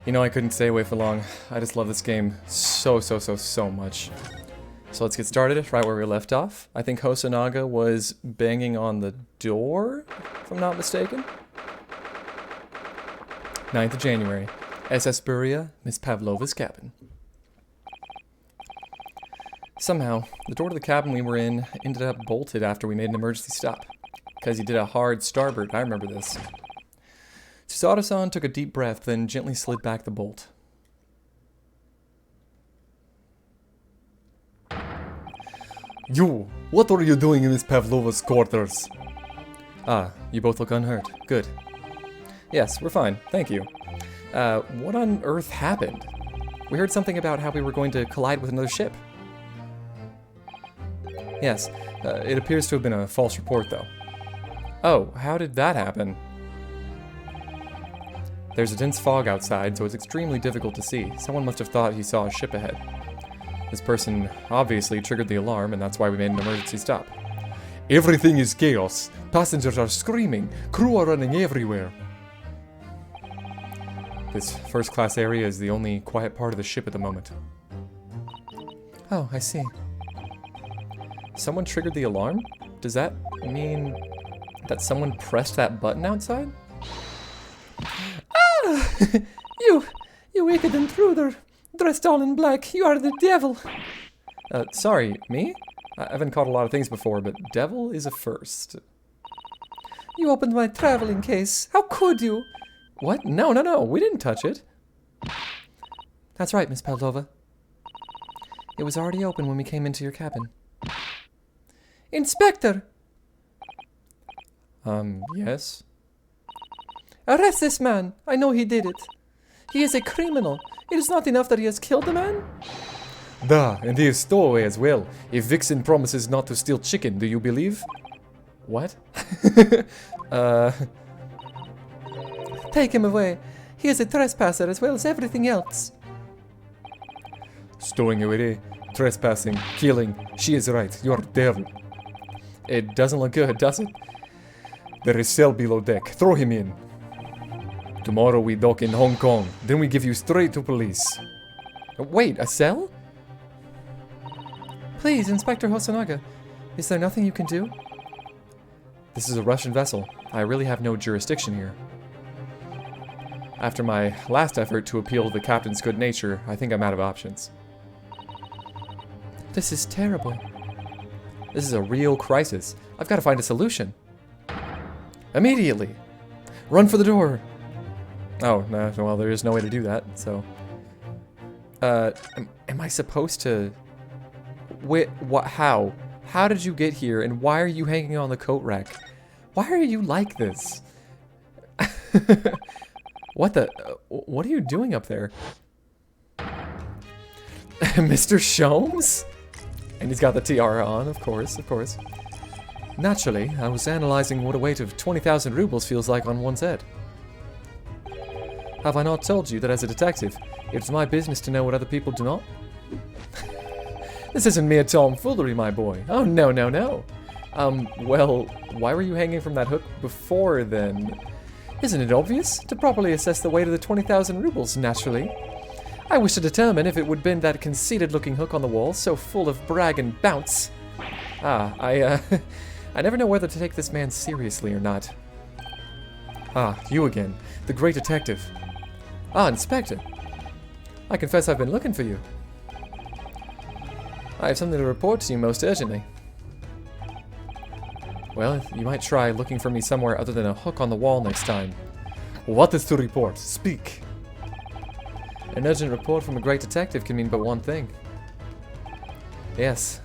You know, I couldn't stay away for long. I just love this game so much. So let's get started right where we left off. I think Hosonaga was banging on the door, if I'm not mistaken. 9th of January. SS Buria, Miss Pavlova's cabin. Somehow, the door to the cabin we were in ended up bolted after we made an emergency stop. Because he did a hard starboard, I remember this. Tsusato-san took a deep breath, then gently slid back the bolt. You! What are you doing in Miss Pavlova's quarters? Ah, you both look unhurt. Good. Yes, we're fine. Thank you. What on earth happened? We heard something about how we were going to collide with another ship. Yes, it appears to have been a false report, though. Oh, how did that happen? There's a dense fog outside, so it's extremely difficult to see. Someone must have thought he saw a ship ahead. This person obviously triggered the alarm, and that's why we made an emergency stop. Everything is chaos. Passengers are screaming. Crew are running everywhere. This first-class area is the only quiet part of the ship at the moment. Oh, I see. Someone triggered the alarm? Does that mean that someone pressed that button outside? Ah! You wicked intruder! Dressed all in black, you are the devil! Sorry, me? I haven't caught a lot of things before, but devil is a first. You opened my traveling case. How could you? What? No, we didn't touch it. That's right, Miss Pavlova. It was already open when we came into your cabin. Inspector! Yes? Arrest this man. I know he did it. He is a criminal. It is not enough that he has killed the man. Da, and he is stowaway as well. If Vixen promises not to steal chicken, do you believe? What? Take him away. He is a trespasser as well as everything else. Stowing away, trespassing, killing. She is right. You are devil. It doesn't look good, does it? There is cell below deck. Throw him in. Tomorrow we dock in Hong Kong. Then we give you straight to police. Wait, a cell? Please, Inspector Hosonaga. Is there nothing you can do? This is a Russian vessel. I really have no jurisdiction here. After my last effort to appeal to the captain's good nature, I think I'm out of options. This is terrible. This is a real crisis. I've got to find a solution. Immediately! Run for the door! Oh, no, well, there is no way to do that, so... am I supposed to... Wait, what, how? How did you get here, and why are you hanging on the coat rack? Why are you like this? What the... what are you doing up there? Mr. Sholmes? And he's got the tiara on, of course. Naturally, I was analyzing what a weight of 20,000 rubles feels like on one's head. Have I not told you that as a detective, it's my business to know what other people do not? This isn't mere tomfoolery, my boy. Oh, no. Well, why were you hanging from that hook before then? Isn't it obvious? To properly assess the weight of the 20,000 rubles, naturally. I wish to determine if it would bend that conceited-looking hook on the wall, so full of brag and bounce. I never know whether to take this man seriously or not. Ah, you again, the great detective. Ah, Inspector. I confess I've been looking for you. I have something to report to you most urgently. Well, you might try looking for me somewhere other than a hook on the wall next time. What is to report? Speak. An urgent report from a great detective can mean but one thing. Yes.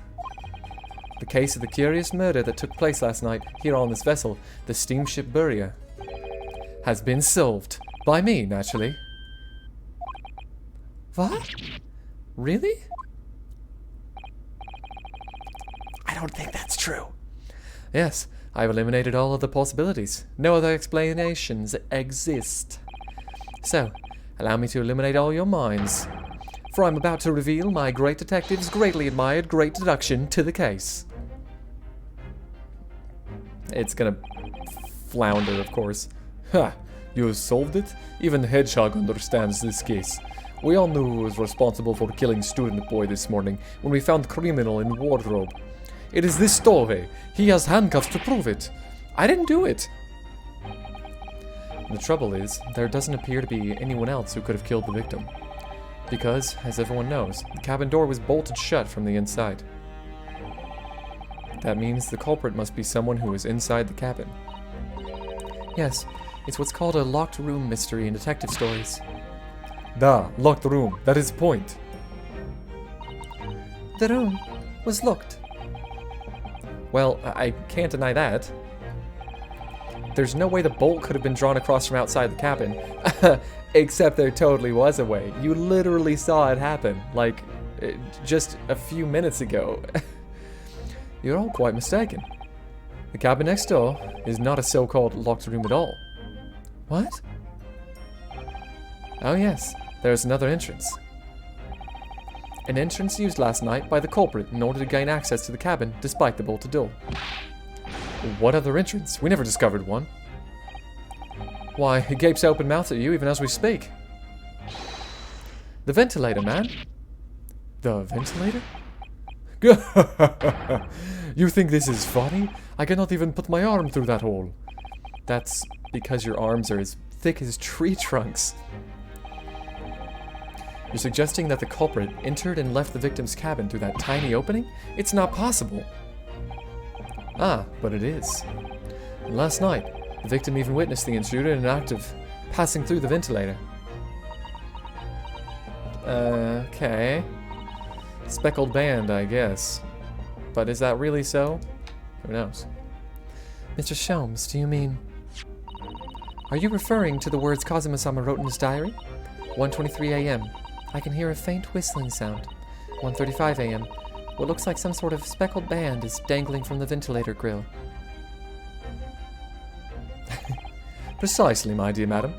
The case of the curious murder that took place last night here on this vessel, the steamship Buria, has been solved. By me, naturally. What? Really? I don't think that's true. Yes, I've eliminated all of the possibilities. No other explanations exist. So, allow me to illuminate all your minds. For I'm about to reveal my great detective's greatly admired great deduction to the case. It's gonna flounder, of course. Ha! You have solved it? Even Hedgehog understands this case. We all knew who was responsible for killing student boy this morning when we found criminal in wardrobe. It is this stowaway. He has handcuffs to prove it. I didn't do it. The trouble is, there doesn't appear to be anyone else who could have killed the victim. Because, as everyone knows, the cabin door was bolted shut from the inside. That means the culprit must be someone who was inside the cabin. Yes, it's what's called a locked room mystery in detective stories. Da, locked room. That is point. The room was locked. Well, I can't deny that. There's no way the bolt could have been drawn across from outside the cabin. Except there totally was a way. You literally saw it happen, like, just a few minutes ago. You're all quite mistaken. The cabin next door is not a so-called locked room at all. What? Oh yes, there's another entrance. An entrance used last night by the culprit in order to gain access to the cabin despite the bolted door. What other entrance? We never discovered one. Why, it gapes open-mouthed at you even as we speak. The ventilator, man. The ventilator? You think this is funny? I cannot even put my arm through that hole. That's because your arms are as thick as tree trunks. You're suggesting that the culprit entered and left the victim's cabin through that tiny opening? It's not possible. Ah, but it is. And last night, the victim even witnessed the intruder in an act of passing through the ventilator. Okay. Speckled band, I guess. But is that really so? Who knows? Mr. Sholmes, do you mean... Are you referring to the words Kazuma-sama wrote in his diary? 1:23 a.m. I can hear a faint whistling sound. 1:35 a.m. What looks like some sort of speckled band is dangling from the ventilator grill. Precisely, my dear madam.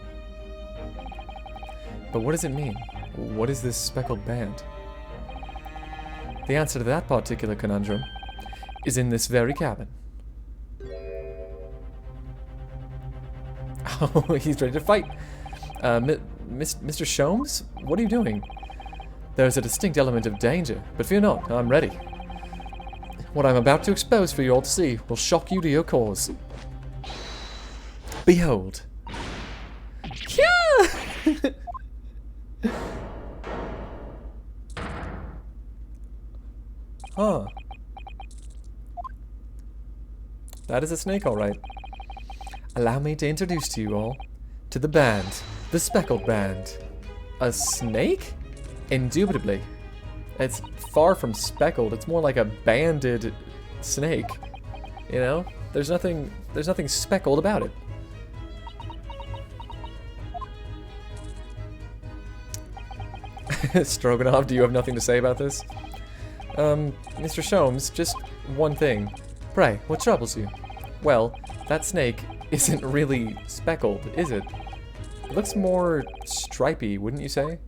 But what does it mean? What is this speckled band? The answer to that particular conundrum is in this very cabin. Oh, he's ready to fight. Mr. Sholmes? What are you doing? There's a distinct element of danger, but fear not, I'm ready. What I'm about to expose for you all to see will shock you to your cause. Behold. Yeah! Huh. That is a snake, all right. Allow me to introduce to you all to the band, the speckled band. A snake? Indubitably. It's far from speckled. It's more like a banded snake. You know? There's nothing speckled about it. Stroganoff, do you have nothing to say about this? Mr. Sholmes, just one thing. Pray, what troubles you? Well, that snake isn't really speckled, is it? It looks more stripy, wouldn't you say?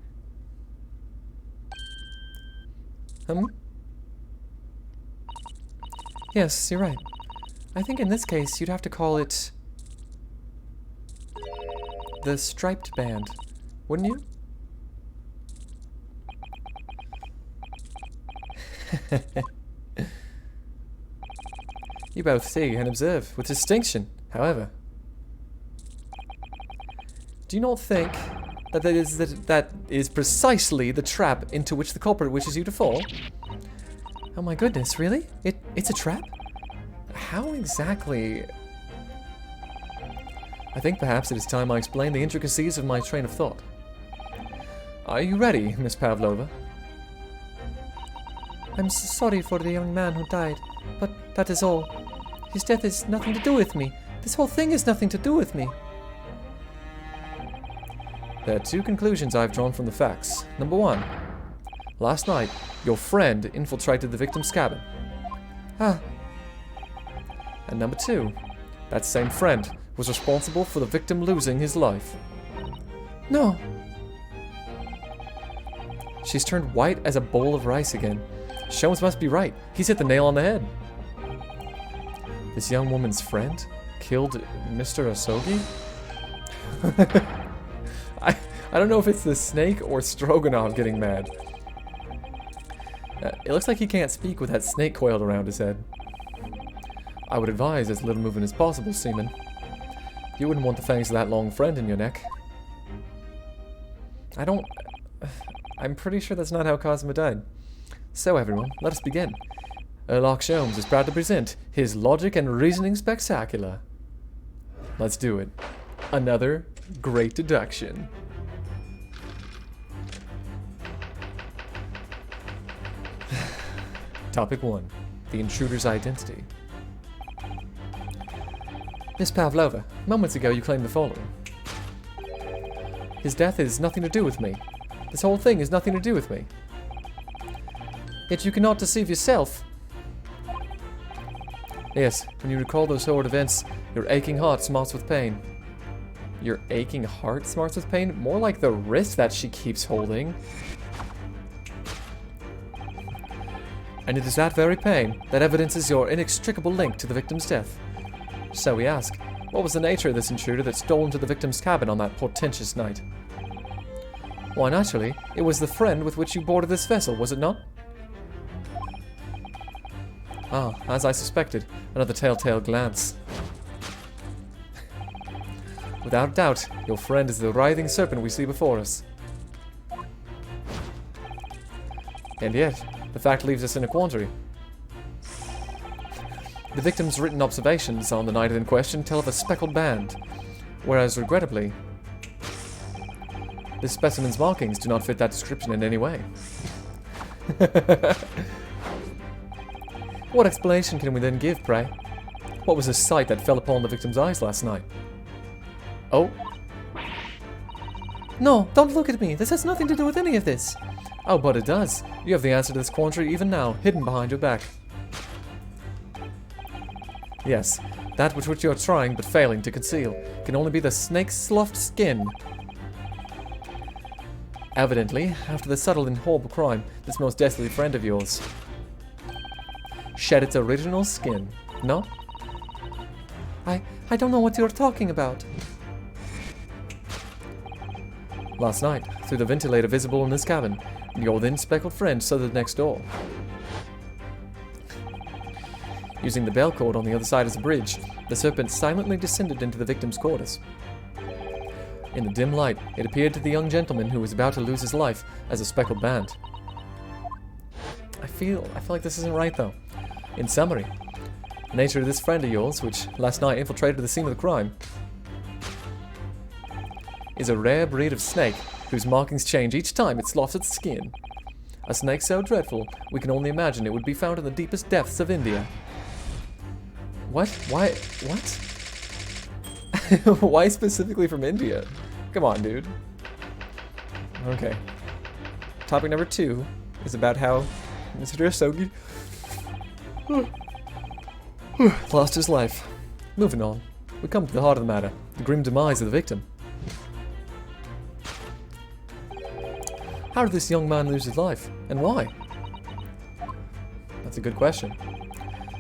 Yes, you're right. I think in this case you'd have to call it... the striped band, wouldn't you? You both see and observe with distinction, however. Do you not think that that is precisely the trap into which the culprit wishes you to fall? Oh my goodness, really? It's a trap? How exactly? I think perhaps it is time I explain the intricacies of my train of thought. Are you ready, Miss Pavlova? I'm sorry for the young man who died, but that is all. His death has nothing to do with me. This whole thing has nothing to do with me. There are two conclusions I've drawn from the facts. Number one, last night, your friend infiltrated the victim's cabin. Ah. And number two, that same friend was responsible for the victim losing his life. No. She's turned white as a bowl of rice again. Sholmes must be right. He's hit the nail on the head. This young woman's friend killed Mr. Asogi? I don't know if it's the snake or Stroganoff getting mad. It looks like he can't speak with that snake coiled around his head. I would advise as little movement as possible, Seaman. You wouldn't want the fangs of that long friend in your neck. I'm pretty sure that's not how Cosima died. So everyone, let us begin. Sherlock Holmes is proud to present his Logic and Reasoning Spectacular. Let's do it. Another great deduction. Topic 1. The intruder's identity. Miss Pavlova, moments ago you claimed the following. His death has nothing to do with me. This whole thing has nothing to do with me. Yet you cannot deceive yourself. Yes, when you recall those horrid events, your aching heart smarts with pain. Your aching heart smarts with pain? More like the wrist that she keeps holding. And it is that very pain that evidences your inextricable link to the victim's death. So we ask, what was the nature of this intruder that stole into the victim's cabin on that portentous night? Why, naturally, it was the friend with which you boarded this vessel, was it not? Ah, as I suspected, another telltale glance. Without doubt, your friend is the writhing serpent we see before us. And yet, the fact leaves us in a quandary. The victim's written observations on the night in question tell of a speckled band, whereas, regrettably, this specimen's markings do not fit that description in any way. What explanation can we then give, pray? What was the sight that fell upon the victim's eyes last night? Oh? No, don't look at me. This has nothing to do with any of this. Oh, but it does. You have the answer to this quandary even now, hidden behind your back. Yes, that which you are trying but failing to conceal can only be the snake's sloughed skin. Evidently, after the subtle and horrible crime, this most dastardly friend of yours shed its original skin, no? I don't know what you're talking about. Last night, through the ventilator visible in this cabin, your then speckled friend stood next door. Using the bell cord on the other side of the bridge, the serpent silently descended into the victim's quarters. In the dim light, it appeared to the young gentleman who was about to lose his life as a speckled band. I feel like this isn't right, though. In summary, the nature of this friend of yours, which last night infiltrated the scene of the crime, is a rare breed of snake whose markings change each time it sloughs its skin. A snake so dreadful, we can only imagine it would be found in the deepest depths of India. What? Why? What? Why specifically from India? Come on, dude. Okay. Topic number 2 is about how Mr. Asogi lost his life. Moving on, we come to the heart of the matter, the grim demise of the victim. How did this young man lose his life, and why? That's a good question.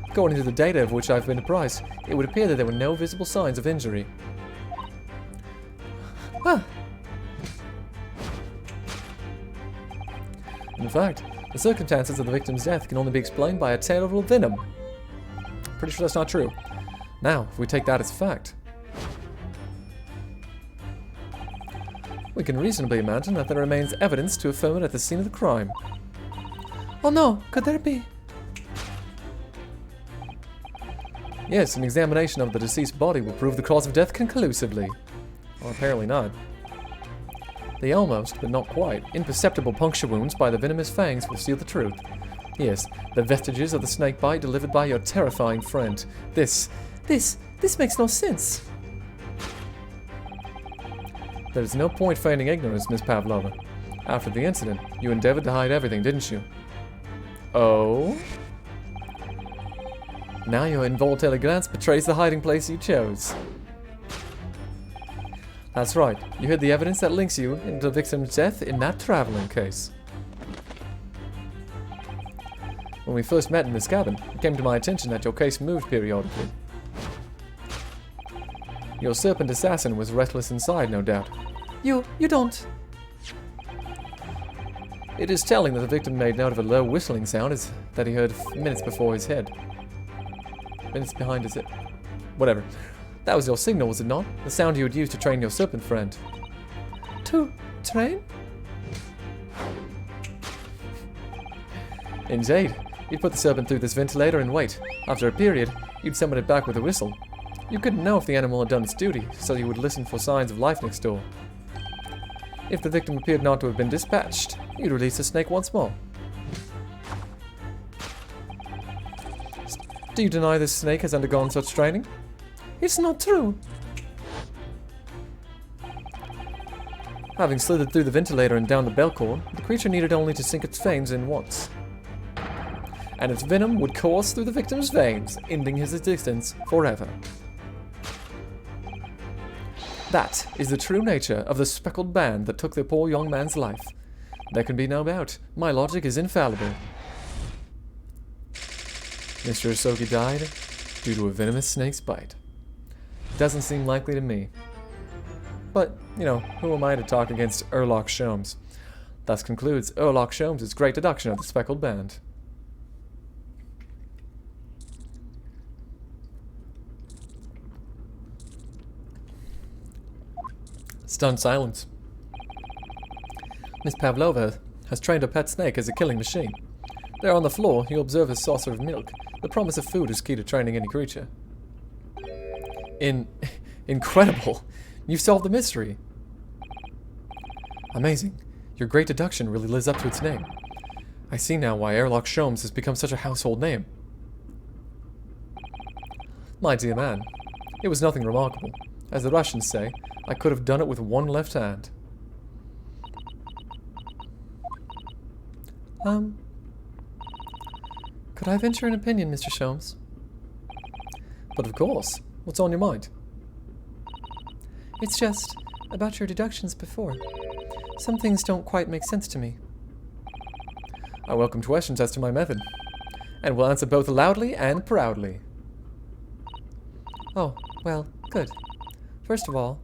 According to the data of which I've been apprised, it would appear that there were no visible signs of injury. Ah. In fact, the circumstances of the victim's death can only be explained by a terrible venom. Pretty sure that's not true. Now, if we take that as fact, we can reasonably imagine that there remains evidence to affirm it at the scene of the crime. Oh no, could there be? Yes, an examination of the deceased body will prove the cause of death conclusively. Well, apparently not. The almost, but not quite, imperceptible puncture wounds by the venomous fangs will seal the truth. Yes, the vestiges of the snake bite delivered by your terrifying friend. This makes no sense. There is no point feigning ignorance, Miss Pavlova. After the incident, you endeavored to hide everything, didn't you? Oh? Now your involuntary glance betrays the hiding place you chose. That's right, you hid the evidence that links you into the victim's death in that traveling case. When we first met in this cabin, it came to my attention that your case moved periodically. Your serpent assassin was restless inside, no doubt. You don't. It is telling that the victim made note of a low whistling sound that he heard minutes before his head. Minutes behind his head. Whatever. That was your signal, was it not? The sound you would use to train your serpent friend. To train? Indeed. You'd put the serpent through this ventilator and wait. After a period, you'd summon it back with a whistle. You couldn't know if the animal had done its duty, so you would listen for signs of life next door. If the victim appeared not to have been dispatched, you'd release the snake once more. Do you deny this snake has undergone such training? It's not true. Having slithered through the ventilator and down the bell cord, the creature needed only to sink its fangs in once. And its venom would course through the victim's veins, ending his existence forever. That is the true nature of the speckled band that took the poor young man's life. There can be no doubt. My logic is infallible. Mr. Asogi died due to a venomous snake's bite. Doesn't seem likely to me. But, you know, who am I to talk against Erlock Sholmes? Thus concludes Erlock Sholmes' great deduction of the speckled band. Stunned silence. Miss Pavlova has trained a pet snake as a killing machine. There on the floor, you observe a saucer of milk. The promise of food is key to training any creature. Incredible! You've solved the mystery. Amazing. Your great deduction really lives up to its name. I see now why Erlock Sholmes has become such a household name. My dear man, it was nothing remarkable. As the Russians say, I could have done it with one left hand. Could I venture an opinion, Mr. Sholmes? But of course. What's on your mind? It's just about your deductions before. Some things don't quite make sense to me. I welcome questions as to my method, and will answer both loudly and proudly. Oh, well, good. First of all,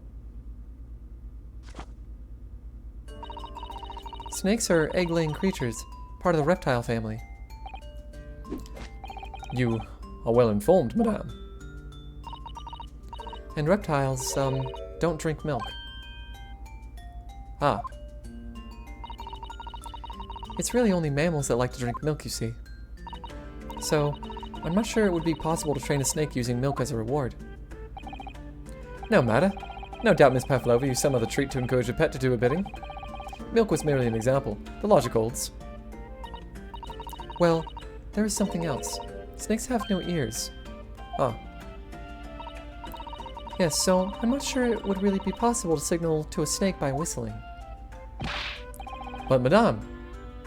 snakes are egg-laying creatures, part of the reptile family. You are well informed, madame. And reptiles, don't drink milk. Ah. It's really only mammals that like to drink milk, you see. So, I'm not sure it would be possible to train a snake using milk as a reward. No matter. No doubt, Miss Pavlova, used some other treat to encourage a pet to do a bidding. Milk was merely an example. The logic holds. Well, there is something else. Snakes have no ears. Ah. Yes, so I'm not sure it would really be possible to signal to a snake by whistling. But madame,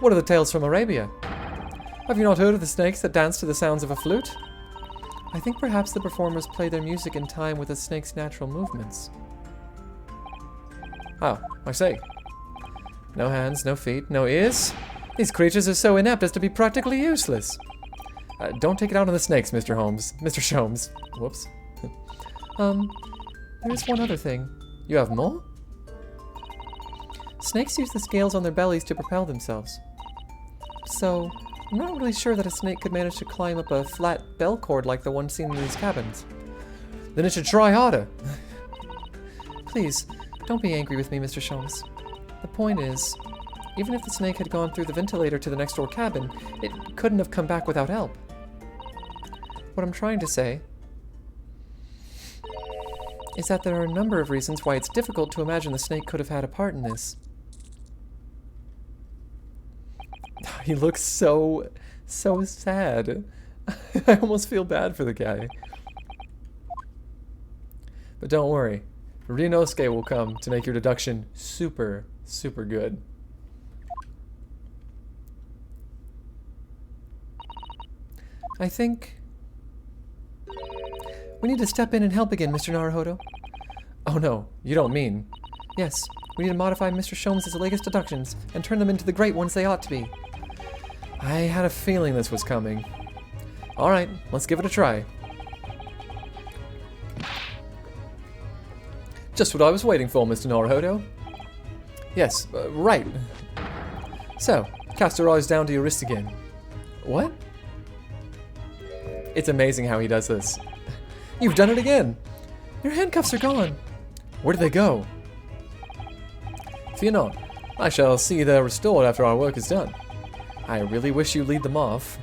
what are the tales from Arabia? Have you not heard of the snakes that dance to the sounds of a flute? I think perhaps the performers play their music in time with a snake's natural movements. Ah, I see. No hands, no feet, no ears? These creatures are so inept as to be practically useless. Don't take it out on the snakes, Mr. Holmes. Mr. Sholmes. Whoops. There's one other thing. You have more? Snakes use the scales on their bellies to propel themselves. So, I'm not really sure that a snake could manage to climb up a flat bell cord like the one seen in these cabins. Then it should try harder. Please, don't be angry with me, Mr. Sholmes. The point is, even if the snake had gone through the ventilator to the next door cabin, it couldn't have come back without help. What I'm trying to say is that there are a number of reasons why it's difficult to imagine the snake could have had a part in this. He looks so sad. I almost feel bad for the guy. But don't worry. Ryunosuke will come to make your deduction super good. I think we need to step in and help again, Mr. Naruhodo. Oh no, you don't mean... Yes, we need to modify Mr. Sholmes' latest deductions and turn them into the great ones they ought to be. I had a feeling this was coming. Alright, let's give it a try. Just what I was waiting for, Mr. Naruhodo. Yes, right. So, cast your eyes down to your wrist again. What? It's amazing how he does this. You've done it again! Your handcuffs are gone. Where did they go? Fear not. I shall see they're restored after our work is done. I really wish you'd lead them off.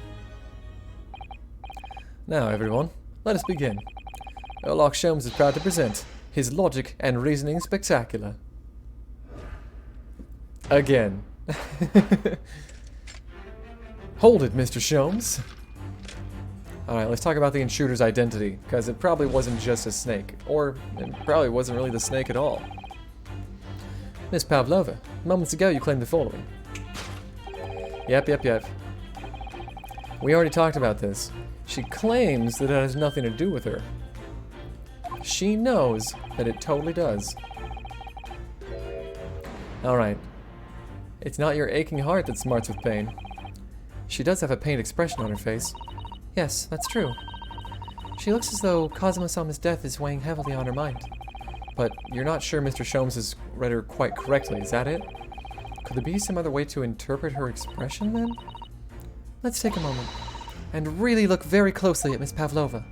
Now, everyone, let us begin. Sherlock Sholmes is proud to present his logic and reasoning spectacular. Again. Hold it, Mr. Sholmes. Alright, let's talk about the intruder's identity, because it probably wasn't just a snake. Or, it probably wasn't really the snake at all. Miss Pavlova, moments ago you claimed the following. Yep. We already talked about this. She claims that it has nothing to do with her. She knows that it totally does. Alright. It's not your aching heart that smarts with pain. She does have a pained expression on her face. Yes, that's true. She looks as though Kazuma-sama's death is weighing heavily on her mind. But you're not sure Mr. Sholmes has read her quite correctly, is that it? Could there be some other way to interpret her expression, then? Let's take a moment and really look very closely at Miss Pavlova.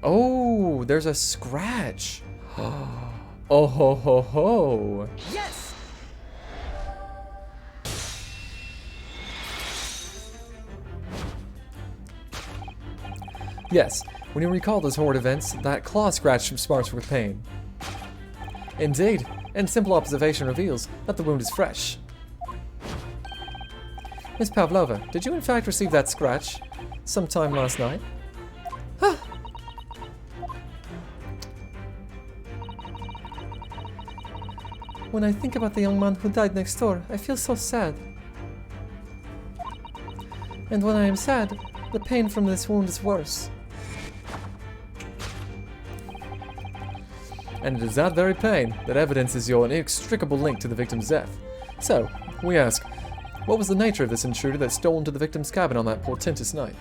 Oh, there's a scratch. Oh ho ho ho. Yes! Yes, when you recall those horrid events, that claw scratch smarts with pain. Indeed, and simple observation reveals that the wound is fresh. Miss Pavlova, did you in fact receive that scratch sometime last night? When I think about the young man who died next door, I feel so sad. And when I am sad, the pain from this wound is worse. And it is that very pain that evidences your inextricable link to the victim's death. So, we ask, what was the nature of this intruder that stole into the victim's cabin on that portentous night?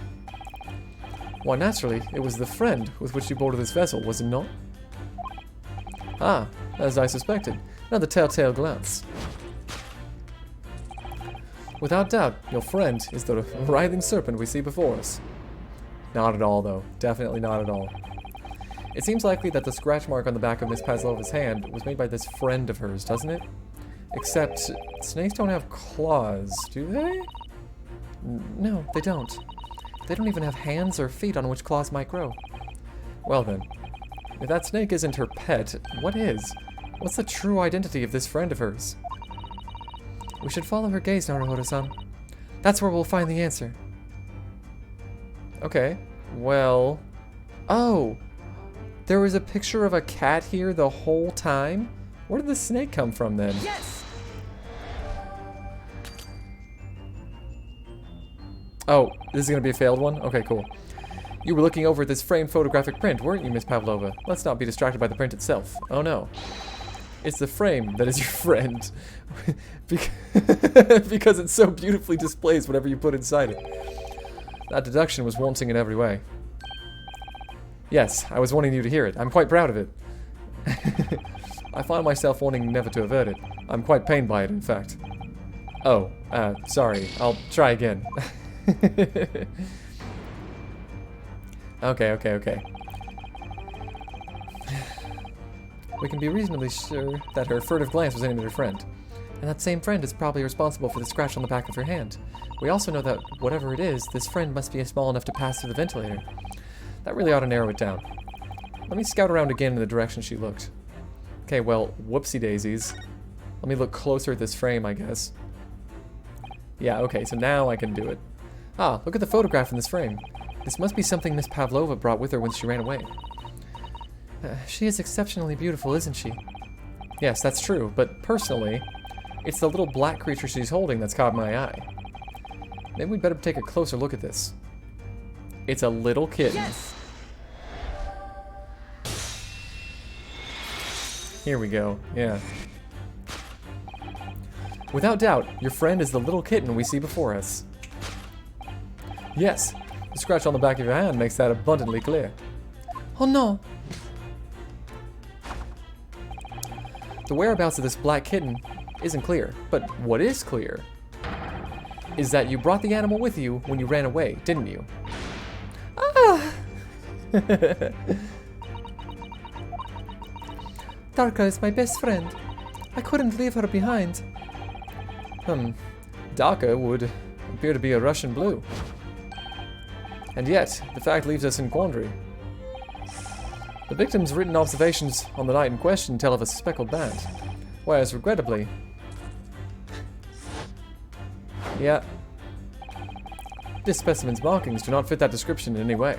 Why, naturally, it was the friend with which you boarded this vessel, was it not? Ah, as I suspected. Another telltale glance. Without doubt, your friend is the writhing serpent we see before us. Not at all, though. Definitely not at all. It seems likely that the scratch mark on the back of Miss Pavlova's hand was made by this friend of hers, doesn't it? Except, snakes don't have claws, do they? No, they don't. They don't even have hands or feet on which claws might grow. Well then, if that snake isn't her pet, what is? What's the true identity of this friend of hers? We should follow her gaze, Naruhodo-san. That's where we'll find the answer. Okay, well... Oh! There was a picture of a cat here the whole time? Where did the snake come from then? Yes! Oh, this is gonna be a failed one? Okay, cool. You were looking over at this framed photographic print, weren't you, Miss Pavlova? Let's not be distracted by the print itself. Oh no. It's the frame that is your friend. Because it so beautifully displays whatever you put inside it. That deduction was wanting in every way. Yes, I was wanting you to hear it. I'm quite proud of it. I find myself wanting never to avert it. I'm quite pained by it, in fact. Oh, sorry. I'll try again. Okay. We can be reasonably sure that her furtive glance was aimed at her friend. And that same friend is probably responsible for the scratch on the back of her hand. We also know that whatever it is, this friend must be small enough to pass through the ventilator. That really ought to narrow it down. Let me scout around again in the direction she looked. Okay, well, whoopsie daisies. Let me look closer at this frame, I guess. Yeah, okay, so now I can do it. Ah, look at the photograph in this frame. This must be something Miss Pavlova brought with her when she ran away. She is exceptionally beautiful, isn't she? Yes, that's true, but personally, it's the little black creature she's holding that's caught my eye. Maybe we'd better take a closer look at this. It's a little kitten. Yes! Here we go, yeah. Without doubt, your friend is the little kitten we see before us. Yes, The scratch on the back of your hand makes that abundantly clear. Oh no! The whereabouts of this black kitten isn't clear, but what is clear is that you brought the animal with you when you ran away, didn't you? Ah! Darka is my best friend. I couldn't leave her behind. Daka would appear to be a Russian blue. And yet, the fact leaves us in quandary. The victim's written observations on the night in question tell of a speckled band, whereas regrettably... yeah, this specimen's markings do not fit that description in any way.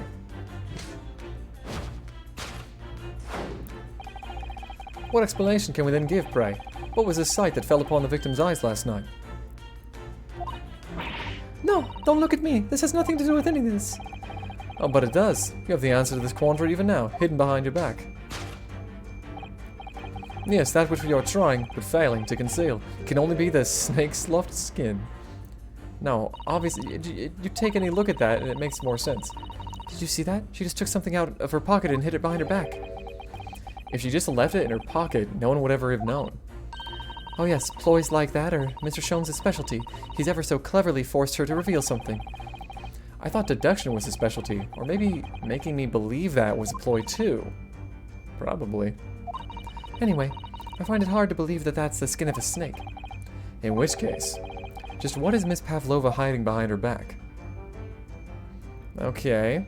What explanation can we then give, pray? What was this sight that fell upon the victim's eyes last night? No, don't look at me. This has nothing to do with any of this. Oh, but it does. You have the answer to this quandary even now, hidden behind your back. Yes, that which you are trying, but failing, to conceal can only be the snake's soft skin. Now, obviously, you take any look at that and it makes more sense. Did you see that? She just took something out of her pocket and hid it behind her back. If she just left it in her pocket, no one would ever have known. Oh yes, ploys like that are Mr. Shone's specialty. He's ever so cleverly forced her to reveal something. I thought deduction was his specialty, or maybe making me believe that was a ploy too. Probably. Anyway, I find it hard to believe that that's the skin of a snake. In which case, just what is Miss Pavlova hiding behind her back? Okay.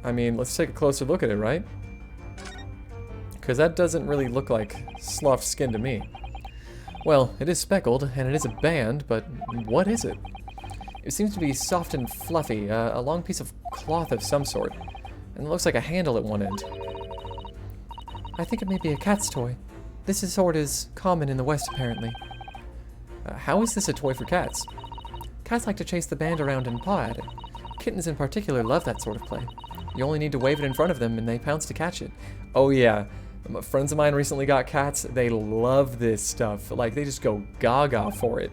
I mean, let's take a closer look at it, right? Because that doesn't really look like sloughed skin to me. Well, it is speckled, and it is a band, but what is it? It seems to be soft and fluffy, a long piece of cloth of some sort, and it looks like a handle at one end. I think it may be a cat's toy. This sort is common in the West, apparently. How is this a toy for cats? Cats like to chase the band around and paw at it. Kittens in particular love that sort of play. You only need to wave it in front of them and they pounce to catch it. Oh yeah. Friends of mine recently got cats. They love this stuff. Like, they just go gaga for it.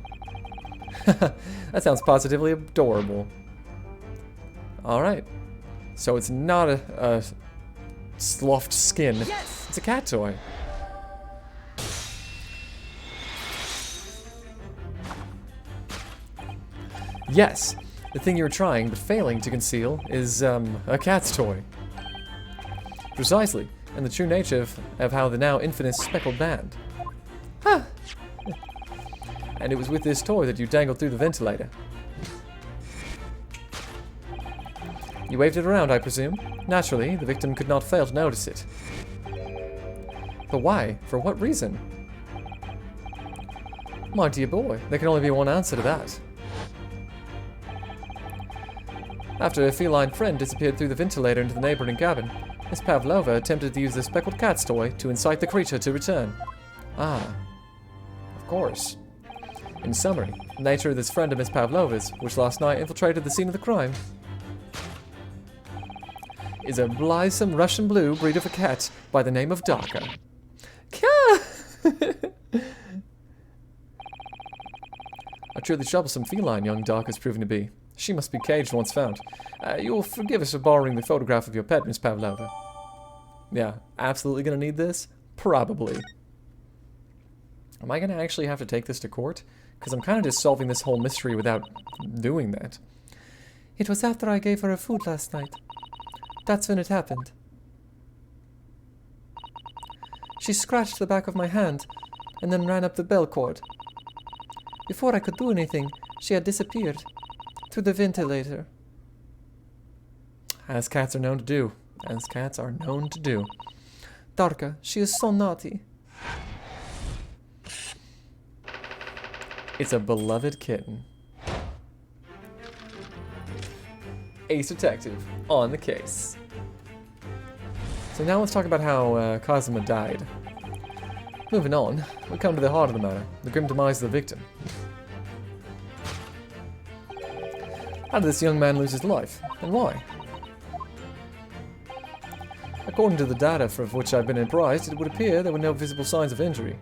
That sounds positively adorable. Alright. So it's not a sloughed skin. Yes! It's a cat toy. Yes, the thing you're trying but failing to conceal is a cat's toy. Precisely, and the true nature of how the now infamous speckled band. Ah! And it was with this toy that you dangled through the ventilator. You waved it around, I presume. Naturally, the victim could not fail to notice it. But why? For what reason? My dear boy, there can only be one answer to that. After a feline friend disappeared through the ventilator into the neighboring cabin, Miss Pavlova attempted to use the speckled cat's toy to incite the creature to return. Ah, of course. In summary, the nature of this friend of Miss Pavlova's, which last night infiltrated the scene of the crime, is a blithesome Russian blue breed of a cat by the name of Darka. A truly troublesome feline young Dark has proven to be. She must be caged once found. You'll forgive us for borrowing the photograph of your pet, Miss Pavlova. Yeah, absolutely gonna need this? Probably. Am I gonna actually have to take this to court? Because I'm kind of just solving this whole mystery without doing that. It was after I gave her her food last night. That's when it happened. She scratched the back of my hand and then ran up the bell cord. Before I could do anything, she had disappeared through the ventilator. As cats are known to do. As cats are known to do. Darka, she is so naughty. It's a beloved kitten. Ace Detective, on the case. So now let's talk about how Kazuma died. Moving on, we come to the heart of the matter, the grim demise of the victim. How did this young man lose his life, and why? According to the data of which I've been apprised, it would appear there were no visible signs of injury.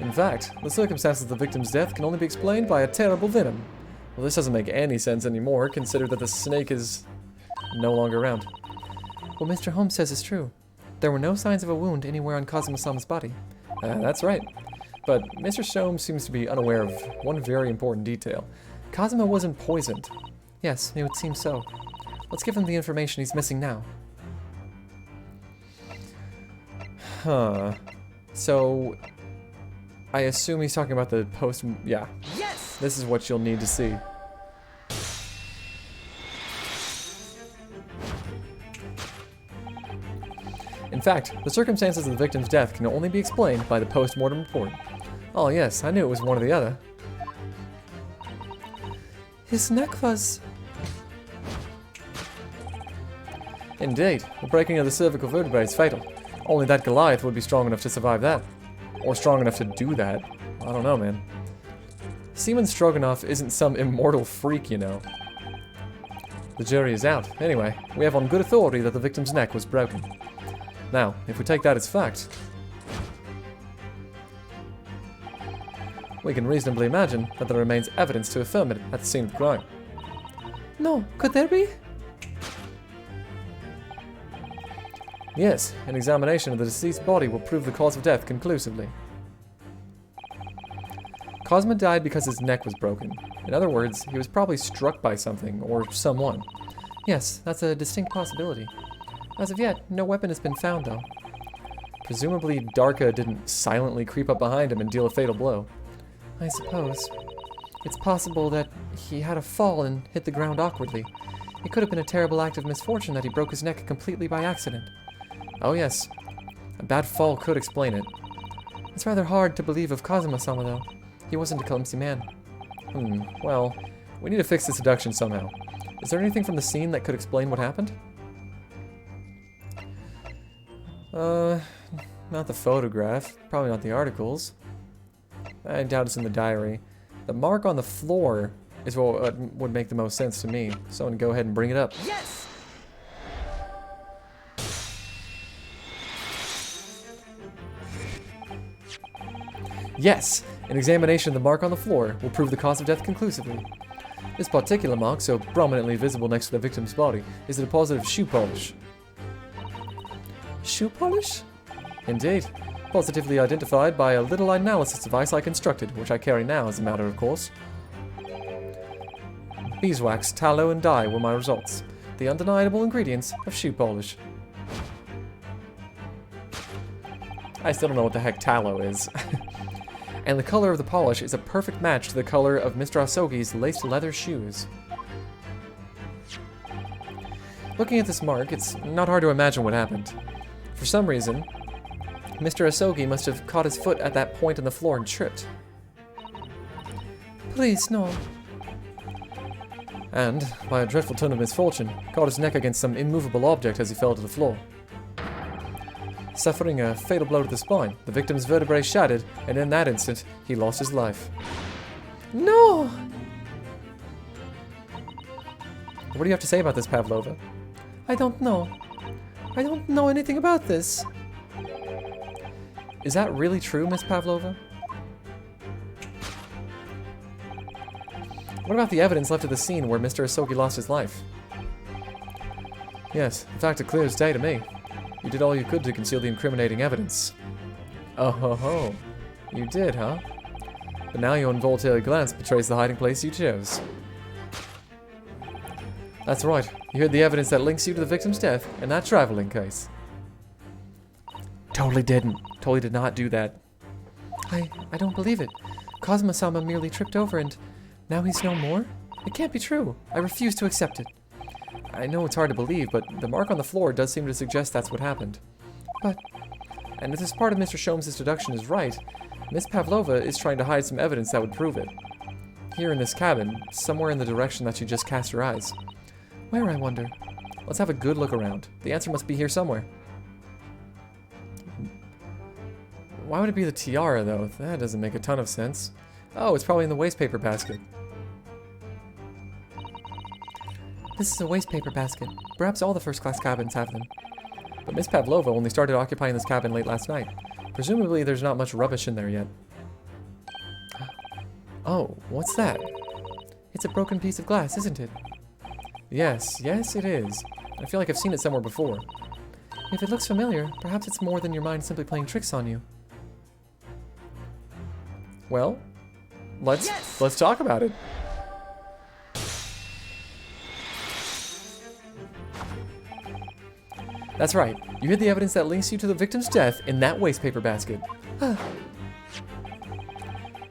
In fact, the circumstances of the victim's death can only be explained by a terrible venom. Well, this doesn't make any sense anymore, consider that the snake is no longer around. What Mr. Holmes says is true. There were no signs of a wound anywhere on Kazuma-sama's body. That's right. But Mr. Sholmes seems to be unaware of one very important detail. Kazuma wasn't poisoned. Yes, it would seem so. Let's give him the information he's missing now. Huh. So, I assume he's talking about the post... Yeah. Yes! This is what you'll need to see. In fact, the circumstances of the victim's death can only be explained by the post-mortem report. Oh yes, I knew it was one or the other. His neck was... Indeed, the breaking of the cervical vertebrae is fatal. Only that Goliath would be strong enough to survive that. Or strong enough to do that. I don't know, man. Seaman Stroganoff isn't some immortal freak, you know. The jury is out. Anyway, we have on good authority that the victim's neck was broken. Now, if we take that as fact, we can reasonably imagine that there remains evidence to affirm it at the scene of the crime. No, could there be? Yes, an examination of the deceased body will prove the cause of death conclusively. Cosma died because his neck was broken. In other words, he was probably struck by something or someone. Yes, that's a distinct possibility. As of yet, no weapon has been found, though. Presumably, Darka didn't silently creep up behind him and deal a fatal blow. I suppose. It's possible that he had a fall and hit the ground awkwardly. It could have been a terrible act of misfortune that he broke his neck completely by accident. Oh yes, a bad fall could explain it. It's rather hard to believe of Kazuma-sama, though. He wasn't a clumsy man. Well, we need to fix the seduction somehow. Is there anything from the scene that could explain what happened? Not the photograph. Probably not the articles. I doubt it's in the diary. The mark on the floor is what would make the most sense to me. Someone go ahead and bring it up. Yes! Yes! An examination of the mark on the floor will prove the cause of death conclusively. This particular mark, so prominently visible next to the victim's body, is a deposit of shoe polish. Shoe polish? Indeed. Positively identified by a little analysis device I constructed, which I carry now as a matter of course. Beeswax, tallow, and dye were my results. The undeniable ingredients of shoe polish. I still don't know what the heck tallow is. And the color of the polish is a perfect match to the color of Mr. Asogi's laced leather shoes. Looking at this mark, it's not hard to imagine what happened. For some reason, Mr. Asogi must have caught his foot at that point in the floor and tripped. Please, no. And, by a dreadful turn of misfortune, caught his neck against some immovable object as he fell to the floor. Suffering a fatal blow to the spine, the victim's vertebrae shattered, and in that instant, he lost his life. No! What do you have to say about this, Pavlova? I don't know. I don't know anything about this. Is that really true, Miss Pavlova? What about the evidence left at the scene where Mr. Asogi lost his life? Yes, in fact, it clear as day to me. You did all you could to conceal the incriminating evidence. Oh ho ho. You did, huh? But now your involuntary glance betrays the hiding place you chose. That's right. You heard the evidence that links you to the victim's death and that traveling case. Totally didn't. Totally did not do that. I don't believe it. Kazuma-sama merely tripped over and now he's no more? It can't be true. I refuse to accept it. I know it's hard to believe, but the mark on the floor does seem to suggest that's what happened. But... And if this part of Mr. Sholmes' deduction is right, Miss Pavlova is trying to hide some evidence that would prove it. Here in this cabin, somewhere in the direction that she just cast her eyes. Where, I wonder? Let's have a good look around. The answer must be here somewhere. Why would it be the tiara, though? That doesn't make a ton of sense. Oh, it's probably in the waste paper basket. This is a waste paper basket. Perhaps all the first-class cabins have them. But Miss Pavlova only started occupying this cabin late last night. Presumably there's not much rubbish in there yet. Oh, what's that? It's a broken piece of glass, isn't it? Yes, yes it is. I feel like I've seen it somewhere before. If it looks familiar, perhaps it's more than your mind simply playing tricks on you. Well, let's talk about it. That's right. You hid the evidence that links you to the victim's death in that wastepaper basket.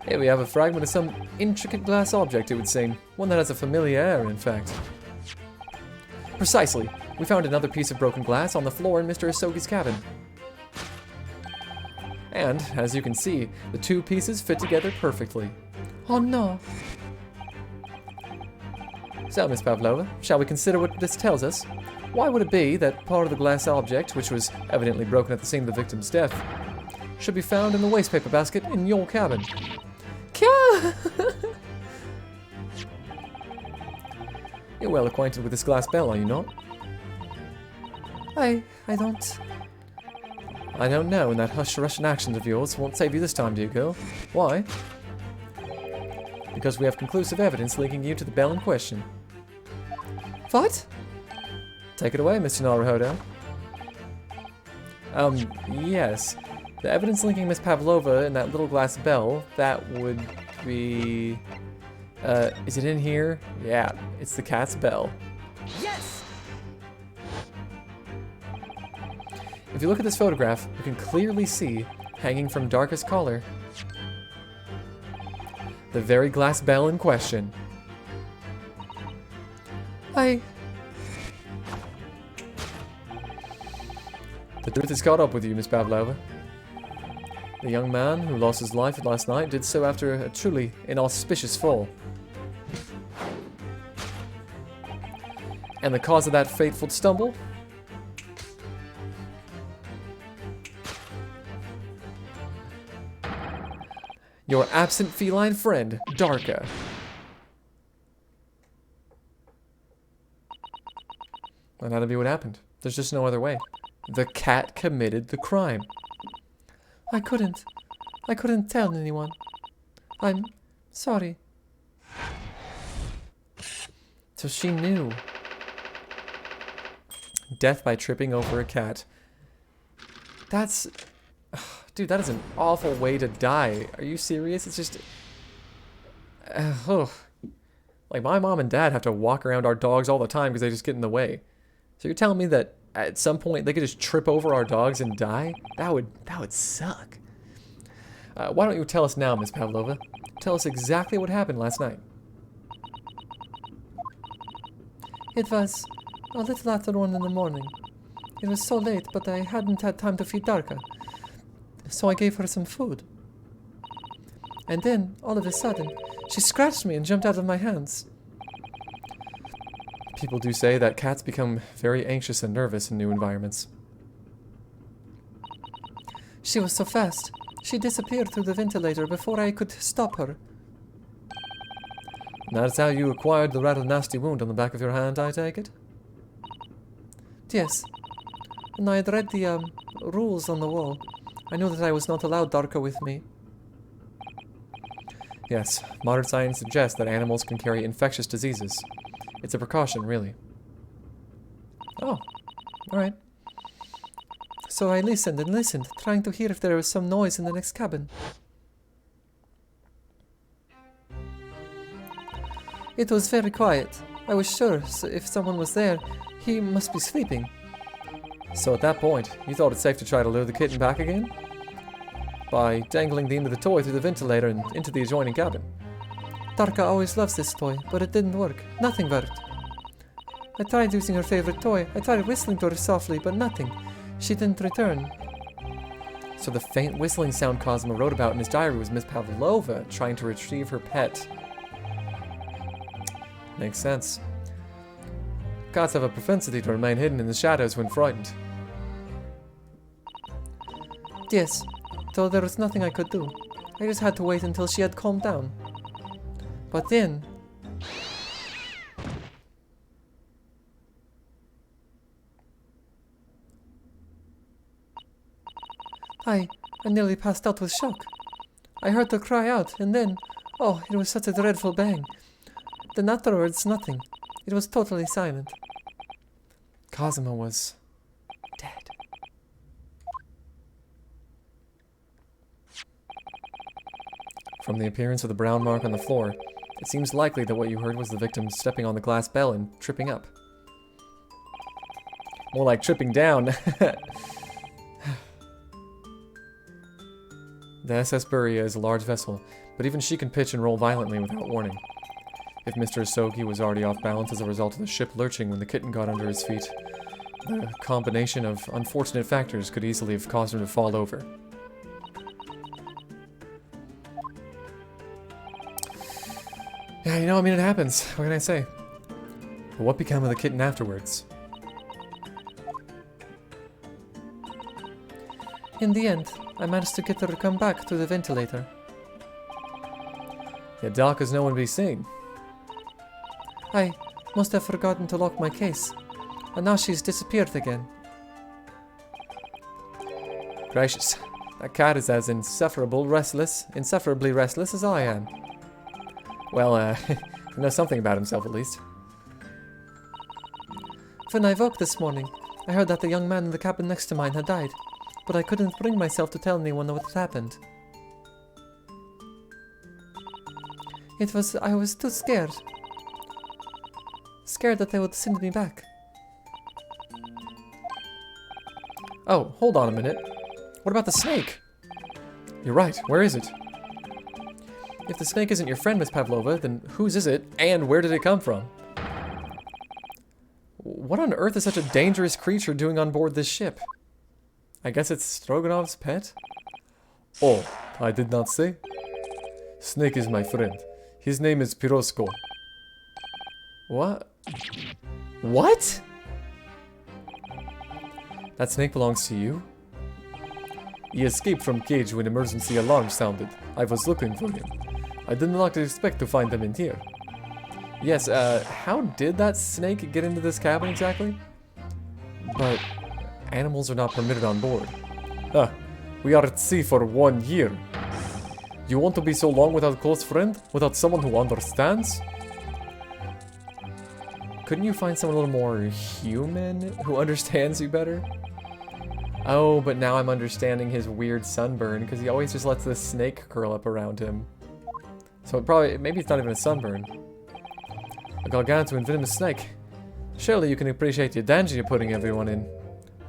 Here we have a fragment of some intricate glass object, it would seem. One that has a familiar air, in fact. Precisely. We found another piece of broken glass on the floor in Mr. Asogi's cabin. And, as you can see, the two pieces fit together perfectly. Oh no! So, Miss Pavlova, shall we consider what this tells us? Why would it be that part of the glass object, which was evidently broken at the scene of the victim's death, should be found in the wastepaper basket in your cabin? You're well acquainted with this glass bell, are you not? I don't... I don't know, and that hush-rush actions of yours won't save you this time, dear girl. Why? Because we have conclusive evidence linking you to the bell in question. What? Take it away, Mr. Naruhodo. Yes. The evidence linking Miss Pavlova and that little glass bell, that would be... is it in here? Yeah, it's the cat's bell. Yes! If you look at this photograph, you can clearly see, hanging from darkest collar, the very glass bell in question. The truth has caught up with you, Miss Pavlova. The young man who lost his life last night did so after a truly inauspicious fall. And the cause of that fateful stumble? Your absent feline friend, Darka. And that'll be what happened. There's just no other way. The cat committed the crime. I couldn't tell anyone. I'm sorry. So she knew. Death by tripping over a cat. That's... Dude, that is an awful way to die. Are you serious? It's just... Like, my mom and dad have to walk around our dogs all the time because they just get in the way. So you're telling me that at some point they could just trip over our dogs and die? That would suck. Why don't you tell us now, Miss Pavlova? Tell us exactly what happened last night. It was a little after 1 in the morning. It was so late, but I hadn't had time to feed Darka. So I gave her some food. And then, all of a sudden, she scratched me and jumped out of my hands. People do say that cats become very anxious and nervous in new environments. She was so fast. She disappeared through the ventilator before I could stop her. That's how you acquired the rather nasty wound on the back of your hand, I take it? Yes. And I had read the rules on the wall. I knew that I was not allowed Darka with me. Yes, modern science suggests that animals can carry infectious diseases. It's a precaution, really. Oh, alright. So I listened and listened, trying to hear if there was some noise in the next cabin. It was very quiet. I was sure if someone was there, he must be sleeping. So at that point, you thought it safe to try to lure the kitten back again? By dangling the end of the toy through the ventilator and into the adjoining cabin. Darka always loves this toy, but it didn't work. Nothing worked. I tried using her favorite toy. I tried whistling to her softly, but nothing. She didn't return. So the faint whistling sound Cosmo wrote about in his diary was Miss Pavlova trying to retrieve her pet. Makes sense. Cats have a propensity to remain hidden in the shadows when frightened. Yes, though there was nothing I could do. I just had to wait until she had calmed down. But then... I nearly passed out with shock. I heard her cry out, and then, Oh, it was such a dreadful bang. Then afterwards, nothing. It was totally silent. Cosimo was dead. From the appearance of the brown mark on the floor, it seems likely that what you heard was the victim stepping on the glass bell and tripping up. More like tripping down. The SS Buria is a large vessel, but even she can pitch and roll violently without warning. If Mr. Asogi was already off balance as a result of the ship lurching when the kitten got under his feet, the combination of unfortunate factors could easily have caused him to fall over. Yeah, you know, I mean, it happens. What can I say? But what became of the kitten afterwards? In the end, I managed to get her to come back through the ventilator. Yeah, Doc is no one to be seen. I must have forgotten to lock my case, and now she's disappeared again. Gracious, that cat is as insufferably restless as I am. Well, he knows something about himself at least. When I woke this morning, I heard that the young man in the cabin next to mine had died, but I couldn't bring myself to tell anyone what had happened. I was too scared. Scared that they would send me back. Oh, hold on a minute. What about the snake? You're right, where is it? If the snake isn't your friend, Miss Pavlova, then whose is it, and where did it come from? What on earth is such a dangerous creature doing on board this ship? I guess it's Stroganov's pet? Oh, I did not say. Snake is my friend. His name is Pirosko. What? What? That snake belongs to you? He escaped from cage when emergency alarm sounded. I was looking for him. I did not expect to find him in here. Yes, how did that snake get into this cabin exactly? But animals are not permitted on board. Huh. We are at sea for 1 year. You want to be so long without a close friend? Without someone who understands? Couldn't you find someone a little more human who understands you better? Oh, but now I'm understanding his weird sunburn, because he always just lets this snake curl up around him. So maybe it's not even a sunburn. A gargantuan venomous snake. Surely you can appreciate the danger you're putting everyone in.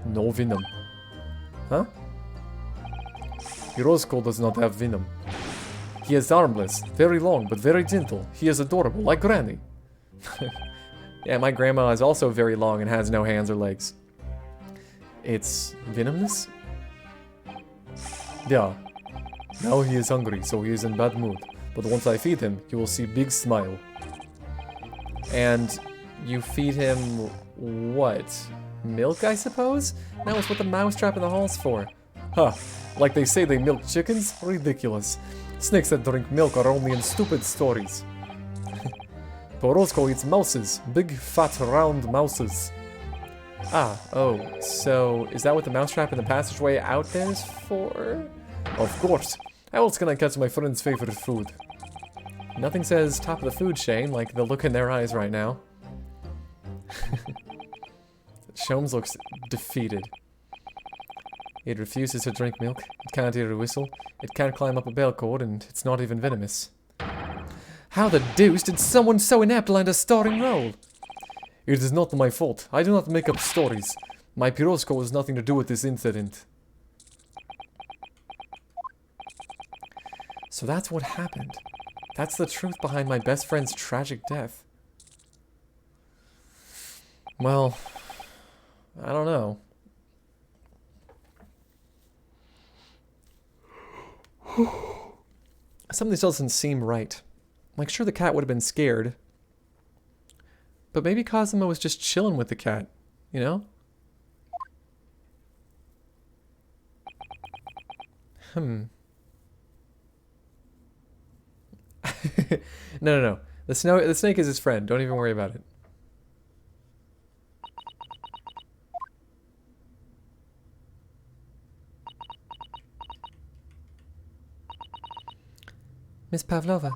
No venom. Huh? Hirosko does not have venom. He is harmless, very long, but very gentle. He is adorable, like Granny. Yeah, my grandma is also very long and has no hands or legs. It's venomous? Yeah. Now he is hungry, so he is in bad mood. But once I feed him, he will see big smile. And you feed him what? Milk, I suppose? That was what the mousetrap in the hall's for. Huh. Like they say they milk chickens? Ridiculous. Snakes that drink milk are only in stupid stories. Porosko eats mouses. Big, fat, round mouses. Ah, oh, so is that what the mousetrap in the passageway out there is for? Of course. How else can I catch my friend's favorite food? Nothing says top of the food chain like the look in their eyes right now. Sholmes looks defeated. It refuses to drink milk, it can't hear a whistle, it can't climb up a bell cord, and it's not even venomous. How the deuce did someone so inept land a starring role? It is not my fault. I do not make up stories. My Pirosko has nothing to do with this incident. So that's what happened. That's the truth behind my best friend's tragic death. Well, I don't know. Something still doesn't seem right. Like, sure, the cat would have been scared. But maybe Cosimo was just chilling with the cat, you know? No. The snake is his friend. Don't even worry about it. Miss Pavlova,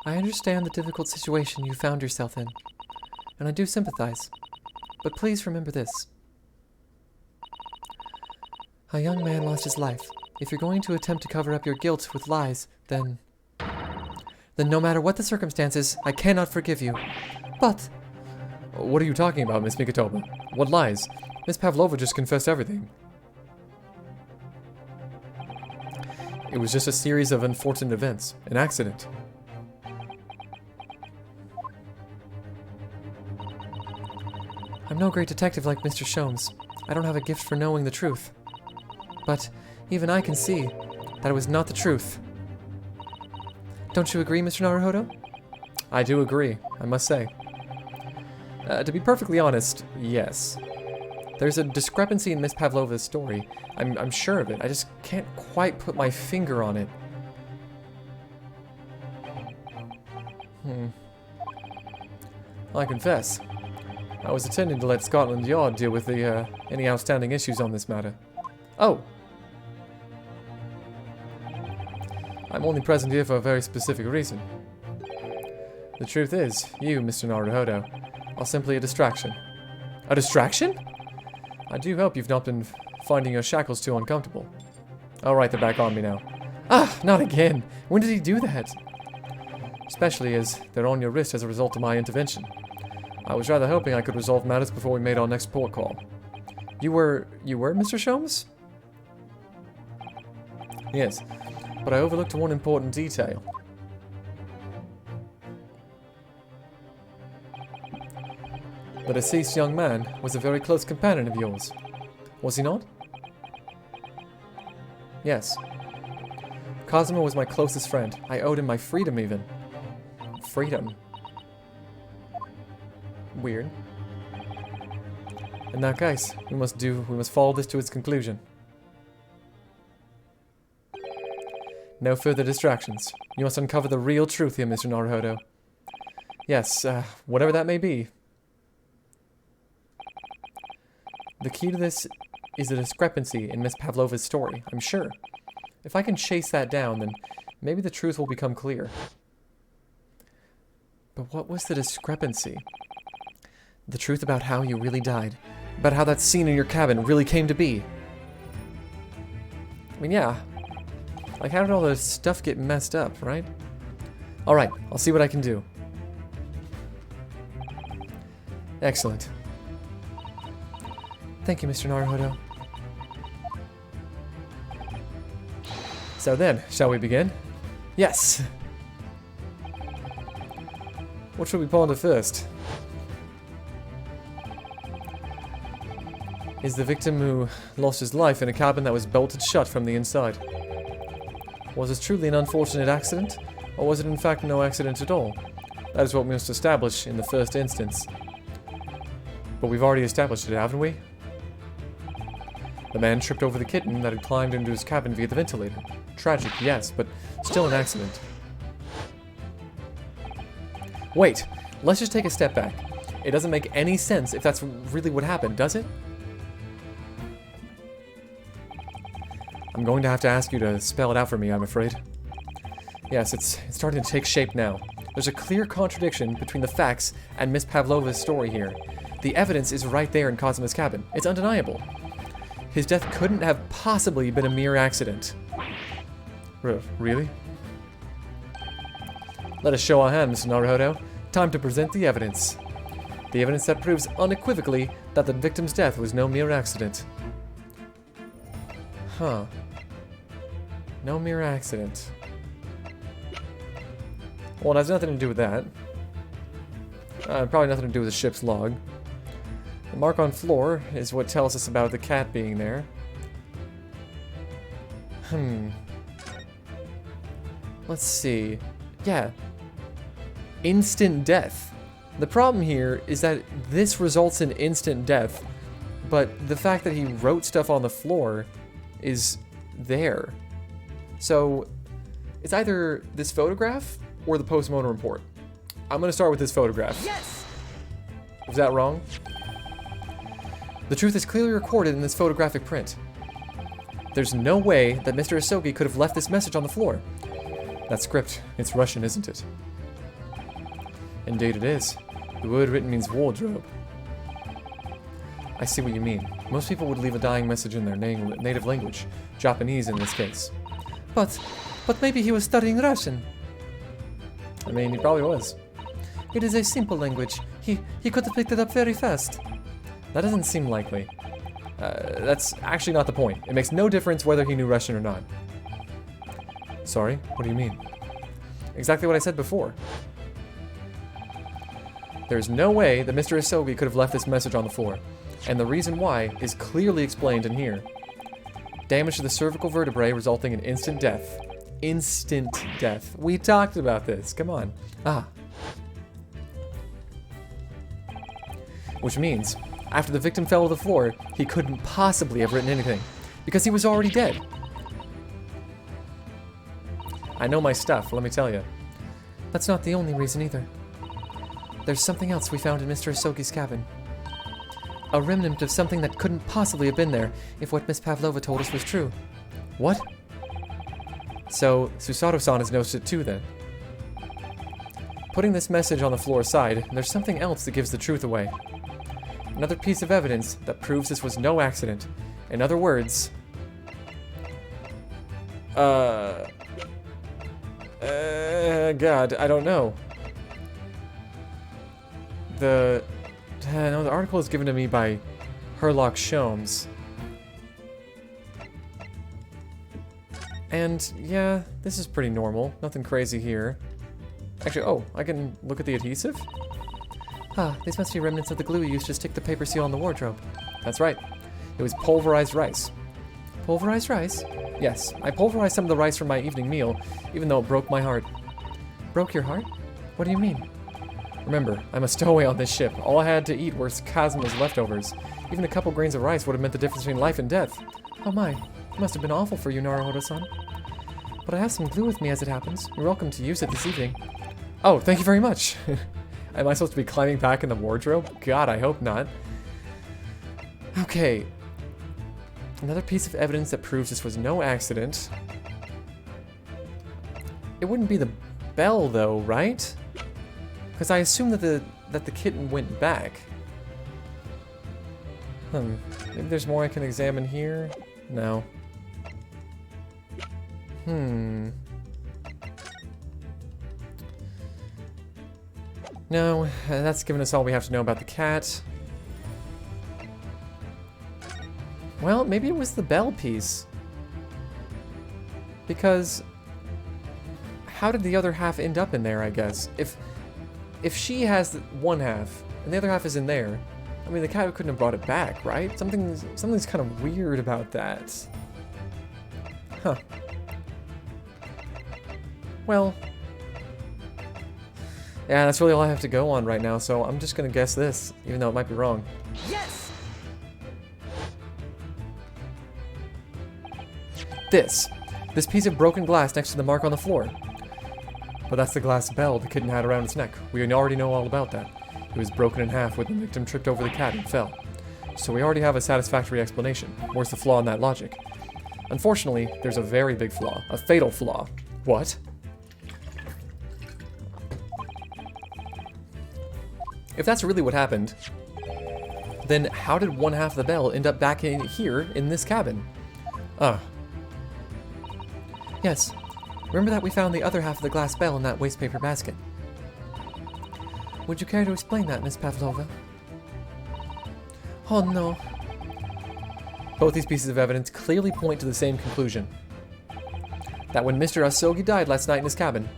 I understand the difficult situation you found yourself in, and I do sympathize. But please remember this. A young man lost his life. If you're going to attempt to cover up your guilt with lies, then no matter what the circumstances, I cannot forgive you. But What are you talking about, Miss Mikitoba? What lies? Miss Pavlova just confessed everything. It was just a series of unfortunate events. An accident. I'm no great detective like Mr. Sholmes. I don't have a gift for knowing the truth. But even I can see that it was not the truth. Don't you agree, Mr. Naruhodo? I do agree, I must say. To be perfectly honest, yes. There's a discrepancy in Miss Pavlova's story. I'm sure of it. I just can't quite put my finger on it. I confess, I was intending to let Scotland Yard deal with the any outstanding issues on this matter. Oh! I'm only present here for a very specific reason. The truth is, you, Mr. Naruhodo, are simply a distraction. A distraction? I do hope you've not been finding your shackles too uncomfortable. Alright, they're back on me now. Ah, not again! When did he do that? Especially as they're on your wrist as a result of my intervention. I was rather hoping I could resolve matters before we made our next port call. You were Mr. Sholmes? Yes, but I overlooked one important detail. The deceased young man was a very close companion of yours, was he not? Yes. Cosimo was my closest friend. I owed him my freedom, even. Freedom? Weird. In that case, we must follow this to its conclusion. No further distractions. You must uncover the real truth here, Mr. Naruhodo. Yes, whatever that may be. The key to this is a discrepancy in Miss Pavlova's story, I'm sure. If I can chase that down, then maybe the truth will become clear. But what was the discrepancy? The truth about how you really died. About how that scene in your cabin really came to be. I mean, yeah. Like, how did all this stuff get messed up, right? Alright, I'll see what I can do. Excellent. Thank you, Mr. Naruhodo. So then, shall we begin? Yes! What should we ponder first? Is the victim who lost his life in a cabin that was bolted shut from the inside. Was it truly an unfortunate accident, or was it in fact no accident at all? That is what we must establish in the first instance. But we've already established it, haven't we? The man tripped over the kitten that had climbed into his cabin via the ventilator. Tragic, yes, but still an accident. Wait, let's just take a step back. It doesn't make any sense if that's really what happened, does it? I'm going to have to ask you to spell it out for me, I'm afraid. Yes, it's starting to take shape now. There's a clear contradiction between the facts and Miss Pavlova's story here. The evidence is right there in Cosimo's cabin. It's undeniable. His death couldn't have possibly been a mere accident. Really? Let us show our hand, Mr. Naruhodo. Time to present the evidence. The evidence that proves unequivocally that the victim's death was no mere accident. Huh. No mere accident. Well, it has nothing to do with that. Probably nothing to do with the ship's log. The mark on floor is what tells us about the cat being there. Let's see. Yeah. Instant death. The problem here is that this results in instant death, but the fact that he wrote stuff on the floor is there. So, it's either this photograph or the post-mortem report. I'm gonna start with this photograph. Yes! Was that wrong? The truth is clearly recorded in this photographic print. There's no way that Mr. Asogi could have left this message on the floor. That script, it's Russian, isn't it? Indeed it is. The word written means wardrobe. I see what you mean. Most people would leave a dying message in their native language. Japanese in this case. But maybe he was studying Russian. I mean, he probably was. It is a simple language. He could have picked it up very fast. That doesn't seem likely. That's actually not the point. It makes no difference whether he knew Russian or not. Sorry? What do you mean? Exactly what I said before. There's no way that Mr. Asogi could have left this message on the floor. And the reason why is clearly explained in here. Damage to the cervical vertebrae resulting in instant death. Instant death. We talked about this. Come on. Ah. Which means, after the victim fell to the floor, he couldn't possibly have written anything. Because he was already dead. I know my stuff, let me tell you. That's not the only reason either. There's something else we found in Mr. Asogi's cabin. A remnant of something that couldn't possibly have been there if what Miss Pavlova told us was true. What? So, Susato-san has noticed it too then. Putting this message on the floor aside, there's something else that gives the truth away. Another piece of evidence that proves this was no accident. In other words... God, I don't know. No, the article is given to me by Herlock Sholmes. And, yeah, this is pretty normal. Nothing crazy here. Actually, oh, I can look at the adhesive? Ah, these must be remnants of the glue used to stick the paper seal on the wardrobe. That's right. It was pulverized rice. Pulverized rice? Yes, I pulverized some of the rice from my evening meal, even though it broke my heart. Broke your heart? What do you mean? Remember, I'm a stowaway on this ship. All I had to eat were Kazuma's leftovers. Even a couple grains of rice would have meant the difference between life and death. Oh my, it must have been awful for you, Naruhodo-san. But I have some glue with me as it happens. You're welcome to use it this evening. Oh, thank you very much. Am I supposed to be climbing back in the wardrobe? God, I hope not. Okay. Another piece of evidence that proves this was no accident. It wouldn't be the bell, though, right? Because I assume that the kitten went back. Maybe there's more I can examine here? No. No, that's given us all we have to know about the cat. Well, maybe it was the bell piece. Because how did the other half end up in there, I guess? If she has one half and the other half is in there, I mean, the cat couldn't have brought it back, right? Something's kind of weird about that. Huh. Well, yeah, that's really all I have to go on right now, so I'm just gonna guess this, even though it might be wrong. Yes! This piece of broken glass next to the mark on the floor. But that's the glass bell the kitten had around its neck. We already know all about that. It was broken in half when the victim tripped over the cat and fell. So we already have a satisfactory explanation. Where's the flaw in that logic? Unfortunately, there's a very big flaw. A fatal flaw. What? If that's really what happened, then how did one half of the bell end up back in here in this cabin? Yes. Remember that we found the other half of the glass bell in that wastepaper basket. Would you care to explain that, Miss Pavlova? Oh no. Both these pieces of evidence clearly point to the same conclusion. That when Mr. Asogi died last night in his cabin,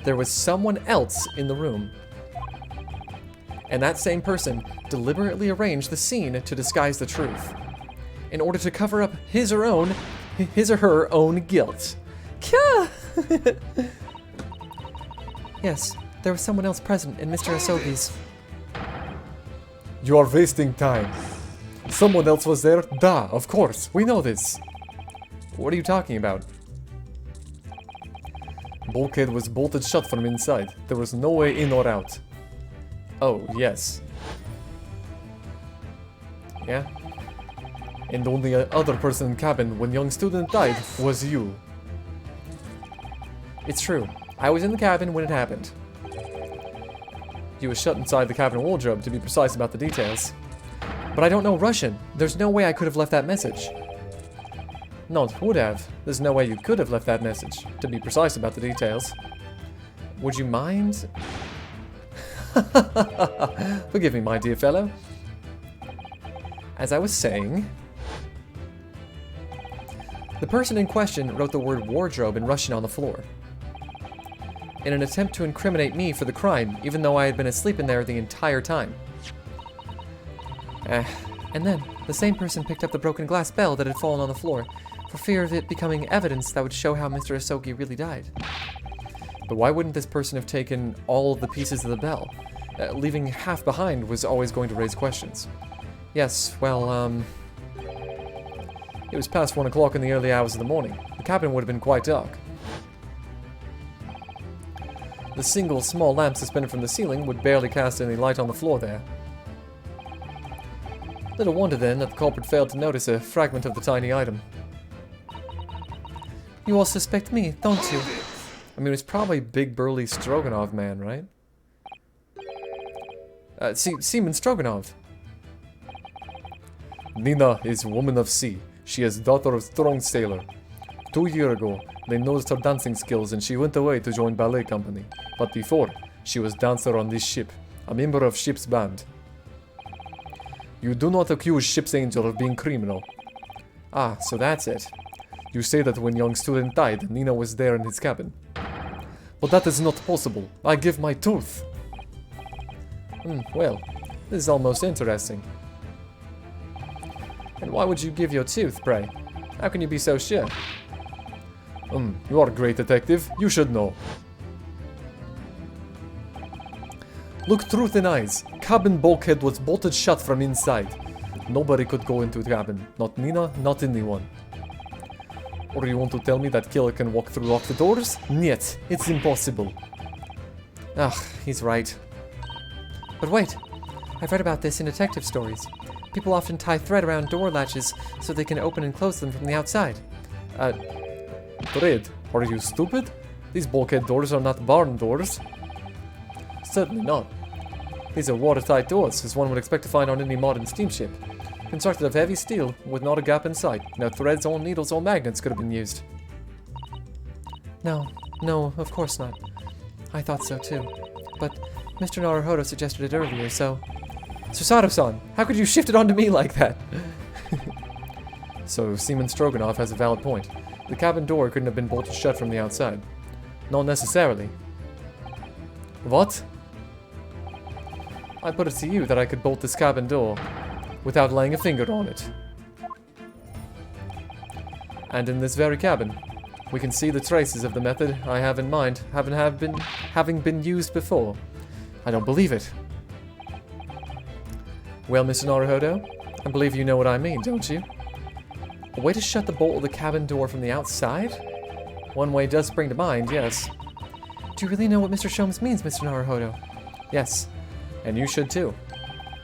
there was someone else in the room. And that same person deliberately arranged the scene to disguise the truth, in order to cover up his or her own guilt. Yes, there was someone else present in Mr. Asogi's. You are wasting time. Someone else was there? Da, of course. We know this. What are you talking about? Bulkhead was bolted shut from inside. There was no way in or out. Oh, yes. Yeah? And the only other person in cabin when young student died was you. It's true. I was in the cabin when it happened. He was shut inside the cabin wardrobe, to be precise about the details. But I don't know Russian. There's no way I could have left that message. No, it would have. There's no way you could have left that message, to be precise about the details. Would you mind? Forgive me, my dear fellow. As I was saying, the person in question wrote the word wardrobe in Russian on the floor, in an attempt to incriminate me for the crime, even though I had been asleep in there the entire time. And then, the same person picked up the broken glass bell that had fallen on the floor, for fear of it becoming evidence that would show how Mr. Asogi really died. But why wouldn't this person have taken all of the pieces of the bell? Leaving half behind was always going to raise questions. Yes, well, it was past 1 o'clock in the early hours of the morning. The cabin would have been quite dark. The single small lamp suspended from the ceiling would barely cast any light on the floor there. Little wonder then that the culprit failed to notice a fragment of the tiny item. You all suspect me, don't you? I mean, it's probably big burly Stroganoff man, right? Seaman Stroganoff. Nina is woman of sea. She is daughter of strong sailor. 2 years ago, they noticed her dancing skills and she went away to join ballet company. But before, she was dancer on this ship, a member of ship's band. You do not accuse ship's angel of being criminal. Ah, so that's it. You say that when young student died, Nina was there in his cabin. But that is not possible. I give my tooth. Well, this is almost interesting. And why would you give your tooth, pray? How can you be so sure? You are a great detective. You should know. Look truth in eyes. Cabin bulkhead was bolted shut from inside. Nobody could go into the cabin. Not Nina, not anyone. Or you want to tell me that killer can walk through locked doors? Niet, it's impossible. He's right. But wait, I've read about this in detective stories. People often tie thread around door latches so they can open and close them from the outside. Thread? Are you stupid? These bulkhead doors are not barn doors. Certainly not. These are watertight doors, as one would expect to find on any modern steamship. Constructed of heavy steel, with not a gap in sight. No threads or needles or magnets could have been used. No, of course not. I thought so too. But Mr. Naruhodo suggested it earlier, so... Susato-san, how could you shift it onto me like that? So, Seaman Stroganoff has a valid point. The cabin door couldn't have been bolted shut from the outside. Not necessarily. What? I put it to you that I could bolt this cabin door without laying a finger on it. And in this very cabin, we can see the traces of the method I have in mind having been used before. I don't believe it. Well, Mr. Naruhodo, I believe you know what I mean, don't you? A way to shut the bolt of the cabin door from the outside? One way does spring to mind, yes. Do you really know what Mr. Sholmes means, Mr. Naruhodo? Yes, and you should too.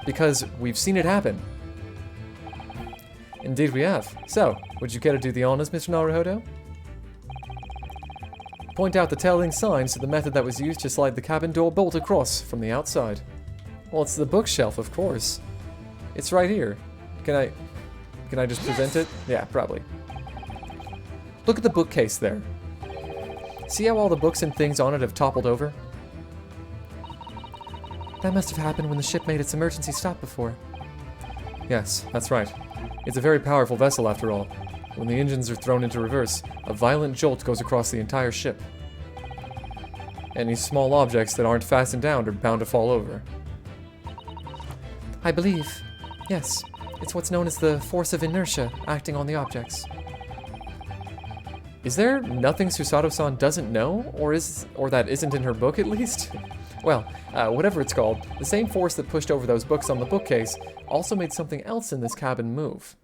Because we've seen it happen. Indeed we have. So, would you care to do the honors, Mr. Naruhodo? Point out the telling signs to the method that was used to slide the cabin door bolt across from the outside. Well, it's the bookshelf, of course. It's right here. Can I just present it? Yeah, probably. Look at the bookcase there. See how all the books and things on it have toppled over? That must have happened when the ship made its emergency stop before. Yes, that's right. It's a very powerful vessel after all. When the engines are thrown into reverse, a violent jolt goes across the entire ship. Any small objects that aren't fastened down are bound to fall over. I believe, yes, it's what's known as the force of inertia acting on the objects. Is there nothing Susato-san doesn't know, or that isn't in her book at least? Well, whatever it's called, the same force that pushed over those books on the bookcase also made something else in this cabin move.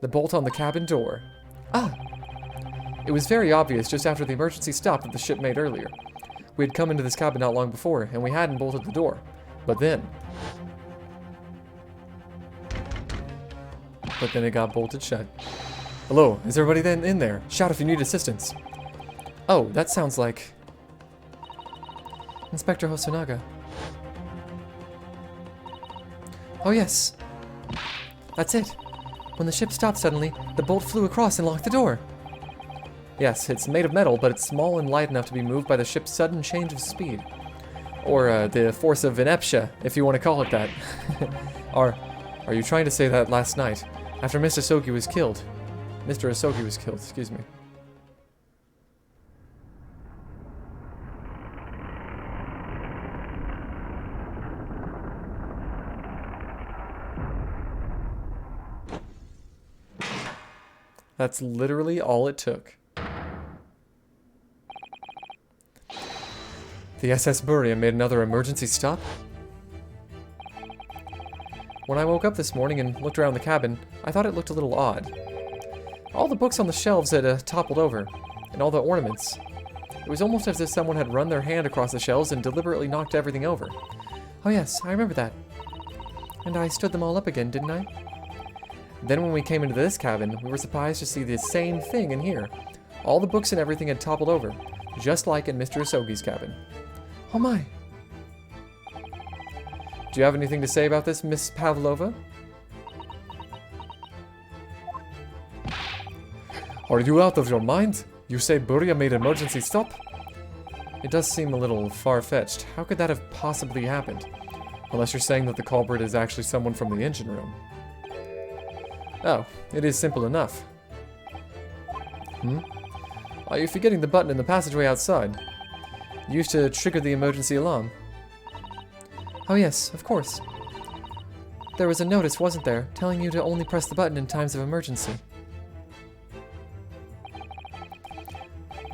The bolt on the cabin door. Ah! It was very obvious just after the emergency stop that the ship made earlier. We had come into this cabin not long before, and we hadn't bolted the door. But then it got bolted shut. Hello, is everybody then in there? Shout if you need assistance. Oh, that sounds like... Inspector Hosonaga. Oh yes. That's it. When the ship stopped suddenly, the bolt flew across and locked the door. Yes, it's made of metal, but it's small and light enough to be moved by the ship's sudden change of speed. Or the force of inertia, if you want to call it that. Are you trying to say that last night, after Mr. Asogi was killed? Mr. Asogi was killed, excuse me. That's literally all it took. The SS Buria made another emergency stop? When I woke up this morning and looked around the cabin, I thought it looked a little odd. All the books on the shelves had toppled over, and all the ornaments. It was almost as if someone had run their hand across the shelves and deliberately knocked everything over. Oh yes, I remember that. And I stood them all up again, didn't I? Then when we came into this cabin, we were surprised to see the same thing in here. All the books and everything had toppled over, just like in Mr. Asogi's cabin. Oh my. Do you have anything to say about this, Miss Pavlova? Are you out of your mind? You say Buria made an emergency stop? It does seem a little far-fetched. How could that have possibly happened? Unless you're saying that the culprit is actually someone from the engine room. Oh, it is simple enough. Are you forgetting the button in the passageway outside? Used to trigger the emergency alarm. Oh yes, of course. There was a notice, wasn't there, telling you to only press the button in times of emergency.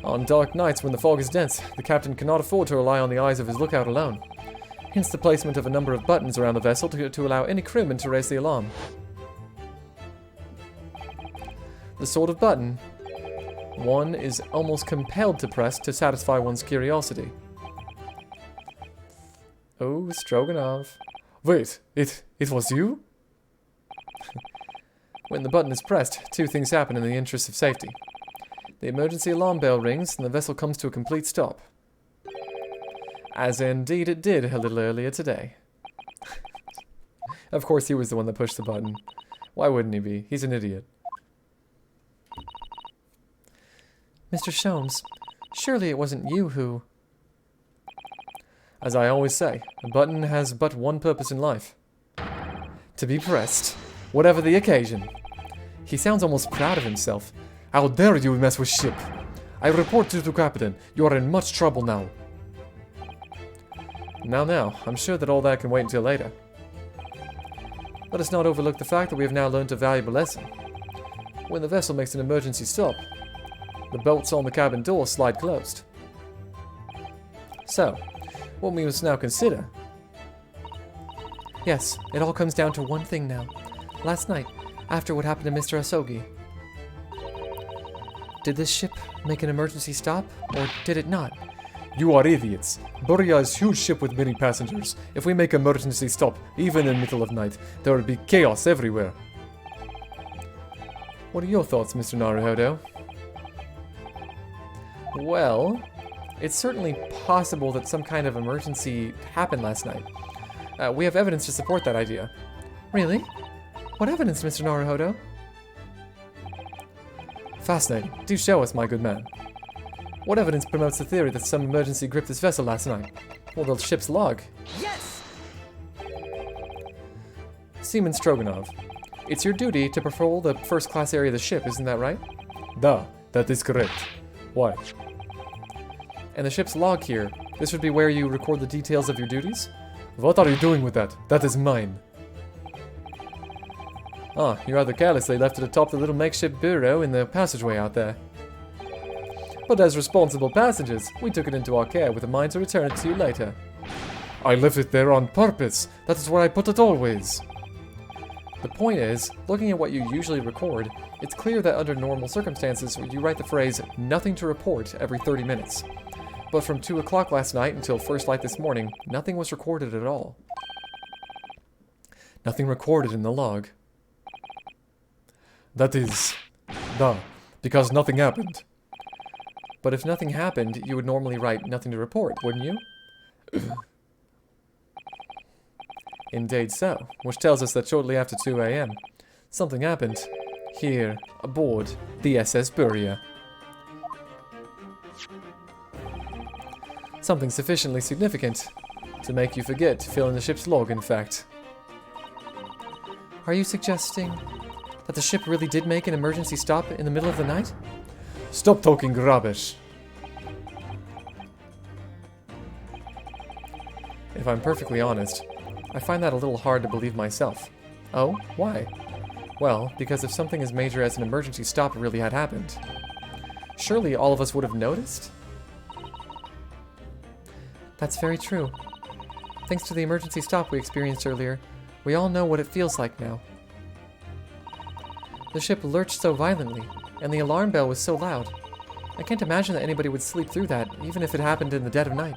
On dark nights when the fog is dense, the captain cannot afford to rely on the eyes of his lookout alone. Hence the placement of a number of buttons around the vessel to allow any crewman to raise the alarm. The sort of button one is almost compelled to press to satisfy one's curiosity. Oh, Stroganoff. Wait, it was you? When the button is pressed, two things happen in the interest of safety. The emergency alarm bell rings and the vessel comes to a complete stop. As indeed it did a little earlier today. Of course he was the one that pushed the button. Why wouldn't he be? He's an idiot. Mr. Sholmes, surely it wasn't you who... As I always say, a button has but one purpose in life. To be pressed, whatever the occasion. He sounds almost proud of himself. How dare you mess with ship? I report you to Captain. You are in much trouble now. Now, I'm sure that all that can wait until later. Let us not overlook the fact that we have now learned a valuable lesson. When the vessel makes an emergency stop, the bolts on the cabin door slide closed. So, what we must now consider... Yes, it all comes down to one thing now. Last night, after what happened to Mr. Asogi. Did this ship make an emergency stop, or did it not? You are idiots. Buria is a huge ship with many passengers. If we make emergency stop, even in the middle of night, there will be chaos everywhere. What are your thoughts, Mr. Naruhodo? Well, it's certainly possible that some kind of emergency happened last night. We have evidence to support that idea. Really? What evidence, Mr. Naruhodo? Fascinating. Do show us, my good man. What evidence promotes the theory that some emergency gripped this vessel last night? Well, the ship's log. Yes! Seaman Stroganov, it's your duty to patrol the first-class area of the ship, isn't that right? Da, that is correct. Why? And the ship's log here, this would be where you record the details of your duties? What are you doing with that? That is mine. Ah, you rather carelessly left it atop the little makeshift bureau in the passageway out there. But as responsible passengers, we took it into our care with a mind to return it to you later. I left it there on purpose. That is where I put it always. The point is, looking at what you usually record, it's clear that under normal circumstances, you write the phrase, nothing to report, every 30 minutes. But from 2 o'clock last night until first light this morning, nothing was recorded at all. Nothing recorded in the log. That is... because nothing happened. But if nothing happened, you would normally write nothing to report, wouldn't you? Indeed so, which tells us that shortly after 2 a.m., something happened here aboard the SS Buria. Something sufficiently significant to make you forget to fill in the ship's log, in fact. Are you suggesting that the ship really did make an emergency stop in the middle of the night? Stop talking rubbish. If I'm perfectly honest, I find that a little hard to believe myself. Oh, why? Well, because if something as major as an emergency stop really had happened, surely all of us would have noticed? That's very true. Thanks to the emergency stop we experienced earlier, we all know what it feels like now. The ship lurched so violently, and the alarm bell was so loud. I can't imagine that anybody would sleep through that, even if it happened in the dead of night.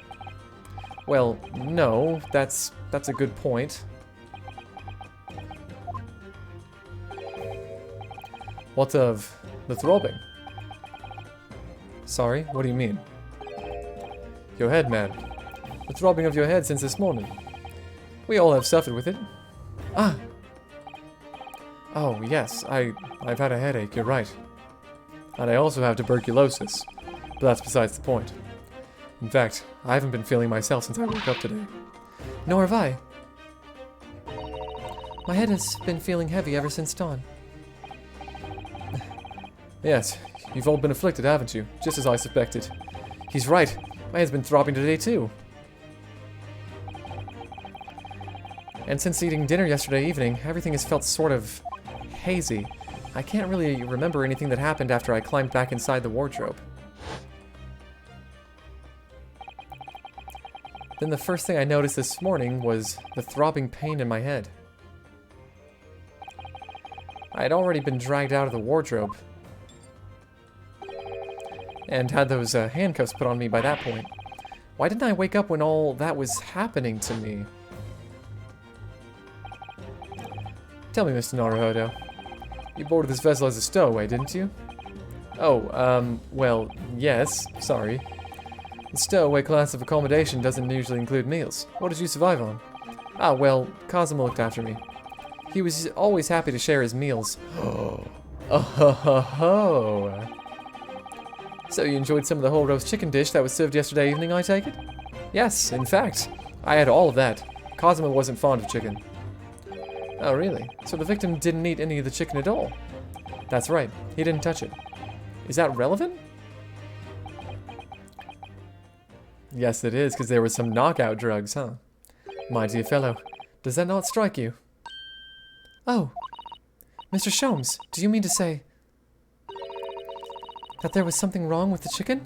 Well, no, that's a good point. What of the throbbing? Sorry, what do you mean? Your head, man. The throbbing of your head since this morning. We all have suffered with it. Ah! Oh, yes, I've had a headache, you're right. And I also have tuberculosis, but that's besides the point. In fact, I haven't been feeling myself since I woke up today. Nor have I. My head has been feeling heavy ever since dawn. Yes, you've all been afflicted, haven't you? Just as I suspected. He's right, my head's been throbbing today too. And since eating dinner yesterday evening, everything has felt sort of hazy. I can't really remember anything that happened after I climbed back inside the wardrobe. Then the first thing I noticed this morning was the throbbing pain in my head. I had already been dragged out of the wardrobe and had those handcuffs put on me by that point. Why didn't I wake up when all that was happening to me? Tell me, Mr. Naruhodo. You boarded this vessel as a stowaway, didn't you? Oh, well, yes. Sorry. The stowaway class of accommodation doesn't usually include meals. What did you survive on? Ah, well, Cosmo looked after me. He was always happy to share his meals. Oh ho ho ho! So you enjoyed some of the whole roast chicken dish that was served yesterday evening, I take it? Yes, in fact, I had all of that. Cosmo wasn't fond of chicken. Oh, really? So the victim didn't eat any of the chicken at all? That's right, he didn't touch it. Is that relevant? Yes, it is, because there were some knockout drugs, huh? My dear fellow, does that not strike you? Oh, Mr. Sholmes, do you mean to say that there was something wrong with the chicken?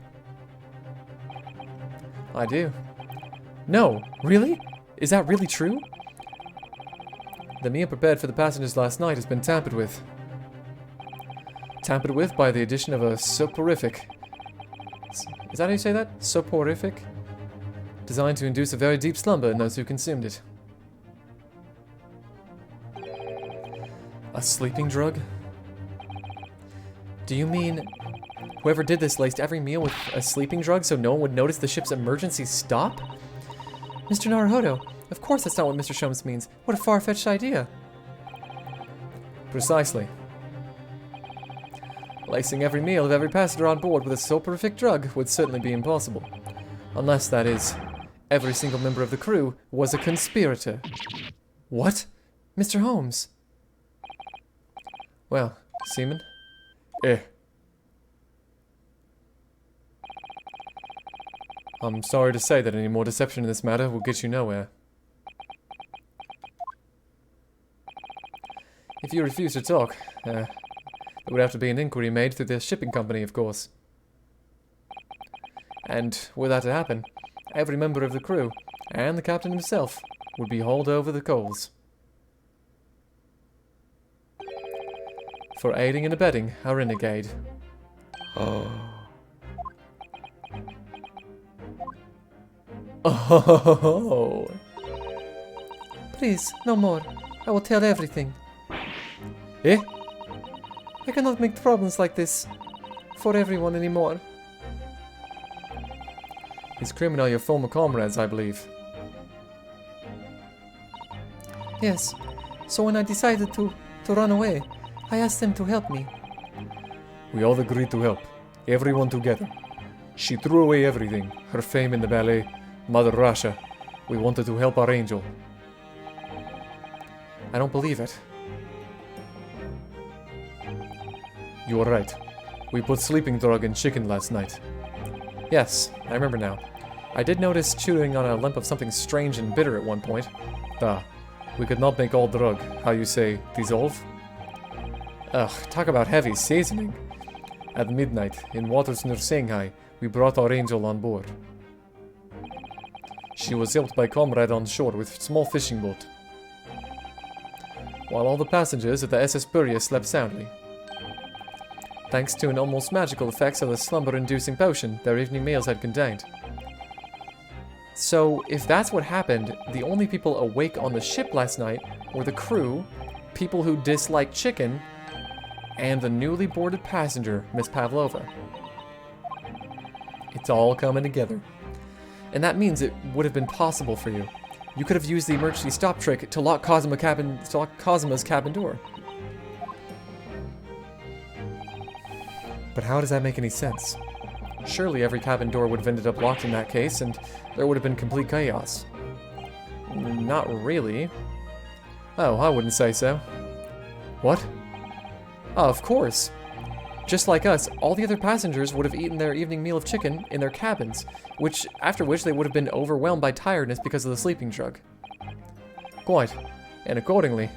I do. No, really? Is that really true? The meal prepared for the passengers last night has been tampered with. Tampered with by the addition of a soporific. Is that how you say that? Soporific? Designed to induce a very deep slumber in those who consumed it. A sleeping drug? Do you mean whoever did this laced every meal with a sleeping drug so no one would notice the ship's emergency stop? Mr. Naruhodo, of course that's not what Mr. Sholmes means. What a far-fetched idea. Precisely. Lacing every meal of every passenger on board with a soporific drug would certainly be impossible. Unless, that is, every single member of the crew was a conspirator. What? Mr. Holmes? Well, seaman? I'm sorry to say that any more deception in this matter will get you nowhere. If you refuse to talk, there would have to be an inquiry made through the shipping company, of course. And were that to happen, every member of the crew, and the captain himself, would be hauled over the coals. For aiding and abetting a renegade. Oh. Please, no more. I will tell everything. Eh? I cannot make problems like this for everyone anymore. These crewmen are your former comrades, I believe. Yes. So when I decided to run away, I asked them to help me. We all agreed to help. Everyone together. She threw away everything. Her fame in the ballet, Mother Russia. We wanted to help our angel. I don't believe it. You are right. We put sleeping drug in chicken last night. Yes, I remember now. I did notice chewing on a lump of something strange and bitter at one point. Ah, we could not make all drug, how you say, dissolve? Ugh, talk about heavy seasoning. At midnight, in waters near Shanghai, we brought our angel on board. She was helped by comrade on shore with small fishing boat, while all the passengers at the SS Buria slept soundly. Thanks to an almost magical effects of the slumber-inducing potion their evening meals had contained. So, if that's what happened, the only people awake on the ship last night were the crew, people who disliked chicken, and the newly boarded passenger, Miss Pavlova. It's all coming together. And that means it would have been possible for you. You could have used the emergency stop trick to lock Cosima's cabin door. But how does that make any sense? Surely every cabin door would have ended up locked in that case, and there would have been complete chaos. Not really. Oh, I wouldn't say so. What? Oh, of course. Just like us, all the other passengers would have eaten their evening meal of chicken in their cabins, after which they would have been overwhelmed by tiredness because of the sleeping drug. Quite. And accordingly,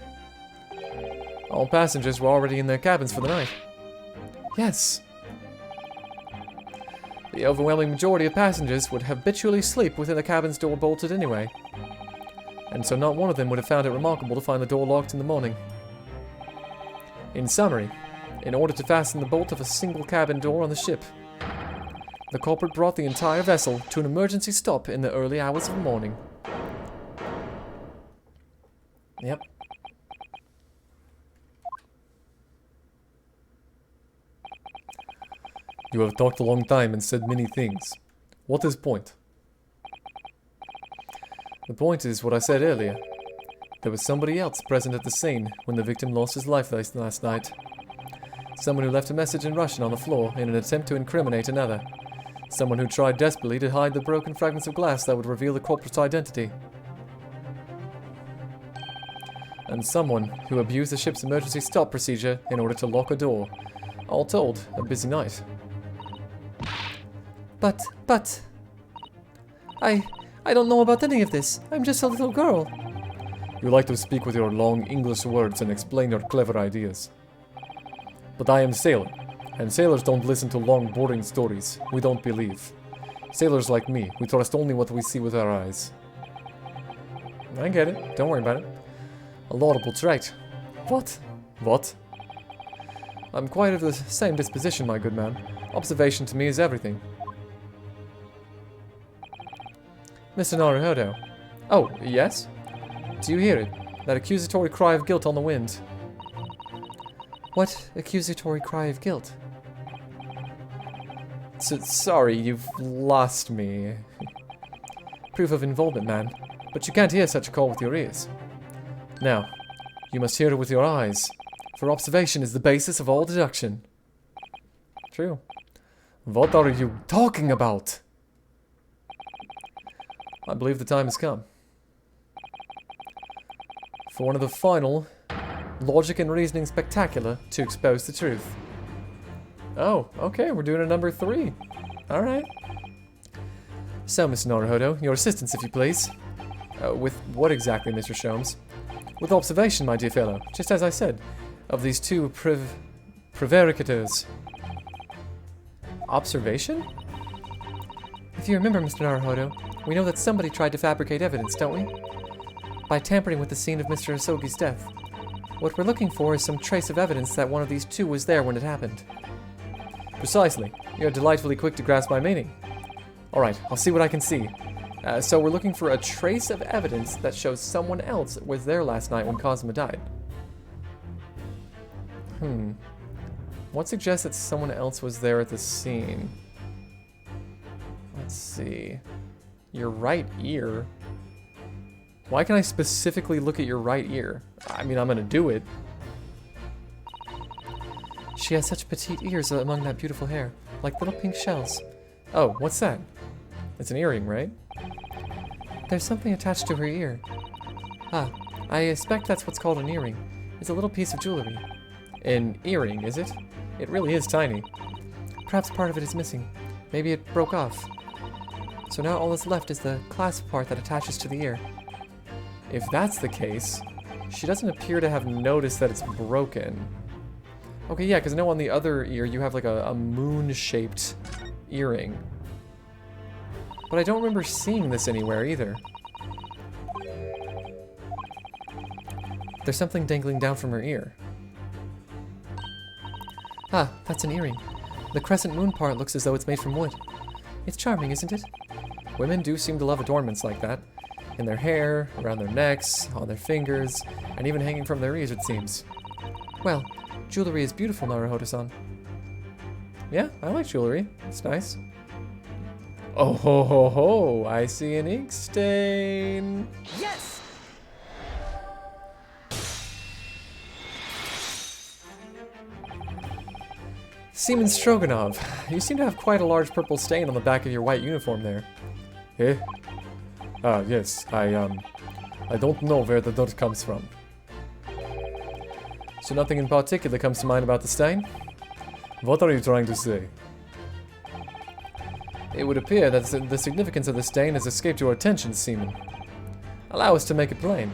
all passengers were already in their cabins for the night. Yes. The overwhelming majority of passengers would habitually sleep within the cabin's door bolted anyway. And so not one of them would have found it remarkable to find the door locked in the morning. In summary, in order to fasten the bolt of a single cabin door on the ship, the culprit brought the entire vessel to an emergency stop in the early hours of the morning. Yep. You have talked a long time and said many things. What is point? The point is what I said earlier. There was somebody else present at the scene when the victim lost his life last night. Someone who left a message in Russian on the floor in an attempt to incriminate another. Someone who tried desperately to hide the broken fragments of glass that would reveal the culprit's identity. And someone who abused the ship's emergency stop procedure in order to lock a door. All told, a busy night. But... I don't know about any of this. I'm just a little girl. You like to speak with your long English words and explain your clever ideas. But I am sailor, and sailors don't listen to long, boring stories. We don't believe. Sailors like me, we trust only what we see with our eyes. I get it. Don't worry about it. A laudable trait. What? What? I'm quite of the same disposition, my good man. Observation to me is everything. Mr. Naruhodo. Oh, yes? Do you hear it? That accusatory cry of guilt on the wind. What accusatory cry of guilt? Sorry, you've lost me. Proof of involvement, man. But you can't hear such a call with your ears. Now, you must hear it with your eyes. For observation is the basis of all deduction. True. What are you talking about? I believe the time has come. For one of the final, logic and reasoning spectacular to expose the truth. Oh, okay, we're doing a number 3. Alright. So, Mr. Naruhodo, your assistance, if you please. With what exactly, Mr. Sholmes? With observation, my dear fellow, just as I said, of these two prevaricators. Observation? If you remember, Mr. Naruhodo, we know that somebody tried to fabricate evidence, don't we? By tampering with the scene of Mr. Asogi's death. What we're looking for is some trace of evidence that one of these two was there when it happened. Precisely. You're delightfully quick to grasp my meaning. Alright, I'll see what I can see. So we're looking for a trace of evidence that shows someone else was there last night when Cosima died. What suggests that someone else was there at the scene? Let's see. Your right ear. Why can I specifically look at your right ear? I mean, I'm gonna do it. She has such petite ears among that beautiful hair, like little pink shells. Oh, what's that? It's an earring, right? There's something attached to her ear. Ah, I expect that's what's called an earring. It's a little piece of jewelry. An earring, is it? It really is tiny. Perhaps part of it is missing. Maybe it broke off. So now all that's left is the clasp part that attaches to the ear. If that's the case, she doesn't appear to have noticed that it's broken. Okay, yeah, because I know on the other ear you have like a moon-shaped earring. But I don't remember seeing this anywhere either. There's something dangling down from her ear. Ah, that's an earring. The crescent moon part looks as though it's made from wood. It's charming, isn't it? Women do seem to love adornments like that. In their hair, around their necks, on their fingers, and even hanging from their ears, it seems. Well, jewelry is beautiful, Naruhodo-san. Yeah, I like jewelry. It's nice. Oh ho ho ho! I see an ink stain! Yes! Seaman Stroganov, you seem to have quite a large purple stain on the back of your white uniform there. Eh? Ah, yes, I don't know where the dirt comes from. So nothing in particular comes to mind about the stain? What are you trying to say? It would appear that the significance of the stain has escaped your attention, Seaman. Allow us to make it plain.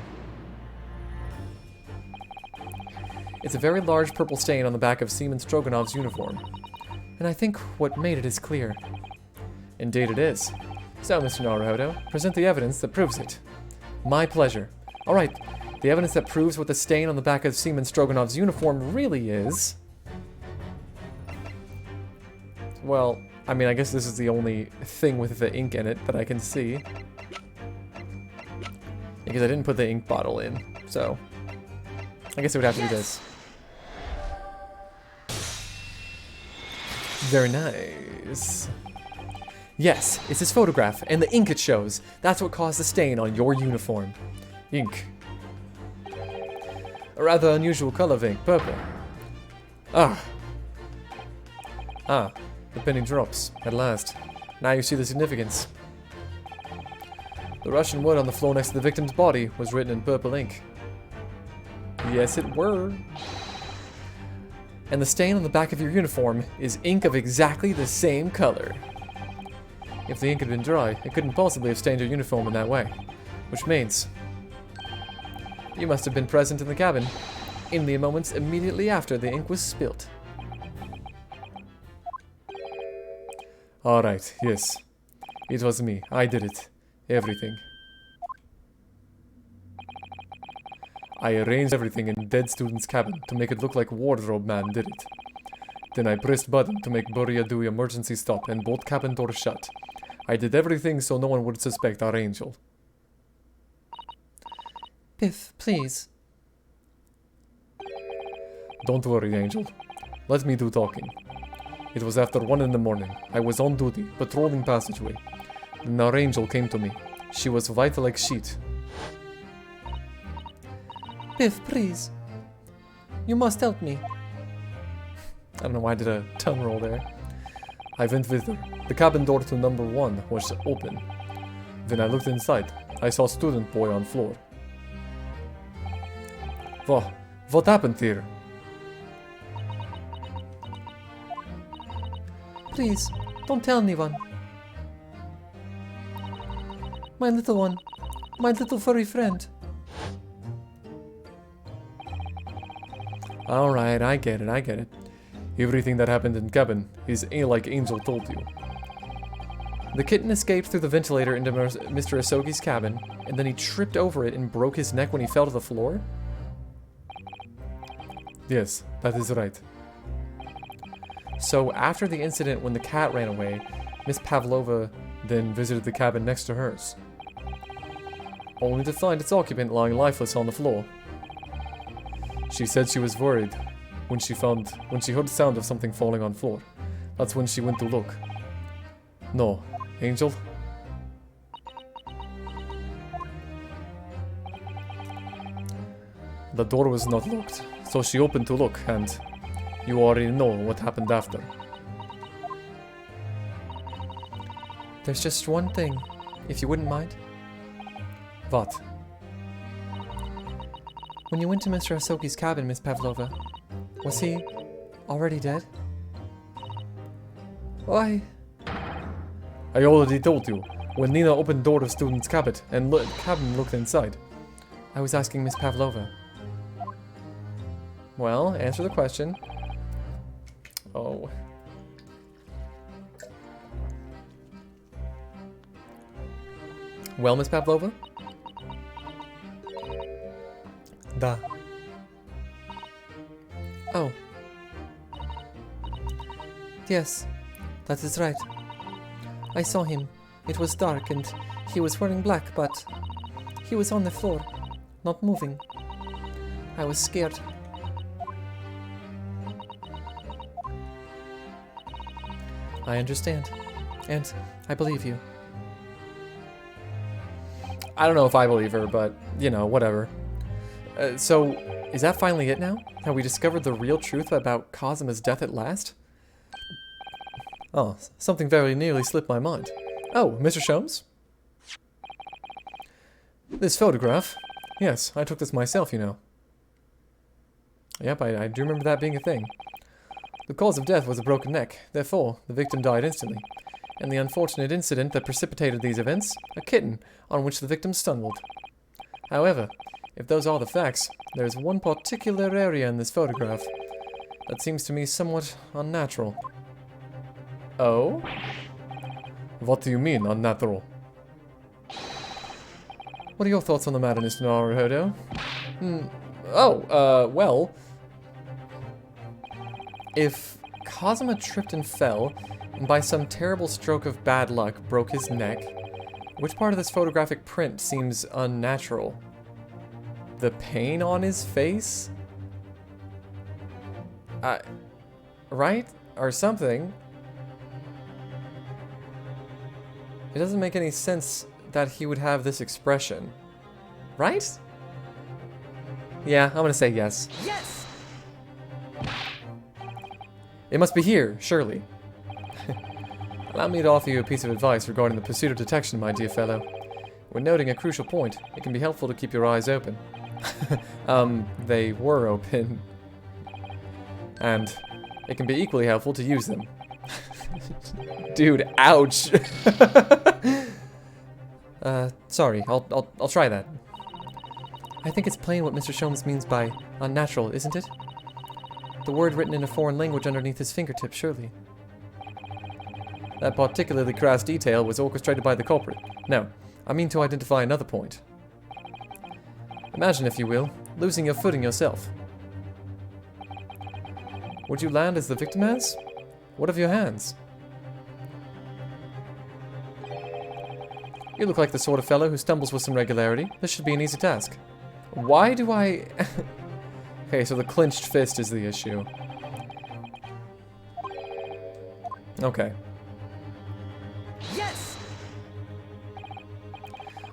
It's a very large purple stain on the back of Seaman Stroganov's uniform. And I think what made it is clear. Indeed it is. So, Mr. Naruhodo, present the evidence that proves it. My pleasure. Alright, the evidence that proves what the stain on the back of Seaman Stroganov's uniform really is... Well, I mean, I guess this is the only thing with the ink in it that I can see. Because I didn't put the ink bottle in, so... I guess it would have to be this. Very nice. Yes, it's this photograph, and the ink it shows. That's what caused the stain on your uniform. Ink. A rather unusual color of ink, purple. Ah. Ah, the penny drops, at last. Now you see the significance. The Russian word on the floor next to the victim's body was written in purple ink. Yes, it were. And the stain on the back of your uniform is ink of exactly the same color. If the ink had been dry, it couldn't possibly have stained your uniform in that way. Which means... you must have been present in the cabin, in the moments immediately after the ink was spilt. Alright, yes. It was me. I did it. Everything. I arranged everything in dead student's cabin to make it look like wardrobe man did it. Then I pressed button to make Buria do emergency stop and bolt cabin door shut. I did everything so no one would suspect our angel. Biff, please. Don't worry, Angel. Let me do talking. It was after 1 in the morning. I was on duty, patrolling passageway. Then our angel came to me. She was white like sheet. Biff, please. You must help me. I don't know why I did a tongue roll there. I went with her. The cabin door to number 1 was open. When I looked inside, I saw student boy on floor. What happened here? Please, don't tell anyone. My little one. My little furry friend. Alright, I get it, I get it. Everything that happened in cabin is like Angel told you. The kitten escaped through the ventilator into Mr. Asogi's cabin, and then he tripped over it and broke his neck when he fell to the floor? Yes, that is right. So after the incident when the cat ran away, Miss Pavlova then visited the cabin next to hers. Only to find its occupant lying lifeless on the floor. She said she was worried when she heard the sound of something falling on floor. That's when she went to look. No, Angel? The door was not locked, so she opened to look, and you already know what happened after. There's just one thing, if you wouldn't mind. What? When you went to Mr. Asoki's cabin, Miss Pavlova, was he already dead? Why? I already told you. When Nina opened door of student's cabin and looked inside. I was asking Miss Pavlova. Well, answer the question. Oh. Well, Miss Pavlova? Da. Oh. Yes, that is right. I saw him. It was dark and he was wearing black, but he was on the floor, not moving. I was scared. I understand, and I believe you. I don't know if I believe her, but, you know, whatever. So, is that finally it now? Have we discovered the real truth about Kazuma's death at last? Oh, something very nearly slipped my mind. Oh, Mr. Sholmes? This photograph? Yes, I took this myself, you know. Yep, I do remember that being a thing. The cause of death was a broken neck, therefore, the victim died instantly. And the unfortunate incident that precipitated these events, a kitten, on which the victim stumbled. However, if those are the facts, there is one particular area in this photograph that seems to me somewhat unnatural. Oh? What do you mean, unnatural? What are your thoughts on the matter, Mr. Naruhodo? Well... If Kazuma tripped and fell, and by some terrible stroke of bad luck broke his neck, which part of this photographic print seems unnatural? The pain on his face? Right? Or something. It doesn't make any sense that he would have this expression. Right? Yeah, I'm gonna say yes. Yes! It must be here, surely. Allow me to offer you a piece of advice regarding the pursuit of detection, my dear fellow. When noting a crucial point, it can be helpful to keep your eyes open. They were open. And it can be equally helpful to use them. Dude, ouch! Sorry, I'll try that. I think it's plain what Mr. Sholmes means by unnatural, isn't it? The word written in a foreign language underneath his fingertip, surely. That particularly crass detail was orchestrated by the culprit. No, I mean to identify another point. Imagine, if you will, losing your footing yourself. Would you land as the victim has? What of your hands? You look like the sort of fellow who stumbles with some regularity. This should be an easy task. Why do I... Okay, so the clenched fist is the issue. Okay. Yes!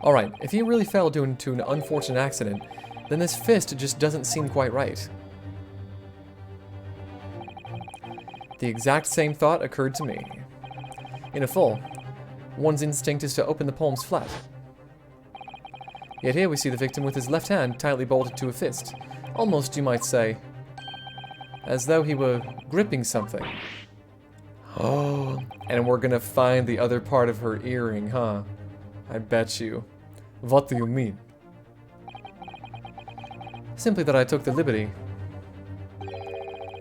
Alright, if he really fell due to an unfortunate accident, then this fist just doesn't seem quite right. The exact same thought occurred to me. In a fall, one's instinct is to open the palms flat. Yet here we see the victim with his left hand tightly bolted to a fist. Almost, you might say, as though he were gripping something. Oh, and we're gonna find the other part of her earring, huh? I bet you. What do you mean? Simply that I took the liberty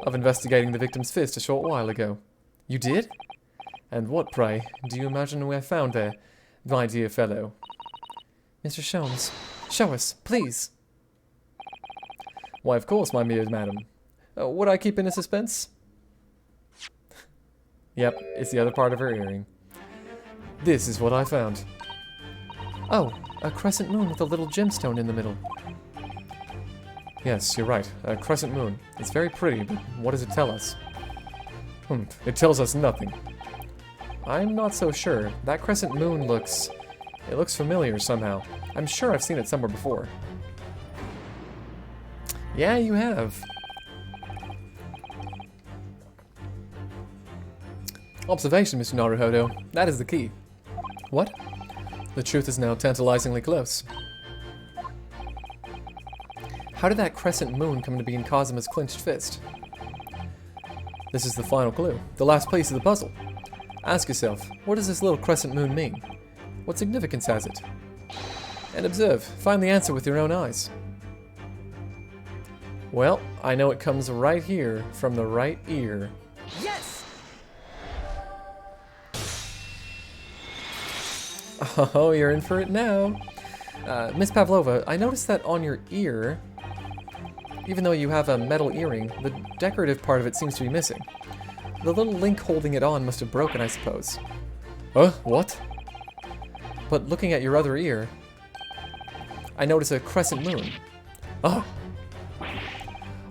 of investigating the victim's fist a short while ago. You did? And what, pray, do you imagine we have found there, my dear fellow? Mr. Sholmes, show us, please. Why, of course, my dear madam. Would I keep in a suspense? Yep, it's the other part of her earring. This is what I found. Oh, a crescent moon with a little gemstone in the middle. Yes, you're right. A crescent moon. It's very pretty, but what does it tell us? It tells us nothing. I'm not so sure. That crescent moon looks... It looks familiar somehow. I'm sure I've seen it somewhere before. Yeah, you have. Observation, Mr. Naruhodo. That is the key. What? The truth is now tantalizingly close. How did that crescent moon come to be in Kazuma's clenched fist? This is the final clue. The last piece of the puzzle. Ask yourself, what does this little crescent moon mean? What significance has it? And observe. Find the answer with your own eyes. Well, I know it comes right here from the right ear. Yes! Oh, you're in for it now. Miss Pavlova, I noticed that on your ear, even though you have a metal earring, the decorative part of it seems to be missing. The little link holding it on must have broken, I suppose. What? But looking at your other ear, I notice a crescent moon. Oh!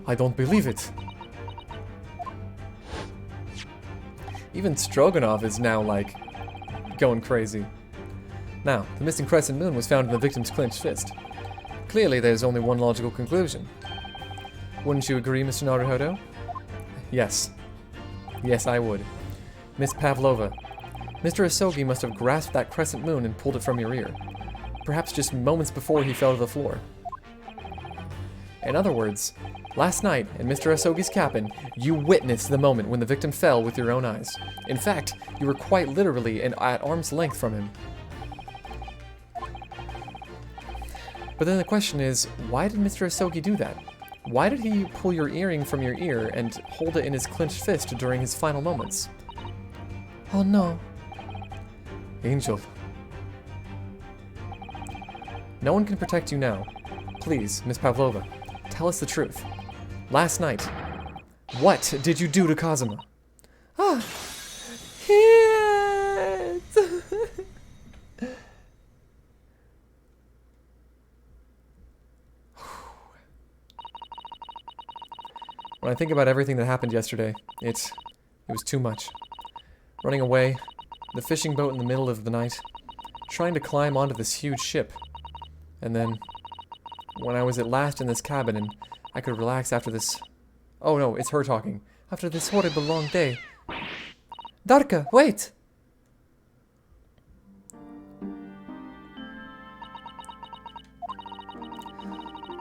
I don't believe it. Even Stroganov is now, like, going crazy. Now, the missing crescent moon was found in the victim's clenched fist. Clearly, there's only one logical conclusion. Wouldn't you agree, Mr. Naruhodo? Yes. Yes, I would. Miss Pavlova, Mr. Asogi must have grasped that crescent moon and pulled it from your ear. Perhaps just moments before he fell to the floor. In other words, last night, in Mr. Asogi's cabin, you witnessed the moment when the victim fell with your own eyes. In fact, you were quite literally at arm's length from him. But then the question is, why did Mr. Asogi do that? Why did he pull your earring from your ear and hold it in his clenched fist during his final moments? Oh no. Angel. No one can protect you now. Please, Miss Pavlova, tell us the truth. Last night, what did you do to Kazuma? Ah! Hit! When I think about everything that happened yesterday, it was too much. Running away, the fishing boat in the middle of the night, trying to climb onto this huge ship. And then, when I was at last in this cabin and I could relax after this... Oh no, it's her talking. After this horrible long day. Darka, wait!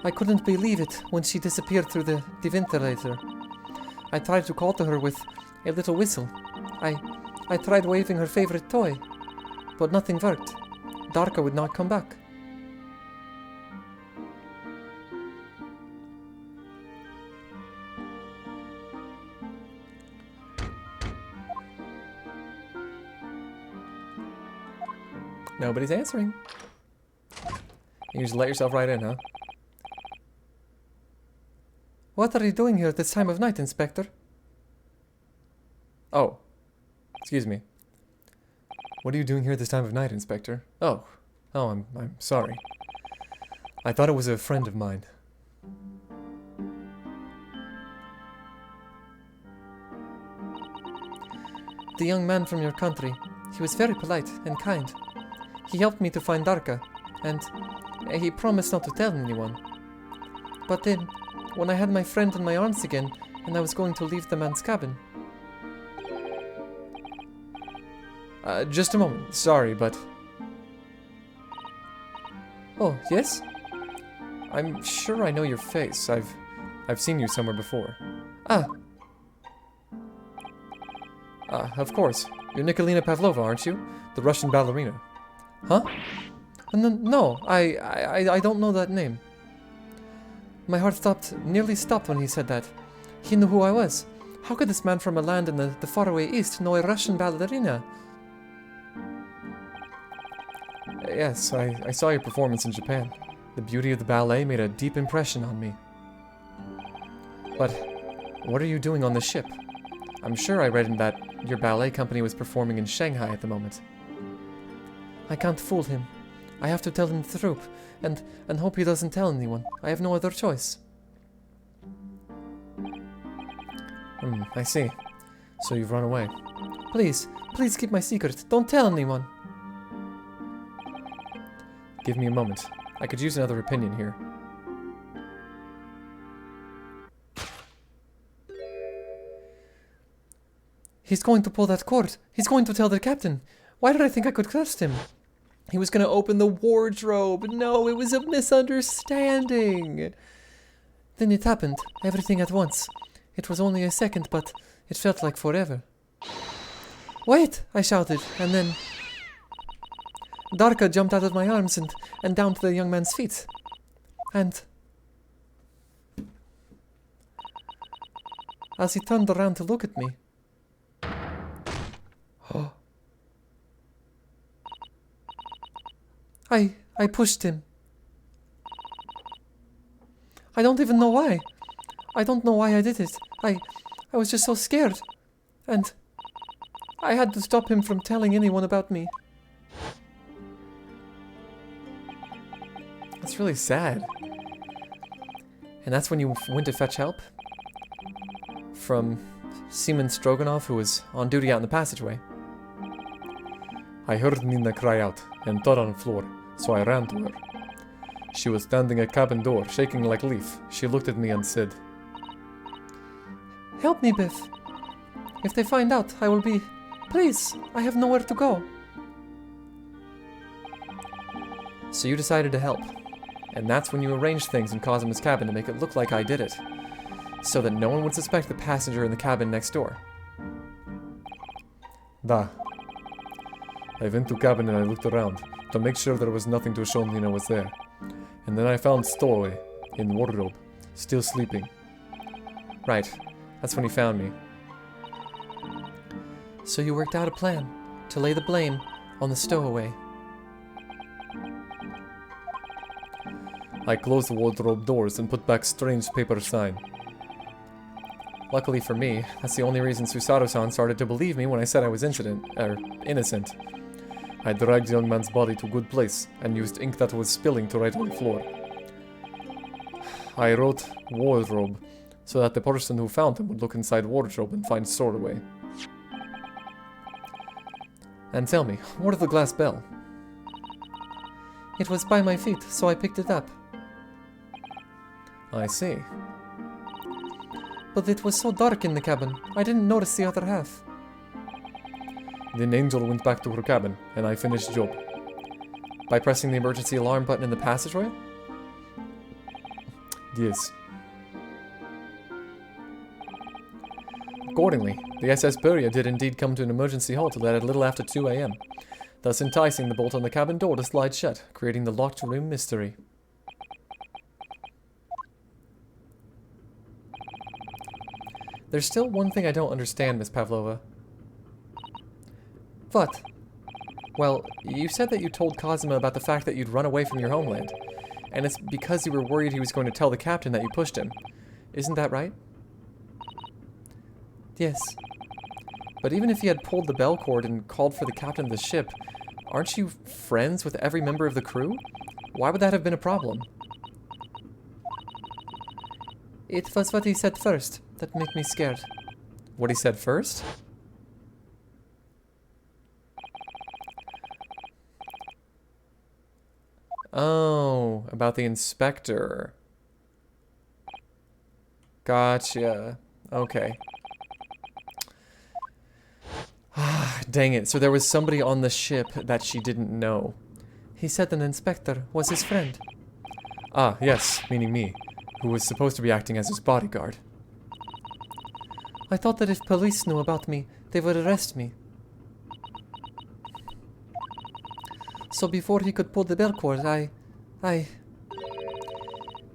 I couldn't believe it when she disappeared through the ventilator. I tried to call to her with a little whistle. I tried waving her favorite toy, but nothing worked. Darka would not come back. Nobody's answering. You just let yourself right in, huh? What are you doing here at this time of night, Inspector? Oh. Excuse me. What are you doing here at this time of night, Inspector? Oh. Oh, I'm sorry. I thought it was a friend of mine. The young man from your country. He was very polite and kind. He helped me to find Darka, and he promised not to tell anyone. But then, when I had my friend in my arms again, and I was going to leave the man's cabin... Just a moment. Sorry, but... Oh, yes? I'm sure I know your face. I've seen you somewhere before. Ah. Of course. You're Nikolina Pavlova, aren't you? The Russian ballerina. Huh? No, I don't know that name. My heart nearly stopped when he said that. He knew who I was. How could this man from a land in the faraway east know a Russian ballerina? Yes, I saw your performance in Japan. The beauty of the ballet made a deep impression on me. But what are you doing on the ship? I'm sure I read in that your ballet company was performing in Shanghai at the moment. I can't fool him. I have to tell him the truth, and hope he doesn't tell anyone. I have no other choice. I see. So you've run away. Please keep my secret. Don't tell anyone. Give me a moment. I could use another opinion here. He's going to pull that cord. He's going to tell the captain. Why did I think I could trust him? He was going to open the wardrobe. No, it was a misunderstanding. Then it happened. Everything at once. It was only a second, but it felt like forever. Wait, I shouted, and then Darka jumped out of my arms and down to the young man's feet. And as he turned around to look at me, I pushed him. I don't even know why. I don't know why I did it. I was just so scared. And I had to stop him from telling anyone about me. That's really sad. And that's when you went to fetch help? From Seaman Stroganoff, who was on duty out in the passageway. I heard Nina cry out and thud on the floor, so I ran to her. She was standing at cabin door, shaking like a leaf. She looked at me and said, Help me, Biff. If they find out, I will be... Please, I have nowhere to go. So you decided to help. And that's when you arranged things in Cosima's cabin to make it look like I did it. So that no one would suspect the passenger in the cabin next door. Da. I went to cabin and I looked around to make sure there was nothing to show Nina was there. And then I found Stowaway in wardrobe, still sleeping. Right. That's when he found me. So you worked out a plan to lay the blame on the stowaway. I closed the wardrobe doors and put back strange paper sign. Luckily for me, that's the only reason Susato-san started to believe me when I said I was innocent. I dragged the young man's body to a good place and used ink that was spilling to write on the floor. I wrote wardrobe so that the person who found him would look inside wardrobe and find Stowaway. And tell me, what of the glass bell? It was by my feet, so I picked it up. I see. But it was so dark in the cabin, I didn't notice the other half. Then Angel went back to her cabin, and I finished job. By pressing the emergency alarm button in the passageway? Yes. Accordingly, the SS Beria did indeed come to an emergency halt at a little after 2 a.m., thus enticing the bolt on the cabin door to slide shut, creating the locked room mystery. There's still one thing I don't understand, Miss Pavlova. What? Well, you said that you told Cosima about the fact that you'd run away from your homeland, and it's because you were worried he was going to tell the captain that you pushed him. Isn't that right? Yes. But even if he had pulled the bell cord and called for the captain of the ship, aren't you friends with every member of the crew? Why would that have been a problem? It was what he said first that made me scared. What he said first? Oh, about the inspector. Gotcha. Okay. Ah, dang it. So there was somebody on the ship that she didn't know. He said an inspector was his friend. Ah, yes, meaning me, who was supposed to be acting as his bodyguard. I thought that if police knew about me, they would arrest me. So before he could pull the bell cord, I... May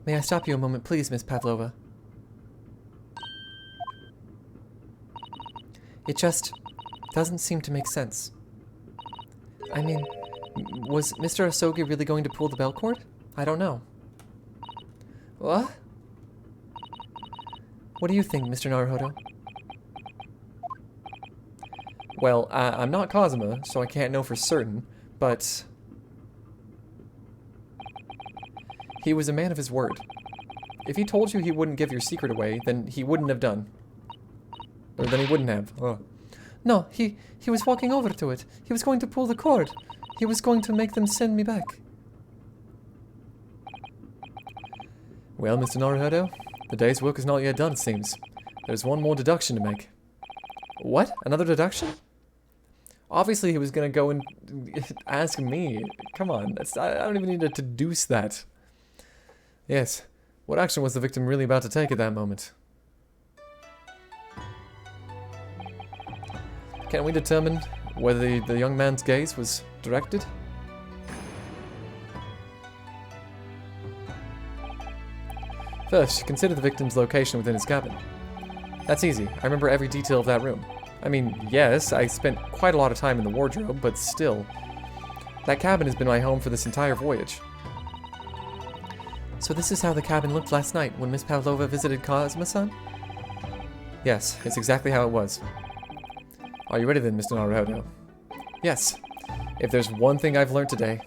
I stop you a moment, please, Miss Pavlova? It just doesn't seem to make sense. I mean, was Mr. Asogi really going to pull the bell cord? I don't know. What? What do you think, Mr. Naruhodo? Well, I'm not Cosima, so I can't know for certain, but... he was a man of his word. If he told you he wouldn't give your secret away, then he wouldn't have done. Or then he wouldn't have. Oh. No, he was walking over to it. He was going to pull the cord. He was going to make them send me back. Well, Mr. Naruhodo, the day's work is not yet done, it seems. There's one more deduction to make. What? Another deduction? Obviously he was gonna go and ask me. Come on, I don't even need to deduce that. Yes. What action was the victim really about to take at that moment? Can we determine whether the young man's gaze was directed? First, consider the victim's location within his cabin. That's easy. I remember every detail of that room. I mean, yes, I spent quite a lot of time in the wardrobe, but still. That cabin has been my home for this entire voyage. So this is how the cabin looked last night when Miss Pavlova visited Kazuma-san? Yes, it's exactly how it was. Are you ready then, Mr. Naruhodo? Yes. If there's one thing I've learned today,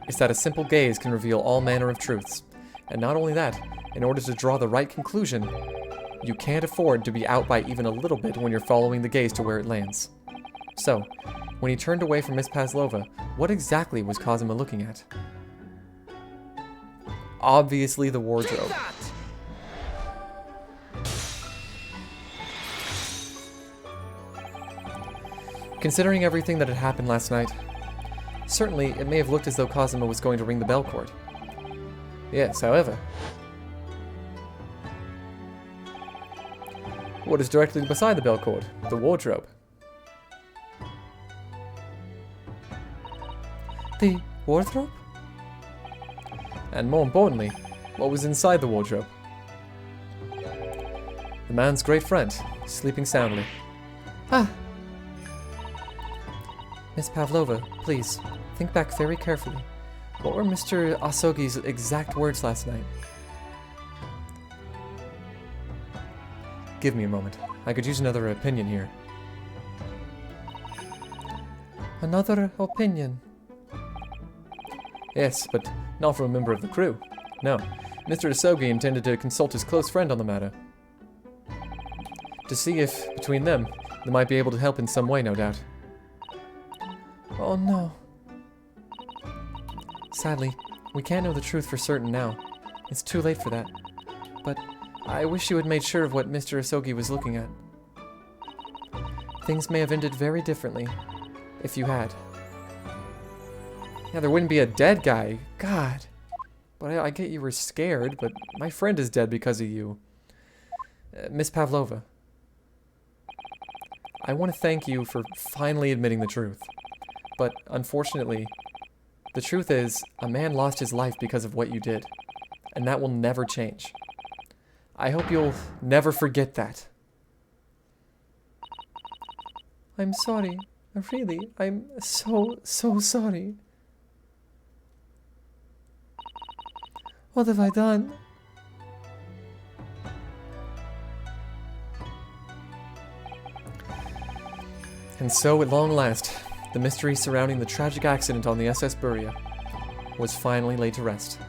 it's that a simple gaze can reveal all manner of truths. And not only that, in order to draw the right conclusion, you can't afford to be out by even a little bit when you're following the gaze to where it lands. So, when he turned away from Miss Pavlova, what exactly was Kazuma looking at? Obviously the wardrobe. Considering everything that had happened last night, certainly it may have looked as though Kazuma was going to ring the bell cord. Yes, however, what is directly beside the bell cord? The wardrobe. The wardrobe? And more importantly, what was inside the wardrobe? The man's great friend, sleeping soundly. Ah! Miss Pavlova, please, think back very carefully. What were Mr. Asogi's exact words last night? Give me a moment. I could use another opinion here. Another opinion? Yes, but not from a member of the crew. No, Mr. Asogi intended to consult his close friend on the matter. To see if, between them, they might be able to help in some way, no doubt. Oh no. Sadly, we can't know the truth for certain now. It's too late for that. But I wish you had made sure of what Mr. Asogi was looking at. Things may have ended very differently if you had. Yeah, there wouldn't be a dead guy. God. But I get you were scared, but my friend is dead because of you. Miss Pavlova. I want to thank you for finally admitting the truth. But, unfortunately, the truth is, a man lost his life because of what you did. And that will never change. I hope you'll never forget that. I'm sorry. Really, I'm so sorry. What have I done? And so, at long last, the mystery surrounding the tragic accident on the SS Buria was finally laid to rest.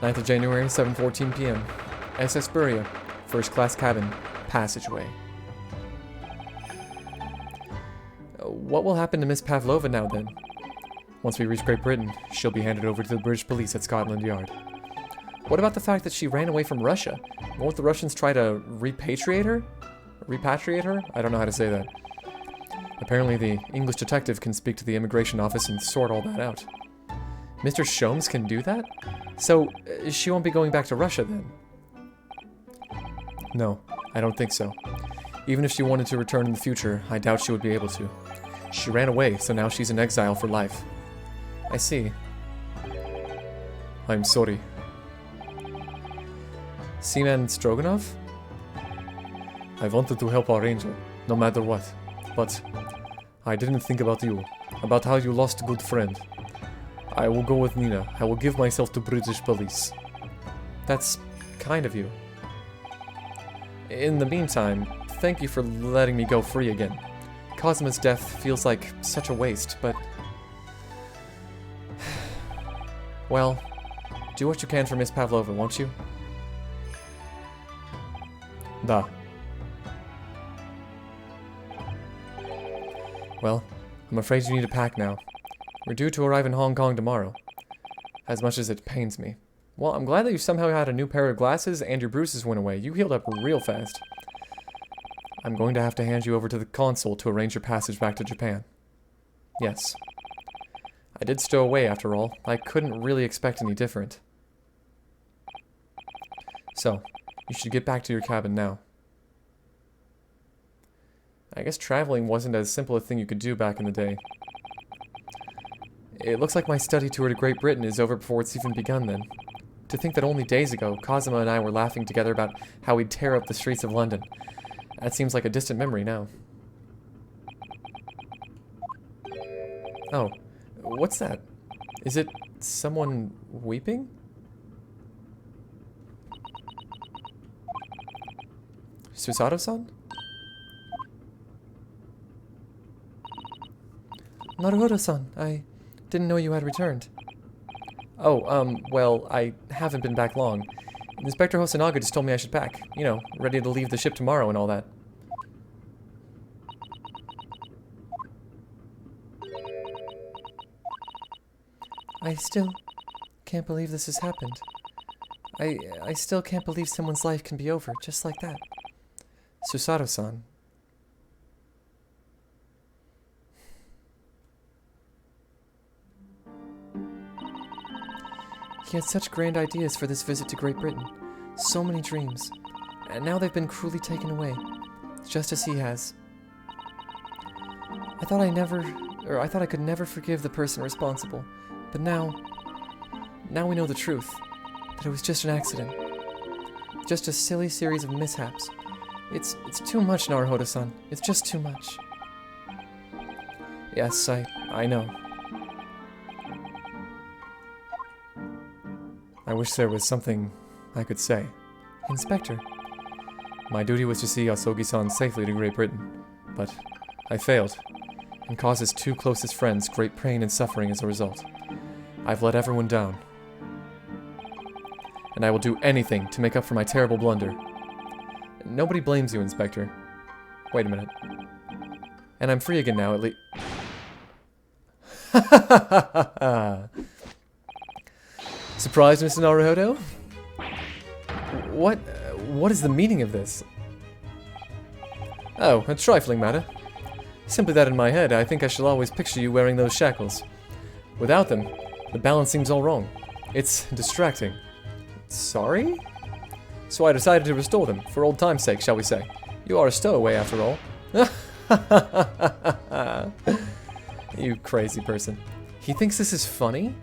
9th of January, 7:14 p.m. SS Buria, first class cabin, passageway. What will happen to Miss Pavlova now then? Once we reach Great Britain, she'll be handed over to the British police at Scotland Yard. What about the fact that she ran away from Russia? Won't the Russians try to repatriate her? Repatriate her? I don't know how to say that. Apparently the English detective can speak to the immigration office and sort all that out. Mr. Sholmes can do that? So, she won't be going back to Russia then? No, I don't think so. Even if she wanted to return in the future, I doubt she would be able to. She ran away, so now she's in exile for life. I see. I'm sorry. Seaman Stroganov? I wanted to help our angel, no matter what. But I didn't think about you, about how you lost a good friend. I will go with Nina. I will give myself to British police. That's kind of you. In the meantime, thank you for letting me go free again. Kazuma's death feels like such a waste, but... well, do what you can for Miss Pavlova, won't you? Da. Well, I'm afraid you need to pack now. We're due to arrive in Hong Kong tomorrow. as much as it pains me. Well, I'm glad that you somehow had a new pair of glasses and your bruises went away. You healed up real fast. I'm going to have to hand you over to the consul to arrange your passage back to Japan. Yes. I did stow away after all. I couldn't really expect any different. So, you should get back to your cabin now. I guess traveling wasn't as simple a thing you could do back in the day. It looks like my study tour to Great Britain is over before it's even begun then. To think that only days ago, Cosima and I were laughing together about how we'd tear up the streets of London. That seems like a distant memory now. Oh, what's that? Is it someone weeping? Susato-san? Naruhodo-san, I didn't know you had returned. Oh, well, I haven't been back long. Inspector Hosonaga just told me I should pack. You know, ready to leave the ship tomorrow and all that. I still can't believe this has happened. I still can't believe someone's life can be over just like that. Susato-san. He had such grand ideas for this visit to Great Britain. So many dreams. And now they've been cruelly taken away. Just as he has. I thought I could never forgive the person responsible. But now we know the truth. That it was just an accident. Just a silly series of mishaps. It's too much, Naruhodo-san. It's just too much. Yes, I know. I wish there was something I could say. Inspector. My duty was to see Asogi-san safely to Great Britain, but I failed, and caused his two closest friends great pain and suffering as a result. I've let everyone down. And I will do anything to make up for my terrible blunder. Nobody blames you, Inspector. Wait a minute. And I'm free again now, at least. Surprised, Mr. Naruhodo? What is the meaning of this? Oh, a trifling matter. Simply that in my head, I think I shall always picture you wearing those shackles. Without them, the balance seems all wrong. It's distracting. Sorry? So I decided to restore them, for old time's sake, shall we say. You are a stowaway, after all. You crazy person. He thinks this is funny?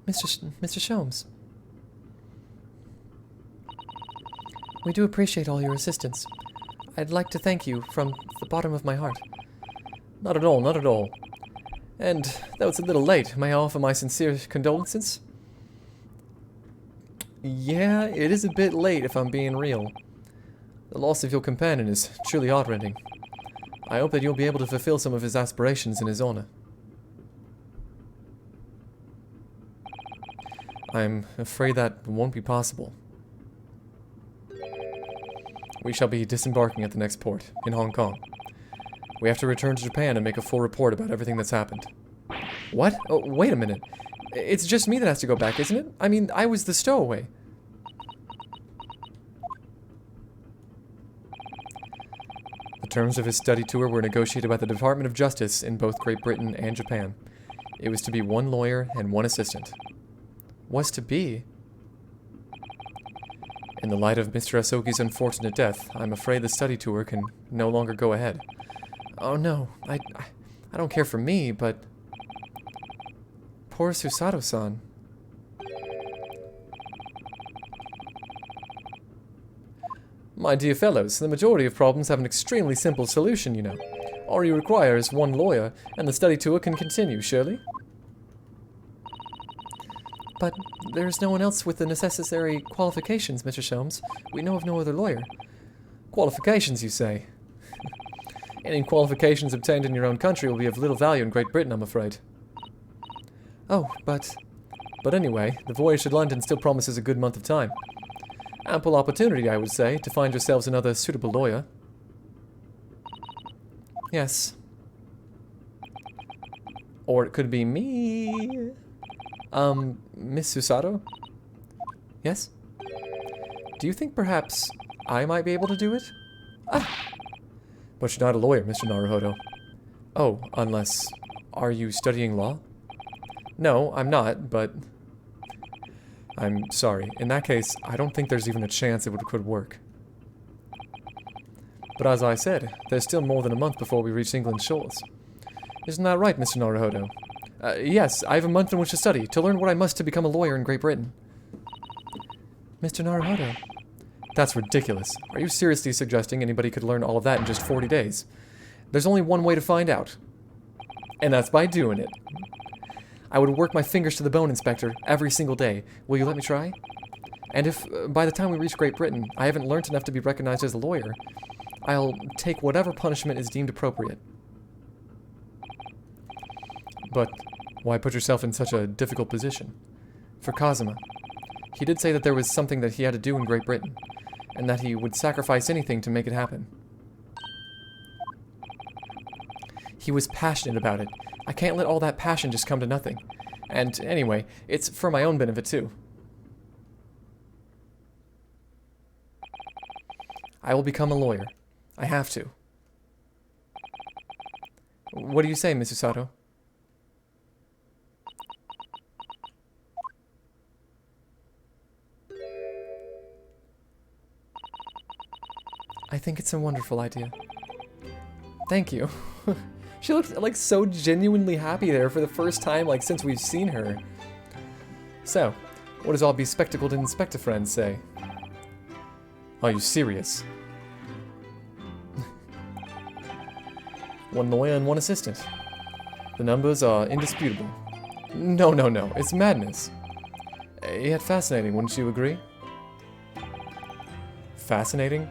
Mr. Sholmes. We do appreciate all your assistance. I'd like to thank you from the bottom of my heart. Not at all, not at all. And, though it's a little late, may I offer my sincere condolences? Yeah, it is a bit late if I'm being real. The loss of your companion is truly heartrending. I hope that you'll be able to fulfill some of his aspirations in his honor. I'm afraid that won't be possible. We shall be disembarking at the next port, in Hong Kong. We have to return to Japan and make a full report about everything that's happened. What? Oh, wait a minute. It's just me that has to go back, isn't it? I mean, I was the stowaway. The terms of his study tour were negotiated by the Department of Justice in both Great Britain and Japan. It was to be one lawyer and one assistant. Was to be? In the light of Mr. Asogi's unfortunate death, I'm afraid the study tour can no longer go ahead. Oh no, I don't care for me, but... Poor Susato-san. My dear fellows, the majority of problems have an extremely simple solution, you know. All you require is one lawyer, and the study tour can continue, surely? But there's no one else with the necessary qualifications, Mr. Sholmes. We know of no other lawyer. Qualifications, you say? Any qualifications obtained in your own country will be of little value in Great Britain, I'm afraid. Oh, but... But anyway, the voyage to London still promises a good month of time. Ample opportunity, I would say, to find yourselves another suitable lawyer. Yes. Or it could be me. Miss Susato? Yes? Do you think perhaps I might be able to do it? Ah! But you're not a lawyer, Mr. Naruhodo. Oh, unless... Are you studying law? No, I'm not, but... I'm sorry. In that case, I don't think there's even a chance it could work. But as I said, there's still more than a month before we reach England's shores. Isn't that right, Mr. Naruhodo? Yes, I have a month in which to study, to learn what I must to become a lawyer in Great Britain. Mr. Naruhodo. That's ridiculous. Are you seriously suggesting anybody could learn all of that in just 40 days? There's only one way to find out. And that's by doing it. I would work my fingers to the bone, Inspector, every single day. Will you let me try? And if, by the time we reach Great Britain, I haven't learned enough to be recognized as a lawyer, I'll take whatever punishment is deemed appropriate. But why put yourself in such a difficult position? For Kazuma. He did say that there was something that he had to do in Great Britain, and that he would sacrifice anything to make it happen. He was passionate about it. I can't let all that passion just come to nothing. And anyway, it's for my own benefit too. I will become a lawyer. I have to. What do you say, Miss Usato? I think it's a wonderful idea. Thank you. She looks like so genuinely happy there for the first time like since we've seen her. So, what does all be spectacled inspector-friends say? Are you serious? One lawyer and one assistant. The numbers are indisputable. No, no, no. It's madness. Yet fascinating, wouldn't you agree? Fascinating?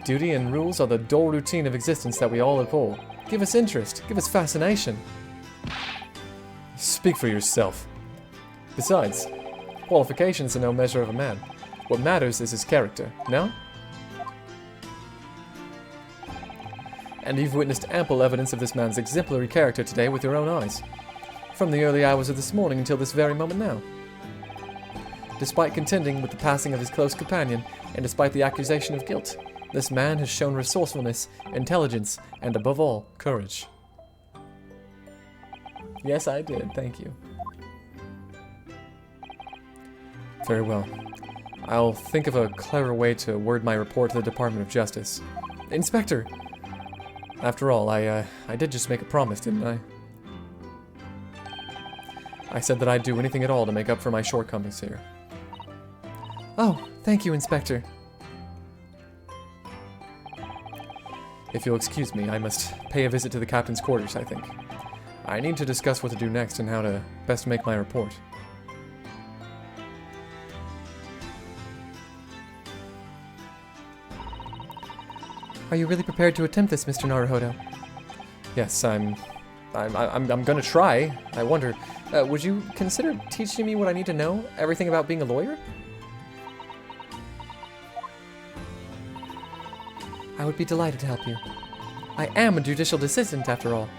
Duty and rules are the dull routine of existence that we all abhor. Give us interest. Give us fascination. Speak for yourself. Besides, qualifications are no measure of a man. What matters is his character, no? And you've witnessed ample evidence of this man's exemplary character today with your own eyes. From the early hours of this morning until this very moment now. Despite contending with the passing of his close companion, and despite the accusation of guilt, this man has shown resourcefulness, intelligence, and above all, courage. Yes, I did. Thank you. Very well. I'll think of a clever way to word my report to the Department of Justice. Inspector! After all, I did just make a promise, didn't I? I said that I'd do anything at all to make up for my shortcomings here. Oh, thank you, Inspector. If you'll excuse me, I must pay a visit to the captain's quarters, I think. I need to discuss what to do next and how to best make my report. Are you really prepared to attempt this, Mr. Naruhodo? Yes, I'm gonna try. I wonder, would you consider teaching me what I need to know? Everything about being a lawyer? I would be delighted to help you. I am a judicial assistant, after all.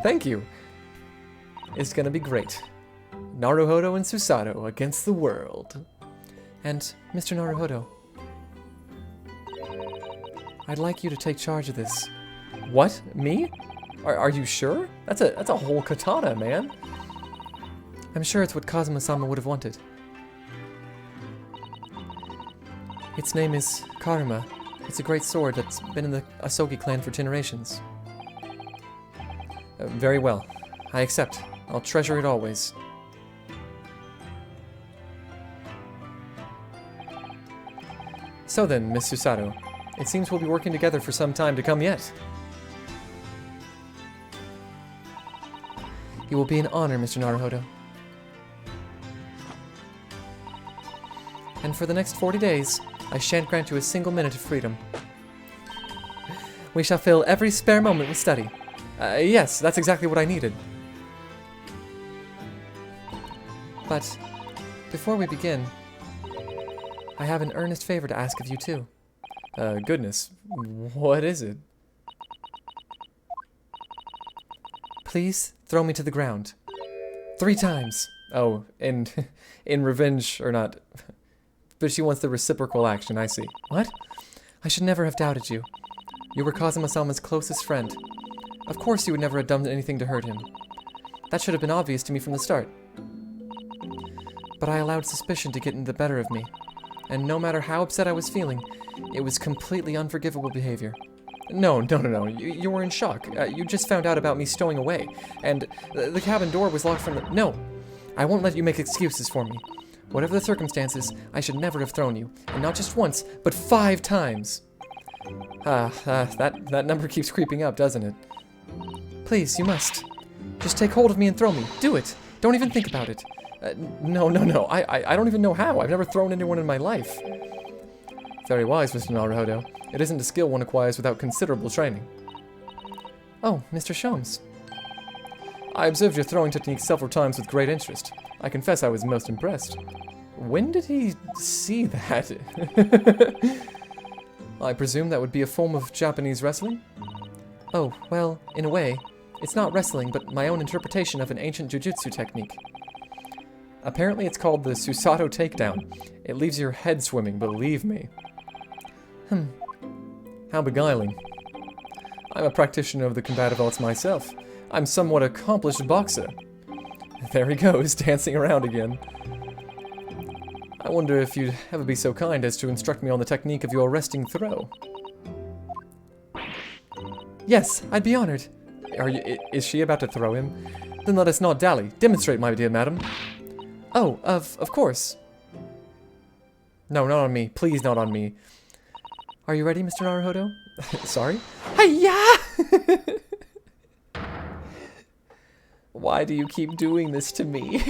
Thank you. It's gonna be great. Naruhodo and Susato against the world. And, Mr. Naruhodo, I'd like you to take charge of this. What? Me? Are you sure? That's a whole katana, man. I'm sure it's what Kazuma-sama would have wanted. Its name is Karuma. It's a great sword that's been in the Asogi clan for generations. Very well. I accept. I'll treasure it always. So then, Miss Susato, it seems we'll be working together for some time to come yet. It will be an honor, Mr. Naruhodo. And for the next 40 days, I shan't grant you a single minute of freedom. We shall fill every spare moment with study. Yes, that's exactly what I needed. But, before we begin, I have an earnest favor to ask of you too. Goodness, what is it? Please throw me to the ground. 3 times. Oh, in revenge, or not. But she wants the reciprocal action, I see. What? I should never have doubted you. You were Kazuma-sama's closest friend. Of course you would never have done anything to hurt him. That should have been obvious to me from the start. But I allowed suspicion to get in the better of me. And no matter how upset I was feeling, it was completely unforgivable behavior. No. You were in shock. You just found out about me stowing away. And the cabin door was locked from the... No! I won't let you make excuses for me. Whatever the circumstances, I should never have thrown you. And not just once, but 5 times. That number keeps creeping up, doesn't it? Please, you must. Just take hold of me and throw me. Do it. Don't even think about it. No. I don't even know how. I've never thrown anyone in my life. Very wise, Mr. Naruhodo. It isn't a skill one acquires without considerable training. Oh, Mr. Sholmes. I observed your throwing technique several times with great interest. I confess I was most impressed. When did he see that? I presume that would be a form of Japanese wrestling? Oh, well, in a way. It's not wrestling, but my own interpretation of an ancient jujutsu technique. Apparently it's called the Susato Takedown. It leaves your head swimming, believe me. How beguiling. I'm a practitioner of the combative arts myself. I'm somewhat accomplished boxer. There he goes, dancing around again. I wonder if you'd ever be so kind as to instruct me on the technique of your resting throw. Yes, I'd be honored. Is she about to throw him? Then let us not dally. Demonstrate, my dear madam. Oh, of course. No, not on me. Please, not on me. Are you ready, Mr. Naruhodo? Sorry? Hi-ya! Why do you keep doing this to me?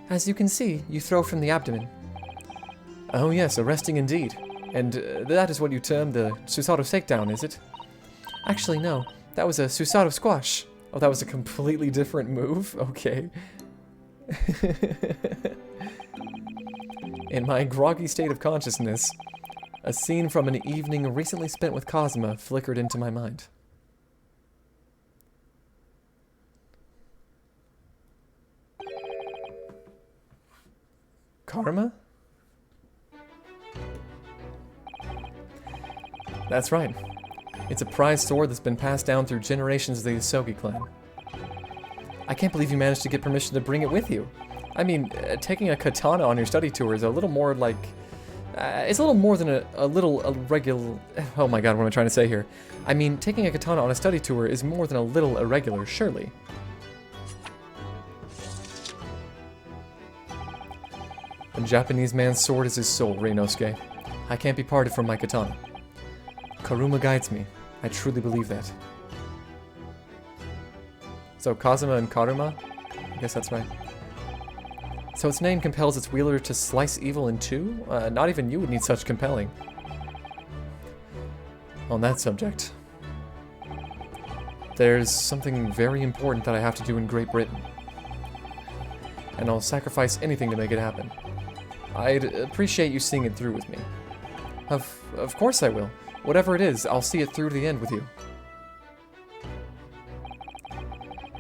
As you can see, you throw from the abdomen. Oh yes, arresting indeed. And that is what you term the Susato Takedown, is it? Actually, no. That was a Susato Squash. Oh, that was a completely different move? Okay. In my groggy state of consciousness, a scene from an evening recently spent with Kazuma flickered into my mind. Karma? That's right. It's a prized sword that's been passed down through generations of the Isogi clan. I can't believe you managed to get permission to bring it with you. I mean, taking a katana on your study tour is a little more like... it's a little more than a little irregular... Oh my god, what am I trying to say here? I mean, taking a katana on a study tour is more than a little irregular, surely. A Japanese man's sword is his soul, Reinosuke. I can't be parted from my katana. Karuma guides me. I truly believe that. So, Kazuma and Karuma? I guess that's right. So its name compels its wielder to slice evil in two? Not even you would need such compelling. On that subject, there's something very important that I have to do in Great Britain. And I'll sacrifice anything to make it happen. I'd appreciate you seeing it through with me. Of course I will. Whatever it is, I'll see it through to the end with you.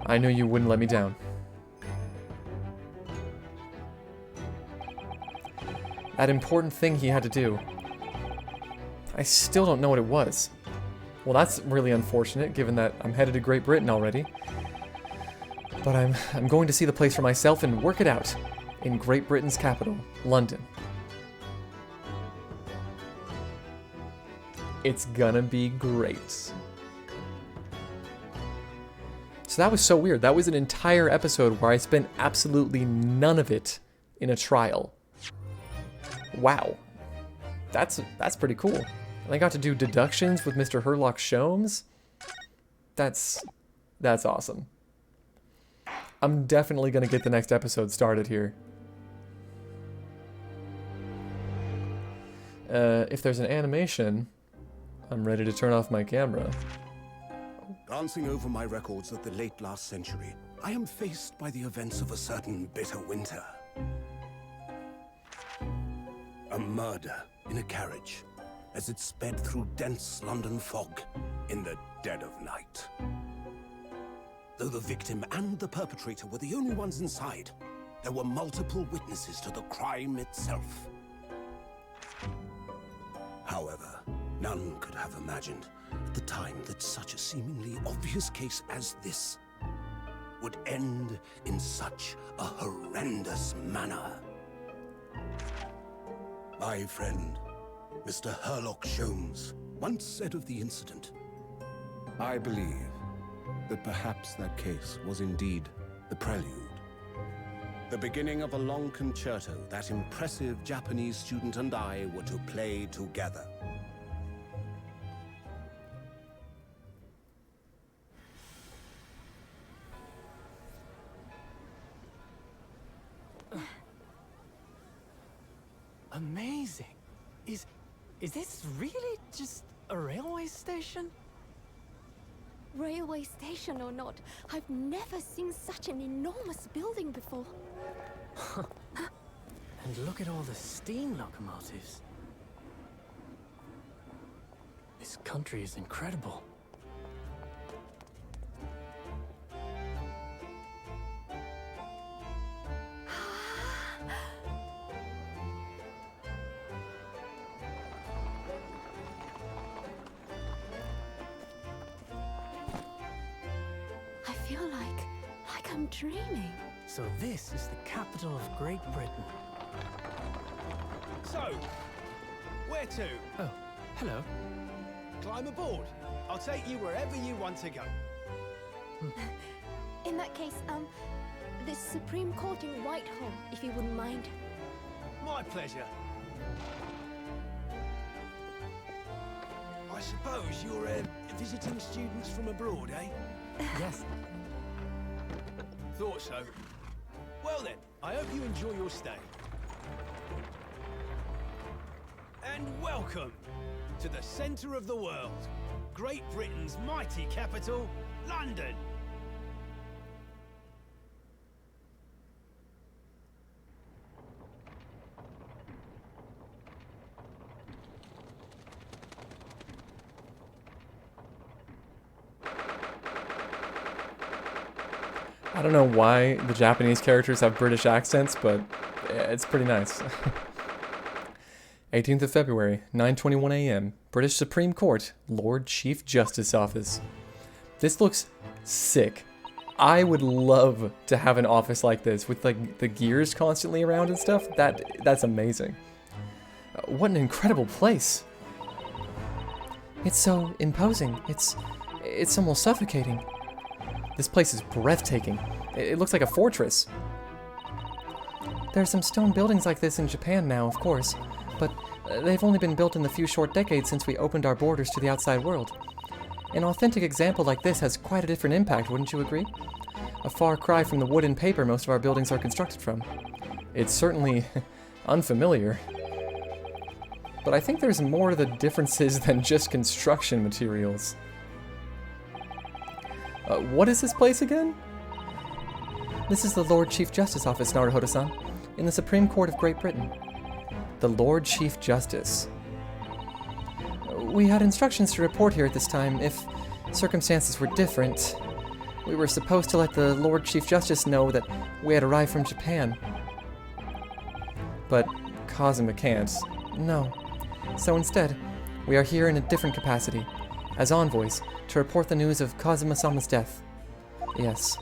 I knew you wouldn't let me down. That important thing he had to do. I still don't know what it was. Well, that's really unfortunate, given that I'm headed to Great Britain already. But I'm going to see the place for myself and work it out. In Great Britain's capital, London. It's gonna be great. So that was so weird. That was an entire episode where I spent absolutely none of it in a trial. Wow. That's pretty cool. And I got to do deductions with Mr. Herlock Sholmes. That's awesome. I'm definitely gonna get the next episode started here. If there's an animation, I'm ready to turn off my camera. Glancing over my records of the late last century, I am faced by the events of a certain bitter winter. A murder in a carriage as it sped through dense London fog in the dead of night. Though the victim and the perpetrator were the only ones inside, there were multiple witnesses to the crime itself. However, none could have imagined at the time that such a seemingly obvious case as this would end in such a horrendous manner. My friend, Mr. Herlock Sholmes, once said of the incident, "I believe that perhaps that case was indeed the prelude. The beginning of a long concerto that impressive Japanese student and I were to play together." Amazing. Is this really just a railway station? Railway station or not, I've never seen such an enormous building before. And look at all the steam locomotives. This country is incredible. I feel like I'm dreaming. So this is the capital of Great Britain. So, where to? Oh, hello. Climb aboard. I'll take you wherever you want to go. In that case, the Supreme Court in Whitehall, if you wouldn't mind. My pleasure. I suppose you're visiting students from abroad, eh? Yes. Thought so. Well then, I hope you enjoy your stay. And welcome to the centre of the world, Great Britain's mighty capital, London. I don't know why the Japanese characters have British accents, but it's pretty nice. 18th of February, 9:21 a.m. British Supreme Court, Lord Chief Justice Office. This looks sick. I would love to have an office like this with like the gears constantly around and stuff. That's amazing. What an incredible place. It's so imposing. It's almost suffocating. This place is breathtaking. It looks like a fortress. There are some stone buildings like this in Japan now, of course, but they've only been built in the few short decades since we opened our borders to the outside world. An authentic example like this has quite a different impact, wouldn't you agree? A far cry from the wood and paper most of our buildings are constructed from. It's certainly unfamiliar. But I think there's more to the differences than just construction materials. What is this place again? This is the Lord Chief Justice Office, Naruhodo-san, in the Supreme Court of Great Britain. The Lord Chief Justice. We had instructions to report here at this time if circumstances were different. We were supposed to let the Lord Chief Justice know that we had arrived from Japan. But Kazuma can't. No. So instead, we are here in a different capacity, as envoys, to report the news of Kazuma-sama's death. Yes.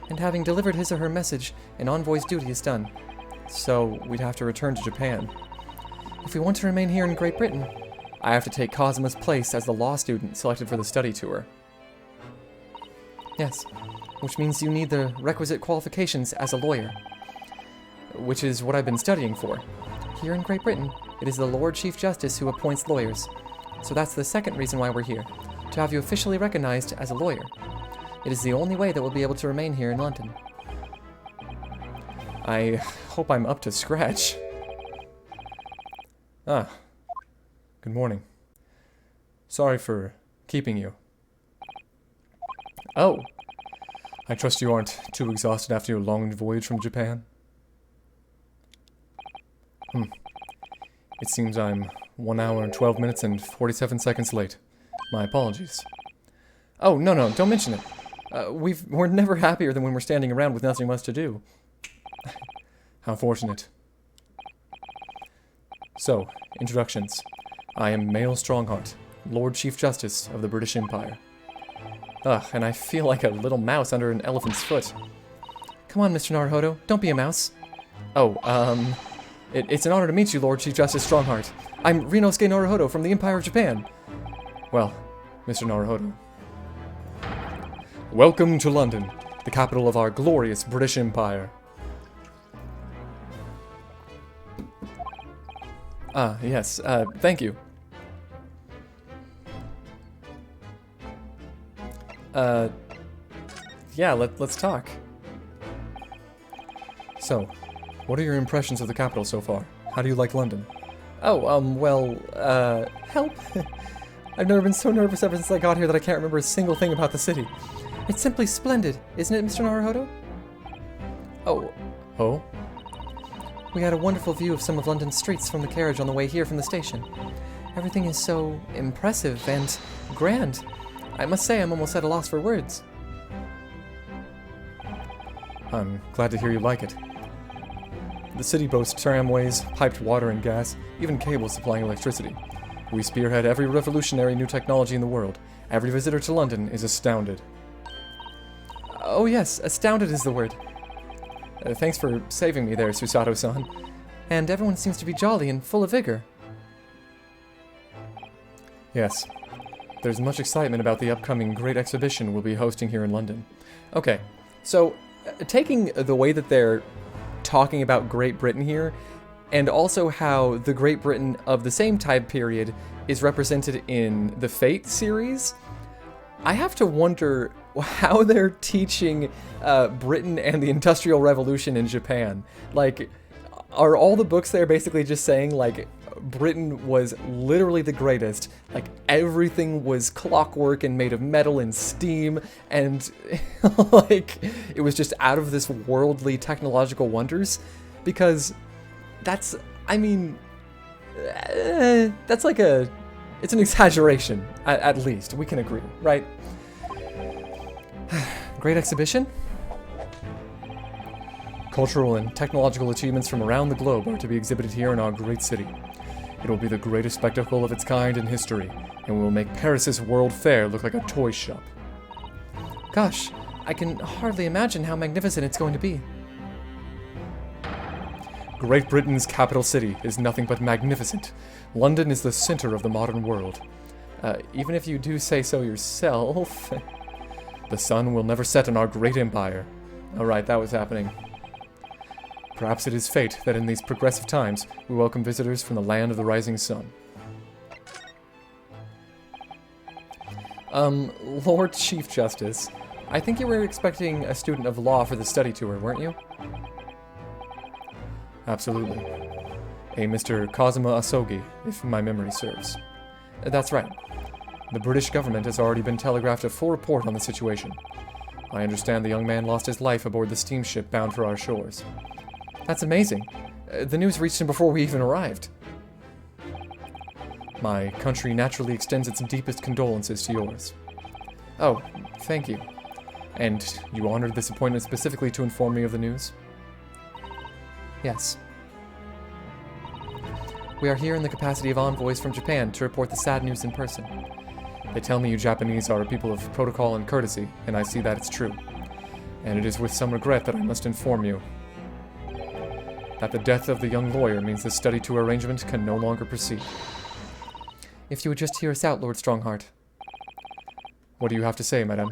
And having delivered his or her message, an envoy's duty is done. So we'd have to return to Japan. If we want to remain here in Great Britain, I have to take Kazuma's place as the law student selected for the study tour. yes, which means you need the requisite qualifications as a lawyer. Which is what I've been studying for. Here in Great Britain, it is the Lord Chief Justice who appoints lawyers. So that's the second reason why we're here, to have you officially recognized as a lawyer. It is the only way that we'll be able to remain here in London. I hope I'm up to scratch. Ah. Good morning. Sorry for keeping you. Oh. I trust you aren't too exhausted after your long voyage from Japan? It seems I'm 1 hour and 12 minutes and 47 seconds late. My apologies. Oh, no, don't mention it. We're never happier than when we're standing around with nothing much to do. How fortunate. So, introductions. I am Mael Strongheart, Lord Chief Justice of the British Empire. Ugh, and I feel like a little mouse under an elephant's foot. Come on, Mr. Naruhodo, don't be a mouse. Oh, it's an honor to meet you, Lord Chief Justice Strongheart. I'm Rinosuke Naruhodo from the Empire of Japan. Well, Mr. Naruhodo. Welcome to London, the capital of our glorious British Empire. Ah, yes, thank you. Yeah, let's talk. So, what are your impressions of the capital so far? How do you like London? Oh, well, help. I've never been so nervous ever since I got here that I can't remember a single thing about the city. It's simply splendid, isn't it, Mr. Naruhodo? Oh? We had a wonderful view of some of London's streets from the carriage on the way here from the station. Everything is so impressive and grand. I must say I'm almost at a loss for words. I'm glad to hear you like it. The city boasts tramways, piped water and gas, even cables supplying electricity. We spearhead every revolutionary new technology in the world. Every visitor to London is astounded. Oh yes, astounded is the word. Thanks for saving me there, Susato-san. And everyone seems to be jolly and full of vigor. Yes. There's much excitement about the upcoming Great Exhibition we'll be hosting here in London. Okay, so taking the way that they're talking about Great Britain here, and also how the Great Britain of the same time period is represented in the Fate series, I have to wonder how they're teaching Britain and the Industrial Revolution in Japan. Like, are all the books there basically just saying, like, Britain was literally the greatest, like, everything was clockwork and made of metal and steam, and, like, it was just out of this worldly technological wonders? Because that's, I mean, that's like it's an exaggeration, at least, we can agree, right? Great exhibition? Cultural and technological achievements from around the globe are to be exhibited here in our great city. It will be the greatest spectacle of its kind in history, and will make Paris's World Fair look like a toy shop. Gosh, I can hardly imagine how magnificent it's going to be. Great Britain's capital city is nothing but magnificent. London is the center of the modern world. Even if you do say so yourself, the sun will never set in our great empire. Alright, that was happening. Perhaps it is fate that in these progressive times, we welcome visitors from the land of the rising sun. Lord Chief Justice, I think you were expecting a student of law for the study tour, weren't you? Absolutely. A Mr. Kazuma Asogi, if my memory serves. That's right. The British government has already been telegraphed a full report on the situation. I understand the young man lost his life aboard the steamship bound for our shores. That's amazing. The news reached him before we even arrived. My country naturally extends its deepest condolences to yours. Oh, thank you. And you honored this appointment specifically to inform me of the news? Yes. We are here in the capacity of envoys from Japan to report the sad news in person. They tell me you Japanese are a people of protocol and courtesy, and I see that it's true. And it is with some regret that I must inform you that the death of the young lawyer means the study tour arrangement can no longer proceed. If you would just hear us out, Lord Strongheart. What do you have to say, madame?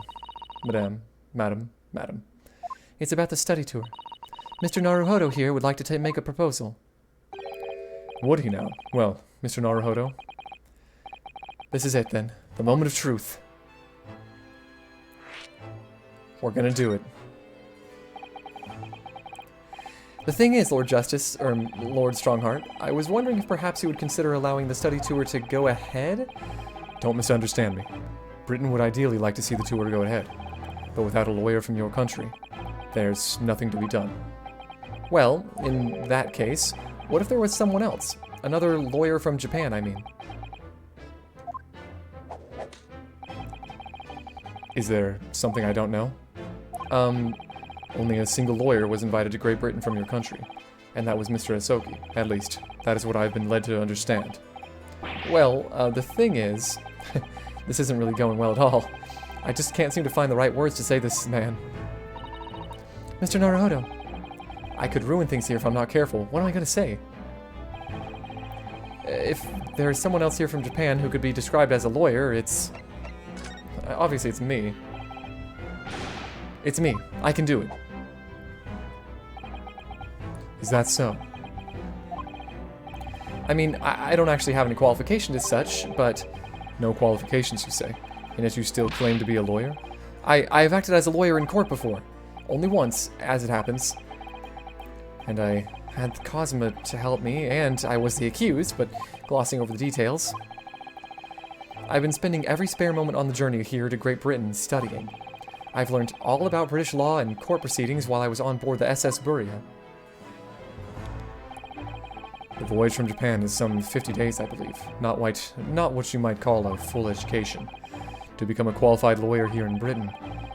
Madam. It's about the study tour. Mr. Naruhodo here would like to make a proposal. Would he now? Well, Mr. Naruhodo, this is it then. The moment of truth. We're gonna do it. The thing is, Lord Justice, or Lord Strongheart, I was wondering if perhaps you would consider allowing the study tour to go ahead? Don't misunderstand me. Britain would ideally like to see the tour go ahead. But without a lawyer from your country, there's nothing to be done. Well, in that case, what if there was someone else? Another lawyer from Japan, I mean. Is there something I don't know? Only a single lawyer was invited to Great Britain from your country, and that was Mr. Asogi. At least, that is what I've been led to understand. Well, the thing is, this isn't really going well at all. I just can't seem to find the right words to say this man. Mr. Naruhodo, I could ruin things here if I'm not careful. What am I going to say? If there's someone else here from Japan who could be described as a lawyer, it's... Obviously, it's me. It's me. I can do it. Is that so? I mean, I don't actually have any qualifications as such, but... No qualifications, you say? And yet you still claim to be a lawyer? I have acted as a lawyer in court before. Only once, as it happens. And I had Cosima to help me, and I was the accused, but glossing over the details. I've been spending every spare moment on the journey here to Great Britain studying. I've learned all about British law and court proceedings while I was on board the SS Buria. The voyage from Japan is some 50 days, I believe. Not what you might call a full education. To become a qualified lawyer here in Britain,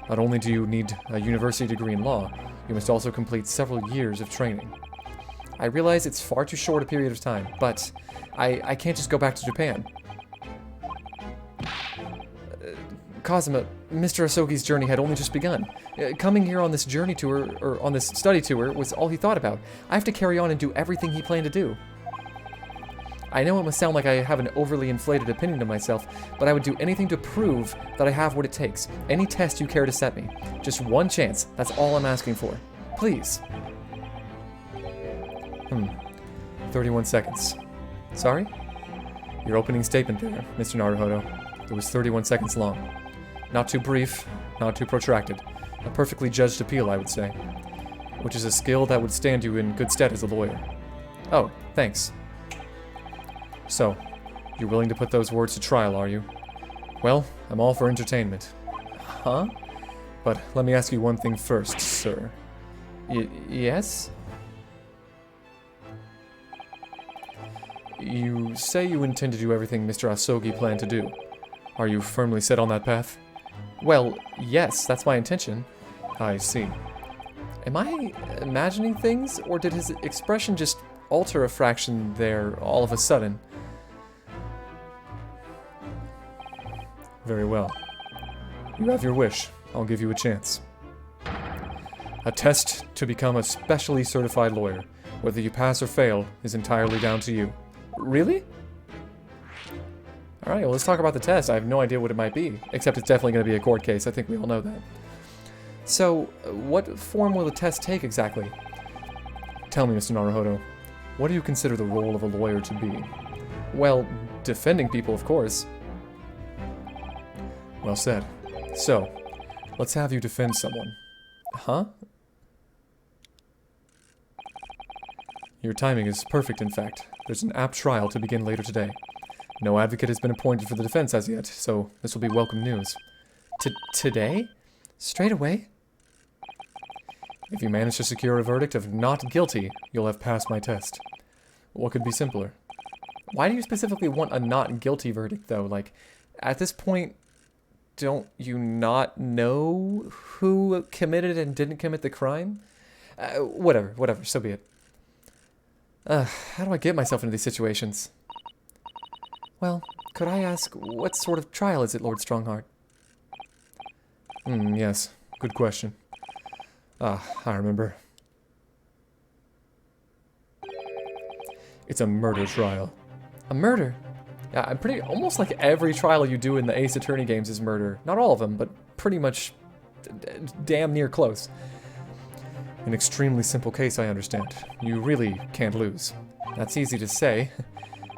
not only do you need a university degree in law, you must also complete several years of training. I realize it's far too short a period of time, but I can't just go back to Japan. Cosima, Mr. Asogi's journey had only just begun. Coming here on this journey tour, or on this study tour, was all he thought about. I have to carry on and do everything he planned to do. I know it must sound like I have an overly inflated opinion of myself, but I would do anything to prove that I have what it takes. Any test you care to set me. Just one chance, that's all I'm asking for. Please. 31 seconds. Sorry? Your opening statement there, Mr. Naruhodo. It was 31 seconds long. Not too brief, not too protracted. A perfectly judged appeal, I would say. Which is a skill that would stand you in good stead as a lawyer. Oh, thanks. So, you're willing to put those words to trial, are you? Well, I'm all for entertainment. Huh? But let me ask you one thing first, sir. Yes? You say you intend to do everything Mr. Asogi planned to do. Are you firmly set on that path? Well, yes, that's my intention. I see. Am I imagining things, or did his expression just alter a fraction there all of a sudden? Very well. You have your wish. I'll give you a chance. A test to become a specially certified lawyer. Whether you pass or fail is entirely down to you. Really? Alright, well, let's talk about the test. I have no idea what it might be, except it's definitely going to be a court case. I think we all know that. So, what form will the test take exactly? Tell me, Mr. Naruhodo, what do you consider the role of a lawyer to be? Well, defending people, of course. Well said. So, let's have you defend someone. Huh? Your timing is perfect, in fact. There's an apt trial to begin later today. No advocate has been appointed for the defense as yet, so this will be welcome news. Today? Straight away? If you manage to secure a verdict of not guilty, you'll have passed my test. What could be simpler? Why do you specifically want a not guilty verdict, though? Like, at this point, don't you not know who committed and didn't commit the crime? Whatever, so be it. How do I get myself into these situations? Well, could I ask, what sort of trial is it, Lord Strongheart? Yes. Good question. I remember. It's a murder trial. A murder? Yeah, I'm pretty... almost like every trial you do in the Ace Attorney games is murder. Not all of them, but pretty much damn near close. An extremely simple case, I understand. You really can't lose. That's easy to say,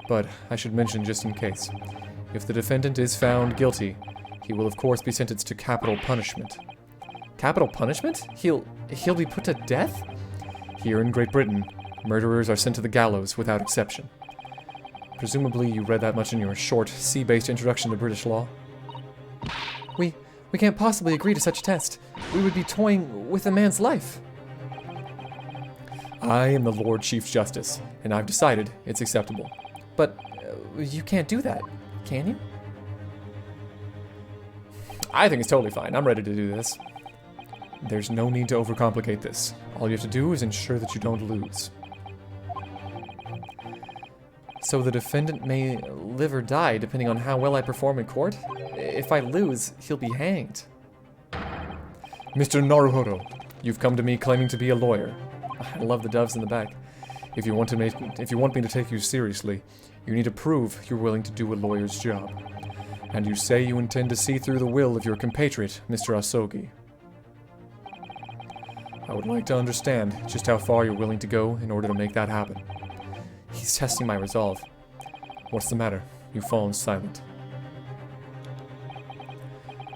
but I should mention just in case. If the defendant is found guilty, he will of course be sentenced to capital punishment. Capital punishment? He'll be put to death? Here in Great Britain, murderers are sent to the gallows without exception. Presumably you read that much in your short, C-based introduction to British law? We can't possibly agree to such a test. We would be toying with a man's life. I am the Lord Chief Justice, and I've decided it's acceptable. But you can't do that, can you? I think it's totally fine. I'm ready to do this. There's no need to overcomplicate this. All you have to do is ensure that you don't lose. So the defendant may live or die depending on how well I perform in court? If I lose, he'll be hanged. Mr. Naruhodo, you've come to me claiming to be a lawyer. I love the doves in the back. If you want me to take you seriously, you need to prove you're willing to do a lawyer's job. And you say you intend to see through the will of your compatriot, Mr. Asogi. I would like to understand just how far you're willing to go in order to make that happen. He's testing my resolve. What's the matter? You've fallen silent.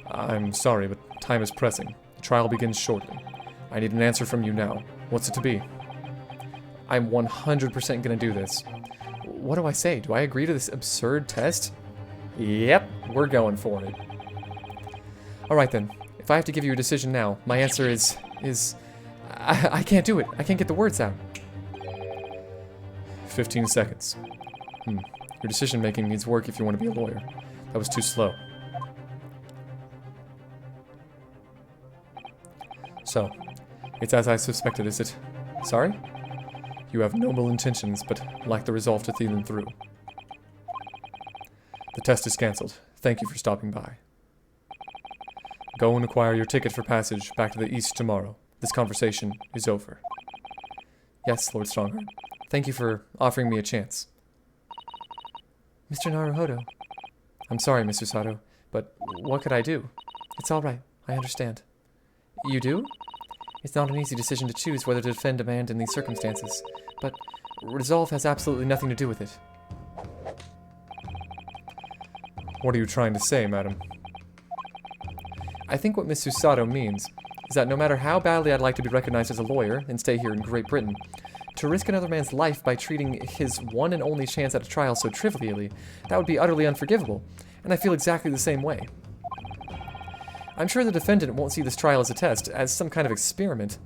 I'm sorry, but time is pressing. The trial begins shortly. I need an answer from you now. What's it to be? I'm 100% gonna do this. What do I say? Do I agree to this absurd test? Yep, we're going for it. Alright then. If I have to give you a decision now, my answer is... I can't do it. I can't get the words out. 15 seconds. Your decision making needs work if you want to be a lawyer. That was too slow. So, it's as I suspected, is it? Sorry? You have noble intentions, but lack the resolve to see them through. The test is cancelled. Thank you for stopping by. Go and acquire your ticket for passage back to the east tomorrow. This conversation is over. Yes, Lord Strongheart. Thank you for offering me a chance. Mr. Naruhodo. I'm sorry, Mr. Sato, but what could I do? It's alright. I understand. You do? It's not an easy decision to choose whether to defend a man in these circumstances, but resolve has absolutely nothing to do with it. What are you trying to say, madam? I think what Mr. Sato means is that no matter how badly I'd like to be recognized as a lawyer and stay here in Great Britain, to risk another man's life by treating his one and only chance at a trial so trivially, that would be utterly unforgivable, and I feel exactly the same way. I'm sure the defendant won't see this trial as a test, as some kind of experiment.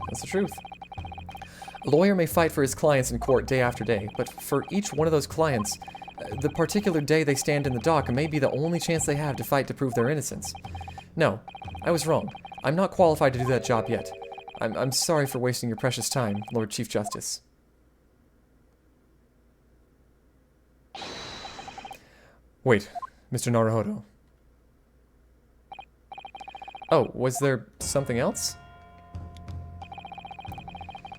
That's the truth. A lawyer may fight for his clients in court day after day, but for each one of those clients, the particular day they stand in the dock may be the only chance they have to fight to prove their innocence. No, I was wrong. I'm not qualified to do that job yet. I'm sorry for wasting your precious time, Lord Chief Justice. Wait, Mr. Naruhodo. Oh, was there something else?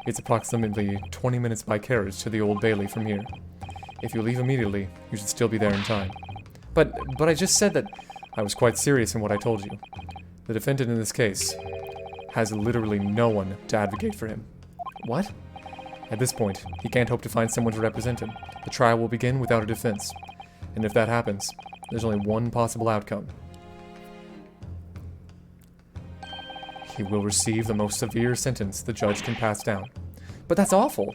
It's approximately 20 minutes by carriage to the Old Bailey from here. If you leave immediately, you should still be there in time. But I just said that... I was quite serious in what I told you. The defendant in this case has literally no one to advocate for him. What? At this point, he can't hope to find someone to represent him. The trial will begin without a defense. And if that happens, there's only one possible outcome. He will receive the most severe sentence the judge can pass down. But that's awful.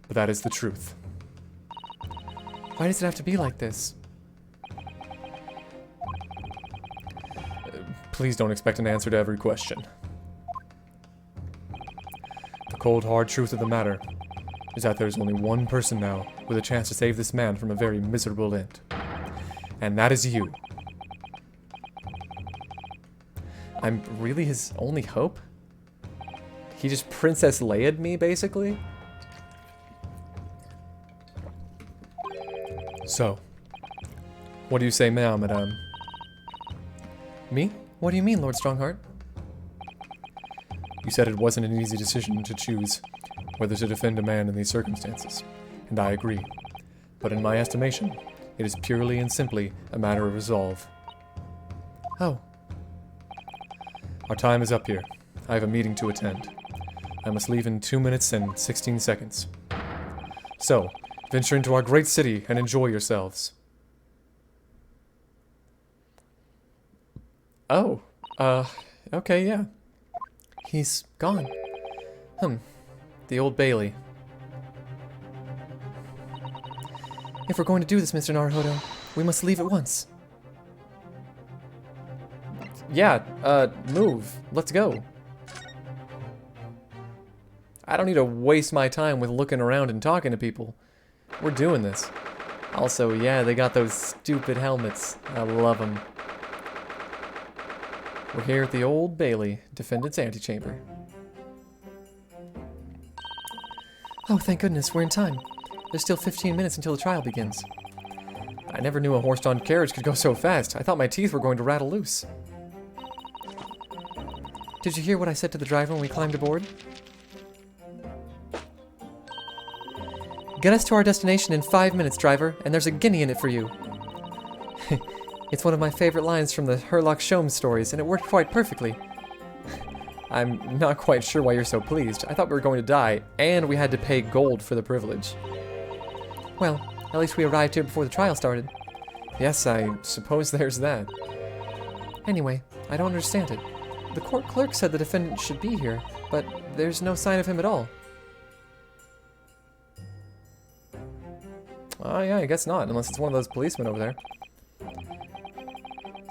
But that is the truth. Why does it have to be like this? Please don't expect an answer to every question. The cold, hard truth of the matter is that there's only one person now with a chance to save this man from a very miserable end. And that is you. I'm really his only hope? He just Princess Leia'd me, basically? So, what do you say now, madame? Me? What do you mean, Lord Strongheart? You said it wasn't an easy decision to choose whether to defend a man in these circumstances, and I agree. But in my estimation, it is purely and simply a matter of resolve. Oh. Our time is up here. I have a meeting to attend. I must leave in 2 minutes and 16 seconds. So, venture into our great city and enjoy yourselves. Oh. Okay, yeah. He's gone. The Old Bailey. If we're going to do this, Mr. Naruhodo, we must leave at once. Yeah, move. Let's go. I don't need to waste my time with looking around and talking to people. We're doing this. Also, yeah, they got those stupid helmets. I love them. We're here at the Old Bailey, defendant's antechamber. Oh, thank goodness, we're in time. There's still 15 minutes until the trial begins. I never knew a horse-drawn carriage could go so fast. I thought my teeth were going to rattle loose. Did you hear what I said to the driver when we climbed aboard? Get us to our destination in 5 minutes, driver, and there's a guinea in it for you. It's one of my favorite lines from the Herlock Sholmes stories, and it worked quite perfectly. I'm not quite sure why you're so pleased. I thought we were going to die, and we had to pay gold for the privilege. Well, at least we arrived here before the trial started. Yes, I suppose there's that. Anyway, I don't understand it. The court clerk said the defendant should be here, but there's no sign of him at all. Oh yeah, I guess not, unless it's one of those policemen over there.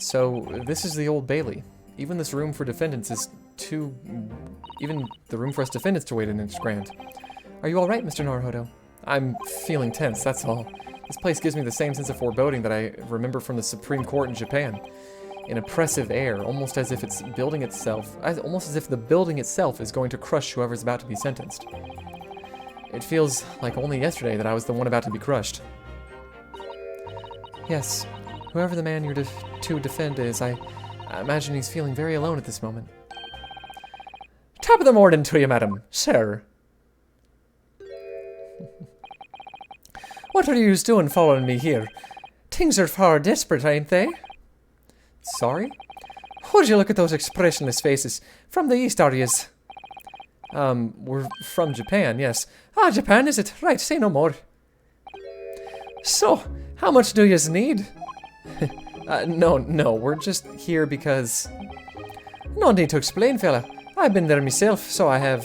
So, this is the Old Bailey. Even this room for defendants is too... Even the room for us defendants to wait in is grand. Are you alright, Mr. Naruhodo? I'm feeling tense, that's all. This place gives me the same sense of foreboding that I remember from the Supreme Court in Japan. An oppressive air, almost as if it's building itself... Almost as if the building itself is going to crush whoever's about to be sentenced. It feels like only yesterday that I was the one about to be crushed. Yes, whoever the man you're to defend is, I imagine he's feeling very alone at this moment. Top of the morning to you, madam. Sir. What are yous doing following me here? Things are far desperate, ain't they? Sorry? Would you look at those expressionless faces? From the east, are yous? We're from Japan, yes. Ah, Japan, is it? Right, say no more. So, how much do yous need? No, we're just here because... No need to explain, fella. I've been there myself, so I have.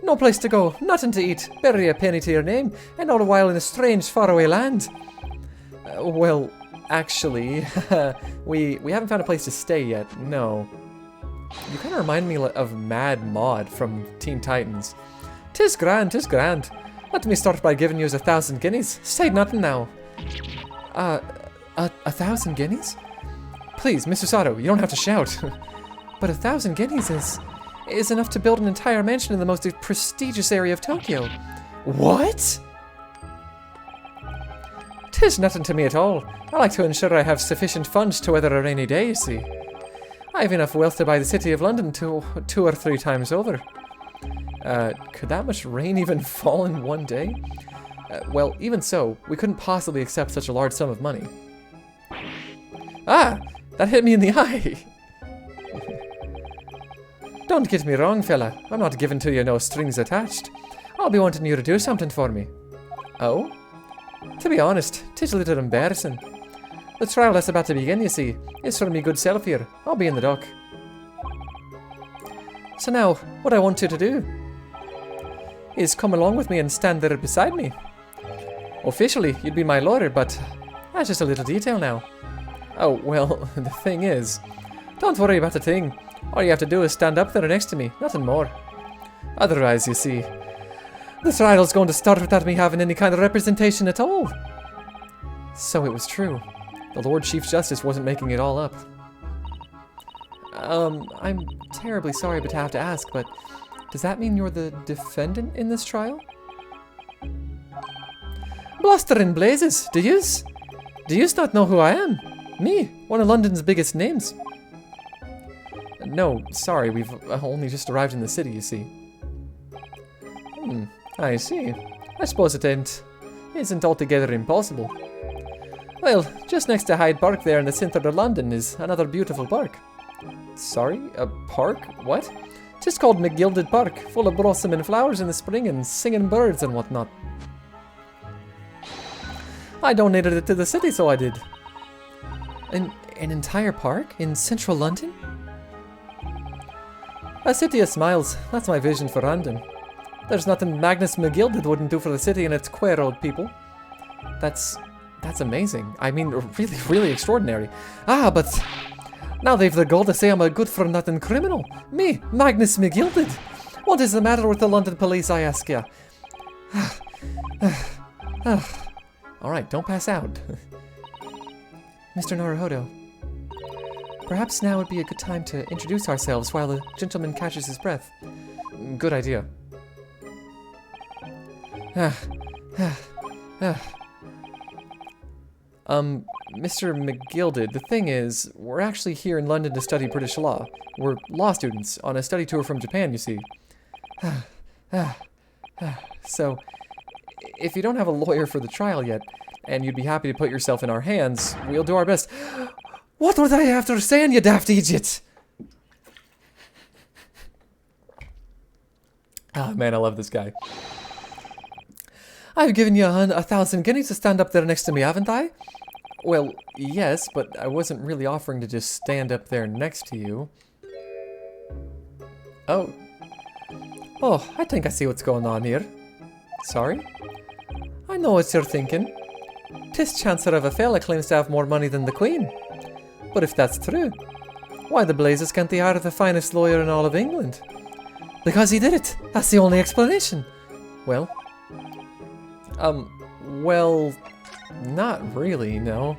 No place to go, nothing to eat, barely a penny to your name, and all the while in a strange, faraway land. Well, actually, we haven't found a place to stay yet, no. You kind of remind me of Mad Maud from Teen Titans. Tis grand, tis grand. Let me start by giving yous 1,000 guineas. Say nothing now. 1,000 guineas? Please, Mr. Sato, you don't have to shout. But 1,000 guineas is enough to build an entire mansion in the most prestigious area of Tokyo. What? 'Tis nothing to me at all. I like to ensure I have sufficient funds to weather a rainy day, you see. I have enough wealth to buy the city of London 2 or 3 times over. Could that much rain even fall in one day? Well, even so, we couldn't possibly accept such a large sum of money. Ah! That hit me in the eye! Don't get me wrong, fella. I'm not giving to you no strings attached. I'll be wanting you to do something for me. Oh? To be honest, 'tis a little embarrassing. The trial that's about to begin, you see, is for me good self here. I'll be in the dock. So now, what I want you to do is come along with me and stand there beside me. Officially, you'd be my lawyer, but that's just a little detail now. Oh, well, the thing is, don't worry about the thing. All you have to do is stand up there next to me, nothing more. Otherwise, you see, the trial's going to start without me having any kind of representation at all. So it was true. The Lord Chief Justice wasn't making it all up. I'm terribly sorry to have to ask, but does that mean you're the defendant in this trial? Bluster and blazes, do yous? Do yous not know who I am? Me, one of London's biggest names. No, sorry, we've only just arrived in the city, you see. I see. I suppose it isn't altogether impossible. Well, just next to Hyde Park there in the centre of London is another beautiful park. Sorry? A park? What? Just called McGilded Park, full of blossoming flowers in the spring and singing birds and whatnot. I donated it to the city, so I did. An entire park? In central London? A city of smiles, that's my vision for London. There's nothing Magnus McGilded wouldn't do for the city and its queer old people. That's amazing. I mean, really, really extraordinary. Ah, but now they've the gall to say I'm a good-for-nothing criminal. Me, Magnus McGilded. What is the matter with the London police, I ask ya? Alright, don't pass out. Mr. Naruhodo, perhaps now would be a good time to introduce ourselves while the gentleman catches his breath. Good idea. Mr. McGilded, the thing is, we're actually here in London to study British law. We're law students on a study tour from Japan, you see. So, if you don't have a lawyer for the trial yet, and you'd be happy to put yourself in our hands, we'll do our best. What was I after saying, you daft idiot? Ah, man, I love this guy. I've given you 1,000 guineas to stand up there next to me, haven't I? Well, yes, but I wasn't really offering to just stand up there next to you. Oh. Oh, I think I see what's going on here. Sorry? I know what you're thinking. Tis Chancellor of a fella claims to have more money than the Queen. But if that's true, why the blazes can't he hire the finest lawyer in all of England? Because he did it. That's the only explanation. Well, not really, no.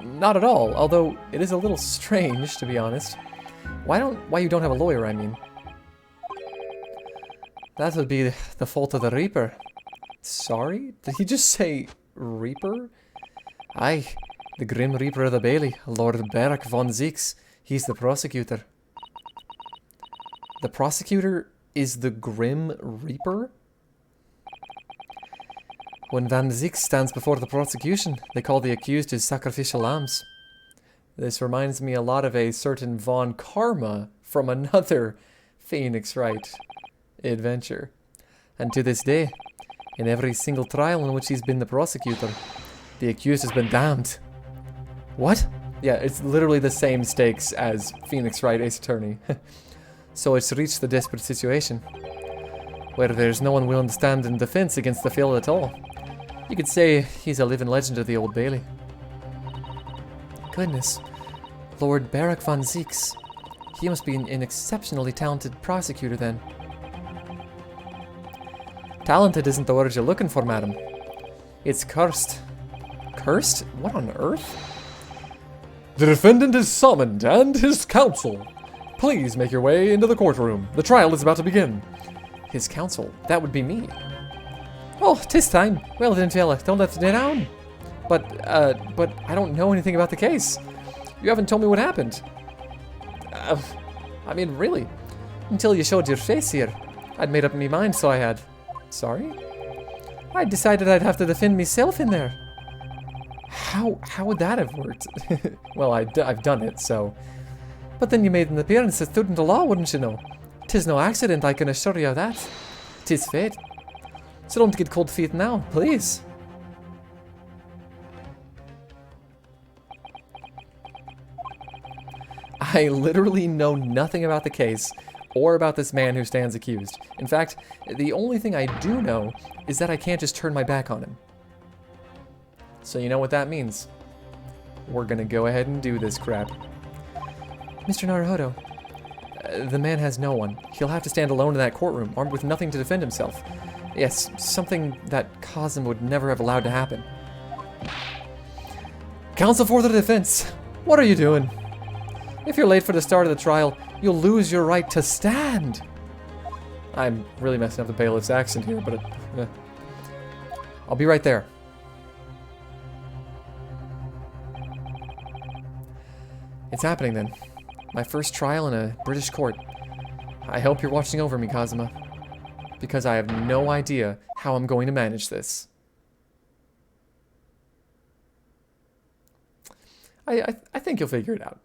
Not at all, although it is a little strange, to be honest. Why you don't have a lawyer, I mean. That would be the fault of the Reaper. Sorry? Did he just say Reaper? Aye, the Grim Reaper of the Bailey, Lord Beric von Zieks. He's the prosecutor. The prosecutor is the Grim Reaper? When Van Zieks stands before the prosecution, they call the accused his sacrificial lambs. This reminds me a lot of a certain Von Karma from another Phoenix Wright adventure. And to this day, in every single trial in which he's been the prosecutor, the accused has been damned. What? Yeah, it's literally the same stakes as Phoenix Wright Ace Attorney. So it's reached the desperate situation, where there's no one willing to stand in defense against the fellow at all. You could say he's a living legend of the Old Bailey. Goodness. Lord Beric von Zieks. He must be an exceptionally talented prosecutor then. Talented isn't the word you're looking for, madam. It's cursed. Cursed? What on earth? The defendant is summoned, and his counsel. Please make your way into the courtroom. The trial is about to begin. His counsel? That would be me. Oh, 'tis time. Well then, fella, don't let me down. But I don't know anything about the case. You haven't told me what happened. I mean, really. Until you showed your face here. I'd made up my mind, so I had. Sorry? I decided I'd have to defend myself in there. How would that have worked? Well, I've done it, so. But then you made an appearance as student of law, wouldn't you know? 'Tis no accident, I can assure you of that. 'Tis fate. So don't get cold feet now, please. I literally know nothing about the case or about this man who stands accused. In fact, the only thing I do know is that I can't just turn my back on him. So you know what that means. We're gonna go ahead and do this crap. Mr. Naruhodo. The man has no one. He'll have to stand alone in that courtroom, armed with nothing to defend himself. Yes, something that Cosm would never have allowed to happen. Counsel for the defense, what are you doing? If you're late for the start of the trial, you'll lose your right to stand. I'm really messing up the bailiff's accent here, but I'll be right there. It's happening then. My first trial in a British court. I hope you're watching over me, Kazuma. Because I have no idea how I'm going to manage this. I think you'll figure it out.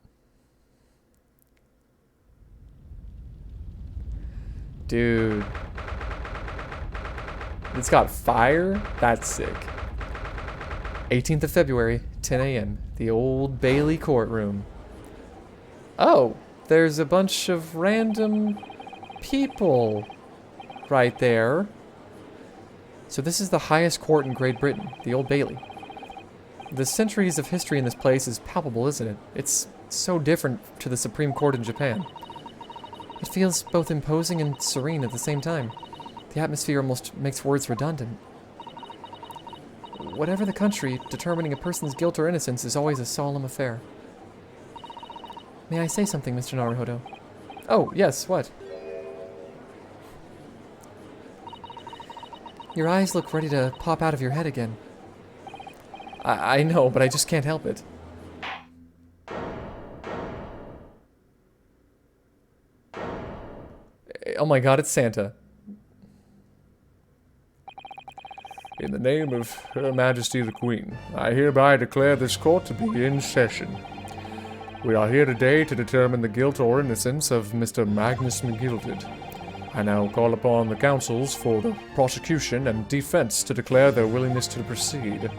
Dude. It's got fire? That's sick. 18th of February, 10 a.m. The Old Bailey courtroom. Oh, there's a bunch of random people right there. So this is the highest court in Great Britain, the Old Bailey. The centuries of history in this place is palpable, isn't it? It's so different to the Supreme Court in Japan. It feels both imposing and serene at the same time. The atmosphere almost makes words redundant. whatever the country, determining a person's guilt or innocence is always a solemn affair. May I say something, Mr. Naruhodo? Oh, yes, what? Your eyes look ready to pop out of your head again. I know, but I just can't help it. Oh my god, it's Santa. In the name of Her Majesty the Queen, I hereby declare this court to be in session. We are here today to determine the guilt or innocence of Mr. Magnus McGilded. I now call upon the counsels for the prosecution and defense to declare their willingness to proceed.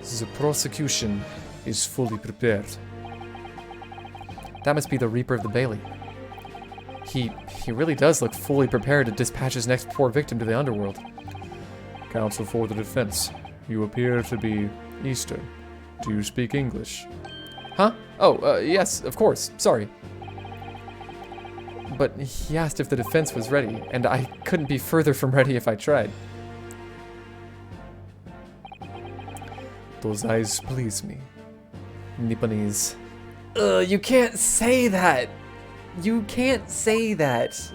The prosecution is fully prepared. That must be the Reaper of the Bailey. He really does look fully prepared to dispatch his next poor victim to the underworld. Counsel for the defense, you appear to be Eastern. Do you speak English? Huh? Oh, yes, of course. Sorry. But he asked if the defense was ready, and I couldn't be further from ready if I tried. Those eyes please me. Nipponese. You can't say that! You can't say that!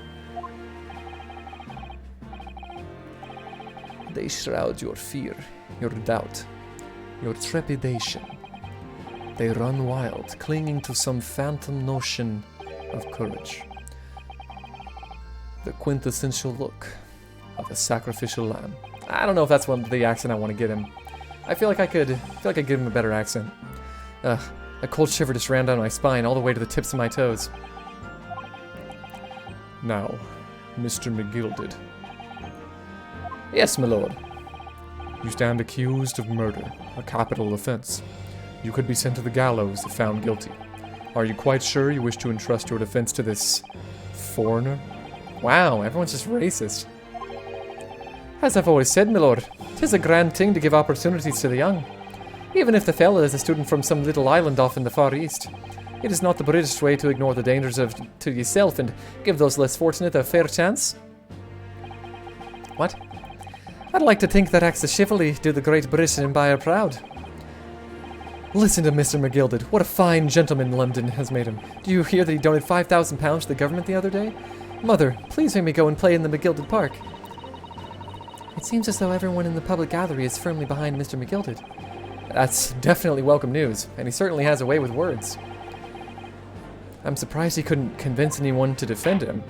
They shroud your fear, your doubt, your trepidation. They run wild, clinging to some phantom notion of courage. The quintessential look of a sacrificial lamb. I don't know if that's the accent I want to get him. I feel like I could give him a better accent. Ugh, a cold shiver just ran down my spine all the way to the tips of my toes. Now, Mr. McGilded. Yes, my lord. You stand accused of murder, a capital offense. You could be sent to the gallows if found guilty. Are you quite sure you wish to entrust your defense to this foreigner? Wow, everyone's just racist. As I've always said, my lord, 'tis a grand thing to give opportunities to the young. Even if the fella is a student from some little island off in the Far East. It is not the British way to ignore the dangers to yourself and give those less fortunate a fair chance. What? I'd like to think that acts of chivalry do the great British Empire proud. Listen to Mr. McGilded. What a fine gentleman London has made him. Do you hear that he donated £5,000 to the government the other day? Mother, please make me go and play in the McGilded Park. It seems as though everyone in the public gallery is firmly behind Mr. McGilded. That's definitely welcome news, and he certainly has a way with words. I'm surprised he couldn't convince anyone to defend him.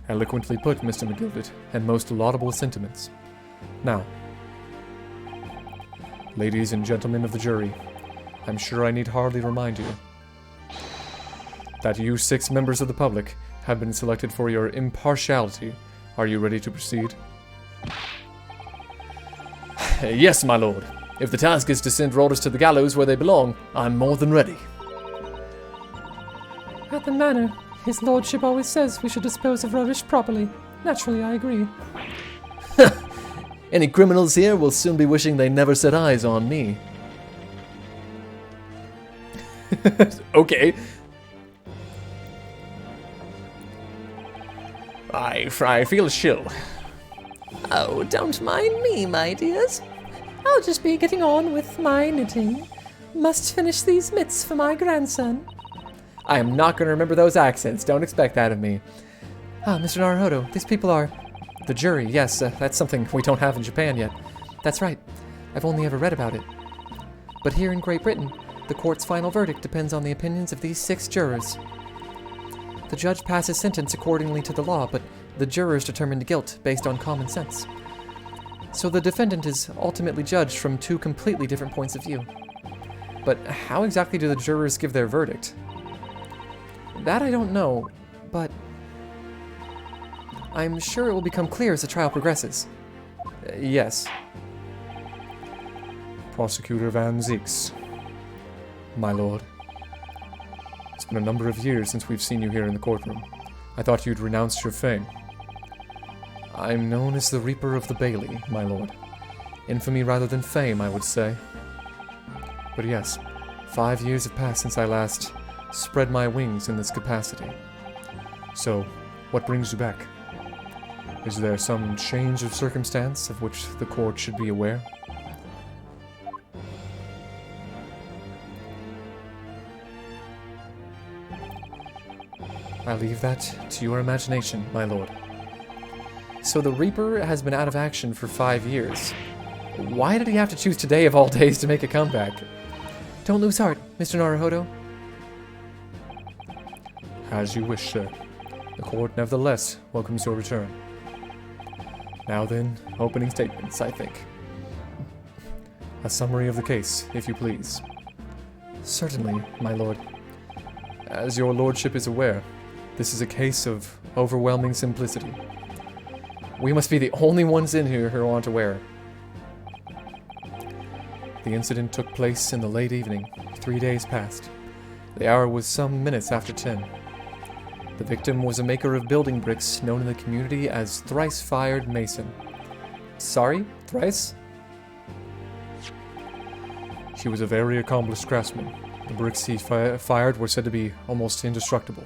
Eloquently put, Mr. McGilded, and most laudable sentiments. Now, ladies and gentlemen of the jury, I'm sure I need hardly remind you that you 6 members of the public have been selected for your impartiality. Are you ready to proceed? Yes, my lord. If the task is to send robbers to the gallows where they belong, I'm more than ready. At the manor, his lordship always says we should dispose of rubbish properly. Naturally, I agree. Any criminals here will soon be wishing they never set eyes on me. Okay. I feel a chill. Oh, don't mind me, my dears. I'll just be getting on with my knitting. Must finish these mitts for my grandson. I am not going to remember those accents. Don't expect that of me. Ah, Mr. Naruhodo, these people are... The jury, yes, that's something we don't have in Japan yet. That's right. I've only ever read about it. But here in Great Britain, the court's final verdict depends on the opinions of these 6 jurors. The judge passes sentence accordingly to the law, but the jurors determine guilt based on common sense. So the defendant is ultimately judged from 2 completely different points of view. But how exactly do the jurors give their verdict? That I don't know, but I'm sure it will become clear as the trial progresses. Yes. Prosecutor Van Zieks. My lord. It's been a number of years since we've seen you here in the courtroom. I thought you'd renounced your fame. I'm known as the Reaper of the Bailey, my lord. Infamy rather than fame, I would say. But yes, 5 years have passed since I last spread my wings in this capacity. So, what brings you back? Is there some change of circumstance of which the court should be aware? I leave that to your imagination, my lord. So the Reaper has been out of action for 5 years. Why did he have to choose today of all days to make a comeback? Don't lose heart, Mr. Naruhodo. As you wish, sir. The court nevertheless welcomes your return. Now then, opening statements, I think. A summary of the case, if you please. Certainly, my lord. As your lordship is aware, this is a case of overwhelming simplicity. We must be the only ones in here who aren't aware. The incident took place in the late evening, 3 days past. The hour was some minutes after 10. The victim was a maker of building bricks known in the community as Thrice-Fired Mason. Sorry? Thrice? He was a very accomplished craftsman. The bricks he fired were said to be almost indestructible.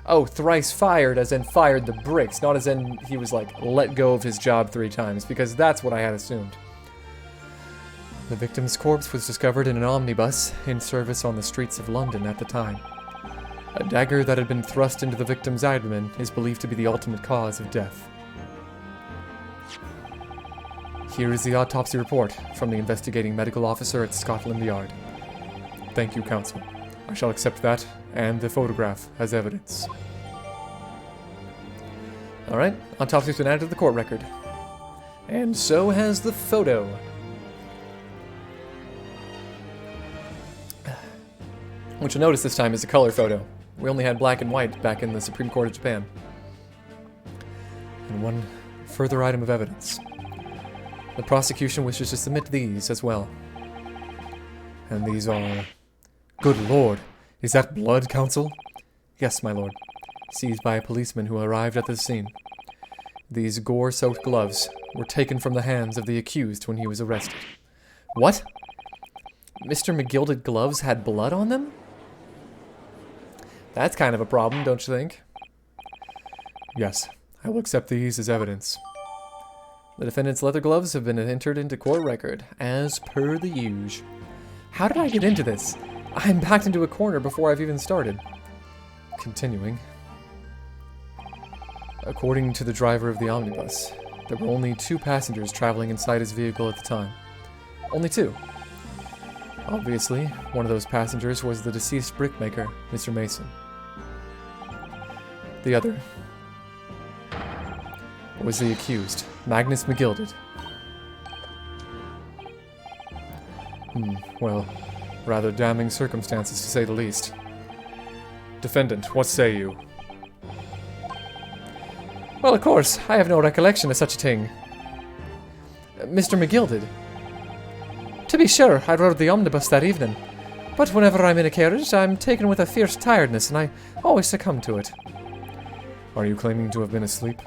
Oh, thrice fired as in fired the bricks, not as in he was like let go of his job 3 times, because that's what I had assumed. The victim's corpse was discovered in an omnibus in service on the streets of London at the time. A dagger that had been thrust into the victim's abdomen is believed to be the ultimate cause of death. Here is the autopsy report from the investigating medical officer at Scotland Yard. Thank you, counsel. I shall accept that and the photograph as evidence. Alright, autopsy's been added to the court record. And so has the photo. Which you'll notice this time is a color photo. We only had black and white back in the Supreme Court of Japan. And one further item of evidence. The prosecution wishes to submit these as well. And these are... Good lord! Is that blood, counsel? Yes, my lord. Seized by a policeman who arrived at the scene. These gore-soaked gloves were taken from the hands of the accused when he was arrested. What? Mr. McGilded gloves had blood on them? That's kind of a problem, don't you think? Yes, I will accept these as evidence. The defendant's leather gloves have been entered into court record, as per the usual. How did I get into this? I'm backed into a corner before I've even started. Continuing. According to the driver of the omnibus, there were only 2 passengers traveling inside his vehicle at the time. Only 2? Obviously, one of those passengers was the deceased brickmaker, Mr. Mason. The other was the accused, Magnus McGilded. Well, rather damning circumstances to say the least. Defendant, what say you? Well, of course, I have no recollection of such a thing. Mr. McGilded. To be sure, I rode the omnibus that evening, but whenever I'm in a carriage, I'm taken with a fierce tiredness, and I always succumb to it. Are you claiming to have been asleep?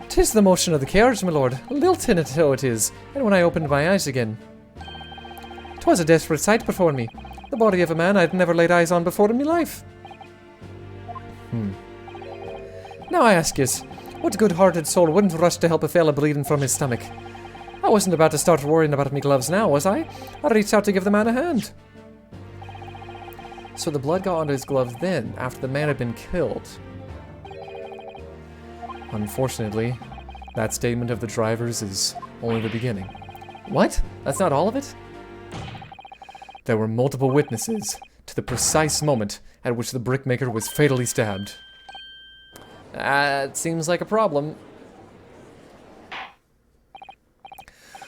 'Tis the motion of the carriage, my lord. Lilting it so it is, and when I opened my eyes again. 'Twas a desperate sight before me. The body of a man I'd never laid eyes on before in my life. Now I ask yous, what good-hearted soul wouldn't rush to help a fella bleeding from his stomach? I wasn't about to start worrying about me gloves now, was I? I reached out to give the man a hand. So the blood got onto his gloves then, after the man had been killed. Unfortunately, that statement of the driver's is only the beginning. What? That's not all of it? There were multiple witnesses to the precise moment at which the brickmaker was fatally stabbed. It seems like a problem.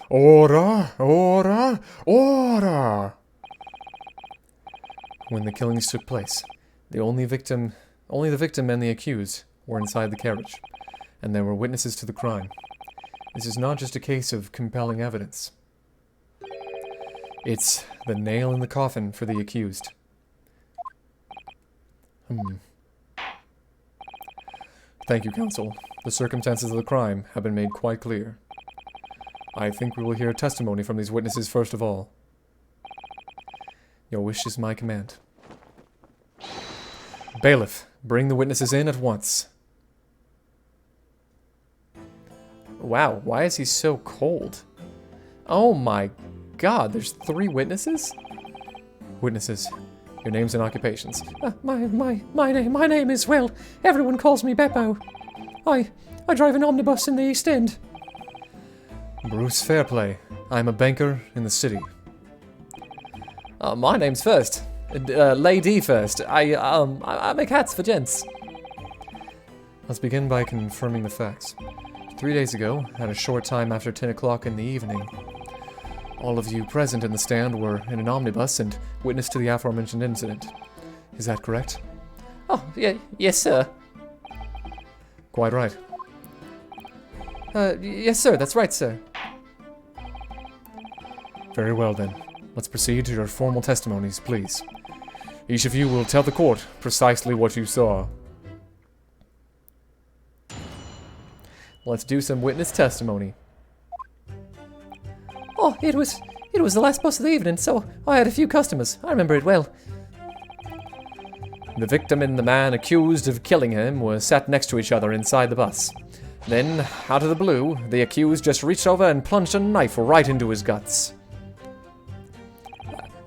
Ora! Ora! Ora! When the killings took place, only the victim and the accused were inside the carriage, and there were witnesses to the crime. This is not just a case of compelling evidence. It's the nail in the coffin for the accused. Thank you, counsel. The circumstances of the crime have been made quite clear. I think we will hear testimony from these witnesses first of all. Your wish is my command. Bailiff, bring the witnesses in at once. Wow, why is he so cold? Oh my god, there's 3 witnesses? Witnesses, your names and occupations. My name is, well, everyone calls me Beppo. I drive an omnibus in the East End. Bruce Fairplay. I'm a banker in the city. My name's First. Lady First. I make hats for gents. Let's begin by confirming the facts. 3 days ago, at a short time after 10 o'clock in the evening, all of you present in the stand were in an omnibus and witness to the aforementioned incident. Is that correct? Oh, yeah, yes, sir. Quite right. Yes, sir, that's right, sir. Very well then. Let's proceed to your formal testimonies, please. Each of you will tell the court precisely what you saw. Let's do some witness testimony. Oh, it was the last bus of the evening, so I had a few customers. I remember it well. The victim and the man accused of killing him were sat next to each other inside the bus. Then, out of the blue, the accused just reached over and plunged a knife right into his guts.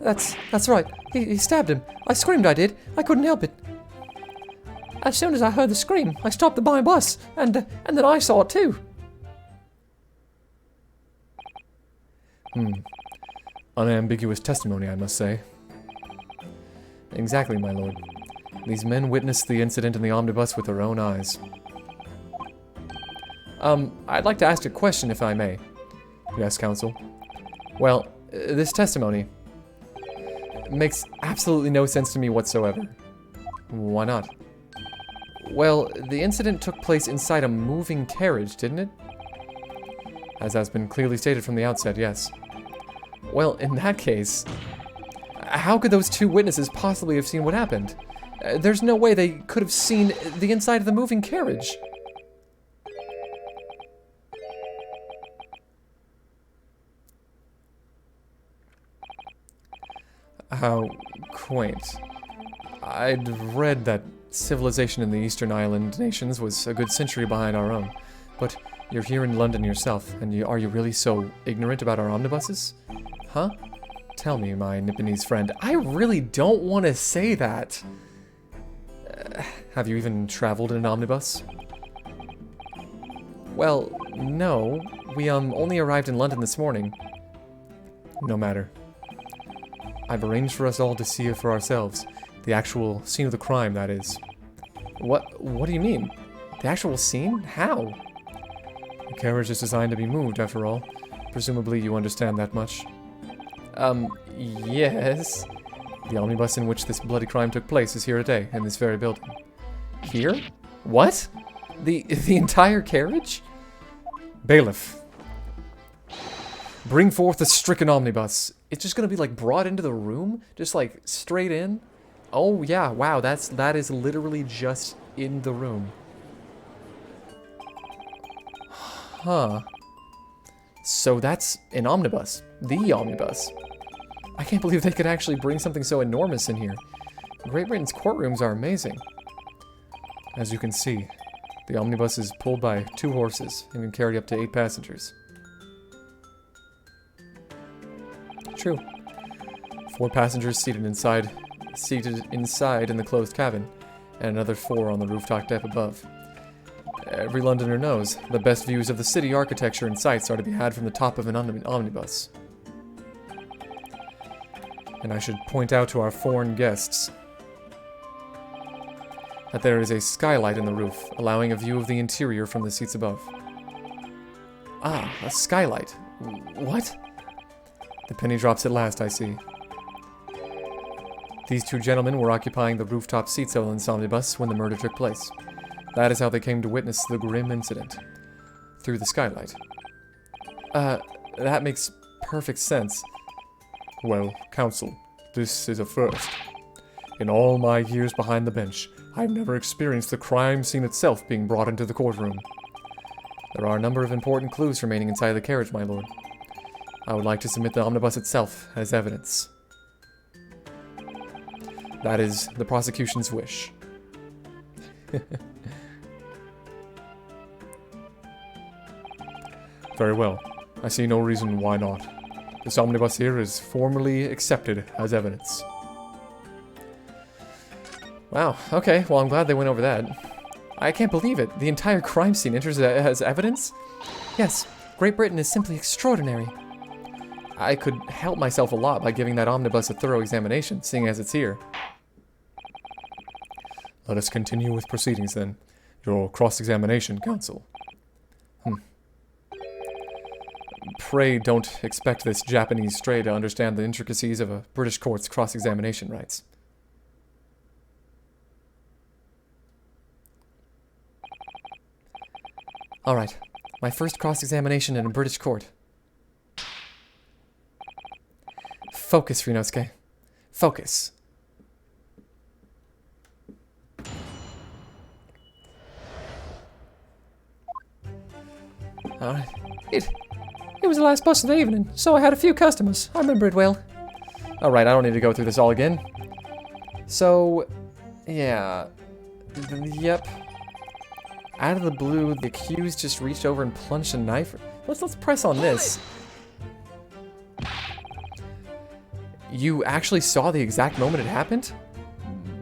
That's right. He stabbed him. I screamed, I did. I couldn't help it. As soon as I heard the scream, I stopped my bus, and then I saw it too. Unambiguous testimony, I must say. Exactly, my lord. These men witnessed the incident in the omnibus with their own eyes. I'd like to ask a question, if I may. Yes, counsel. Well, this testimony makes absolutely no sense to me whatsoever. Why not? Well, the incident took place inside a moving carriage, didn't it? As has been clearly stated from the outset, yes. Well, in that case, how could those 2 witnesses possibly have seen what happened? There's no way they could have seen the inside of the moving carriage. How quaint. I'd read that civilization in the Eastern Island nations was a good century behind our own, but you're here in London yourself, and are you really so ignorant about our omnibuses? Huh? Tell me, my Nipponese friend. I really don't want to say that. Have you even traveled in an omnibus? Well, no. We only arrived in London this morning. No matter. I've arranged for us all to see it for ourselves. The actual scene of the crime, that is. What do you mean? The actual scene? How? The carriage is designed to be moved, after all. Presumably you understand that much. Yes. The omnibus in which this bloody crime took place is here today, in this very building. Here? What? The entire carriage? Bailiff, bring forth the stricken omnibus. It's just gonna be, like, brought into the room? Just, like, straight in? Oh, yeah, wow, that is literally just in the room. Huh. So that's an omnibus. The omnibus. I can't believe they could actually bring something so enormous in here. Great Britain's courtrooms are amazing. As you can see, the omnibus is pulled by 2 horses and can carry up to 8 passengers. True. 4 passengers seated inside in the closed cabin, and another 4 on the rooftop deck above. Every Londoner knows the best views of the city architecture and sights are to be had from the top of an omnibus. And I should point out to our foreign guests that there is a skylight in the roof, allowing a view of the interior from the seats above. Ah, a skylight. What? The penny drops at last, I see. These 2 gentlemen were occupying the rooftop seats of the omnibus when the murder took place. That is how they came to witness the grim incident. Through the skylight. That makes perfect sense. Well, counsel, this is a first. In all my years behind the bench, I've never experienced the crime scene itself being brought into the courtroom. There are a number of important clues remaining inside the carriage, my lord. I would like to submit the omnibus itself as evidence. That is the prosecution's wish. Very well. I see no reason why not. This omnibus here is formally accepted as evidence. Wow, okay, well I'm glad they went over that. I can't believe it. The entire crime scene enters as evidence? Yes, Great Britain is simply extraordinary. I could help myself a lot by giving that omnibus a thorough examination, seeing as it's here. Let us continue with proceedings then. Your cross-examination, counsel. Pray don't expect this Japanese stray to understand the intricacies of a British court's cross-examination rights. Alright, my first cross-examination in a British court. Focus, Ryunosuke. Focus. Alright. It was the last bus of the evening, so I had a few customers. I remember it well. Alright, I don't need to go through this all again. So, yeah. Yep. Out of the blue, the accused just reached over and plunged a knife. Let's press on this. You actually saw the exact moment it happened?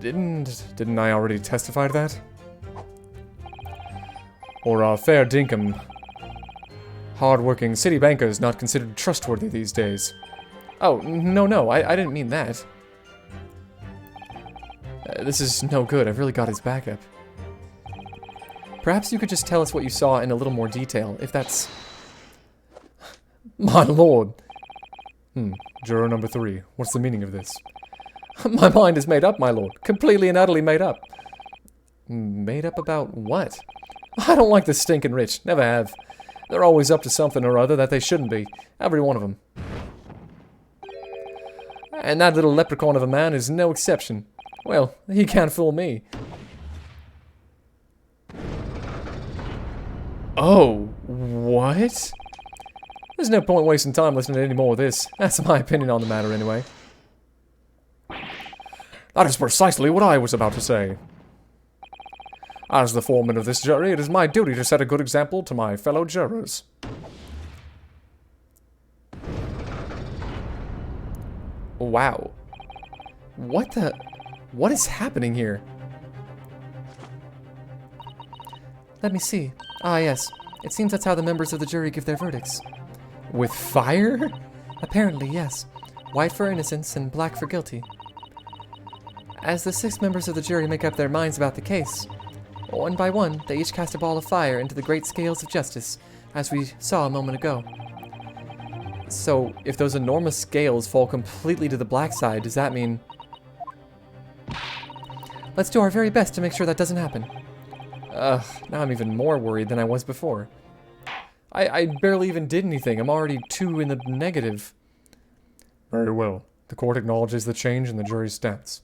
Didn't I already testify to that? Or fair dinkum. Hard-working city bankers not considered trustworthy these days. Oh, no, I didn't mean that. This is no good. I've really got his back up. Perhaps you could just tell us what you saw in a little more detail, if that's... My lord! Juror number 3, what's the meaning of this? My mind is made up, my lord. Completely and utterly made up. Made up about what? I don't like the stinking rich. Never have. They're always up to something or other that they shouldn't be. Every one of them. And that little leprechaun of a man is no exception. Well, he can't fool me. Oh, what? There's no point wasting time listening to any more of this. That's my opinion on the matter anyway. That is precisely what I was about to say. As the foreman of this jury, it is my duty to set a good example to my fellow jurors. Wow. What is happening here? Let me see. Ah, yes. It seems that's how the members of the jury give their verdicts. With fire? Apparently, yes. White for innocence and black for guilty. As the 6 members of the jury make up their minds about the case, one by one, they each cast a ball of fire into the great scales of justice, as we saw a moment ago. So, if those enormous scales fall completely to the black side, does that mean... Let's do our very best to make sure that doesn't happen. Ugh, now I'm even more worried than I was before. I barely even did anything. I'm already 2 in the negative. Very well. The court acknowledges the change in the jury's stance.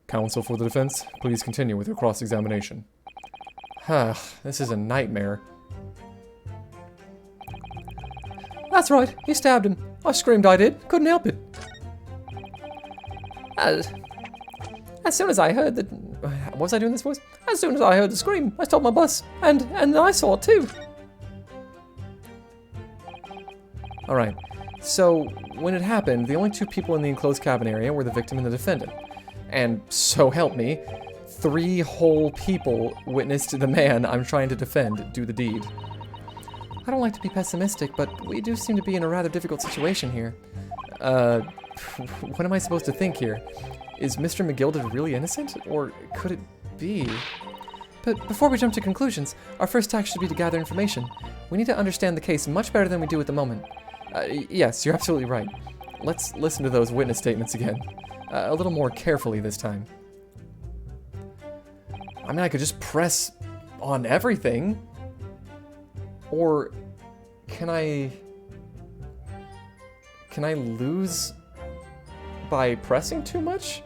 Counsel for the defense, please continue with your cross-examination. This is a nightmare. That's right, he stabbed him. I screamed I did, couldn't help it. As soon as I heard the... Was I doing this voice? As soon as I heard the scream, I stopped my bus, and I saw it too. Alright, so when it happened, the only 2 people in the enclosed cabin area were the victim and the defendant. And so help me, 3 whole people witnessed the man I'm trying to defend do the deed. I don't like to be pessimistic, but we do seem to be in a rather difficult situation here. What am I supposed to think here? Is Mr. McGilded really innocent? Or could it be? But before we jump to conclusions, our first task should be to gather information. We need to understand the case much better than we do at the moment. Yes, you're absolutely right. Let's listen to those witness statements again. A little more carefully this time. I mean, I could just press on everything. Or can I lose by pressing too much?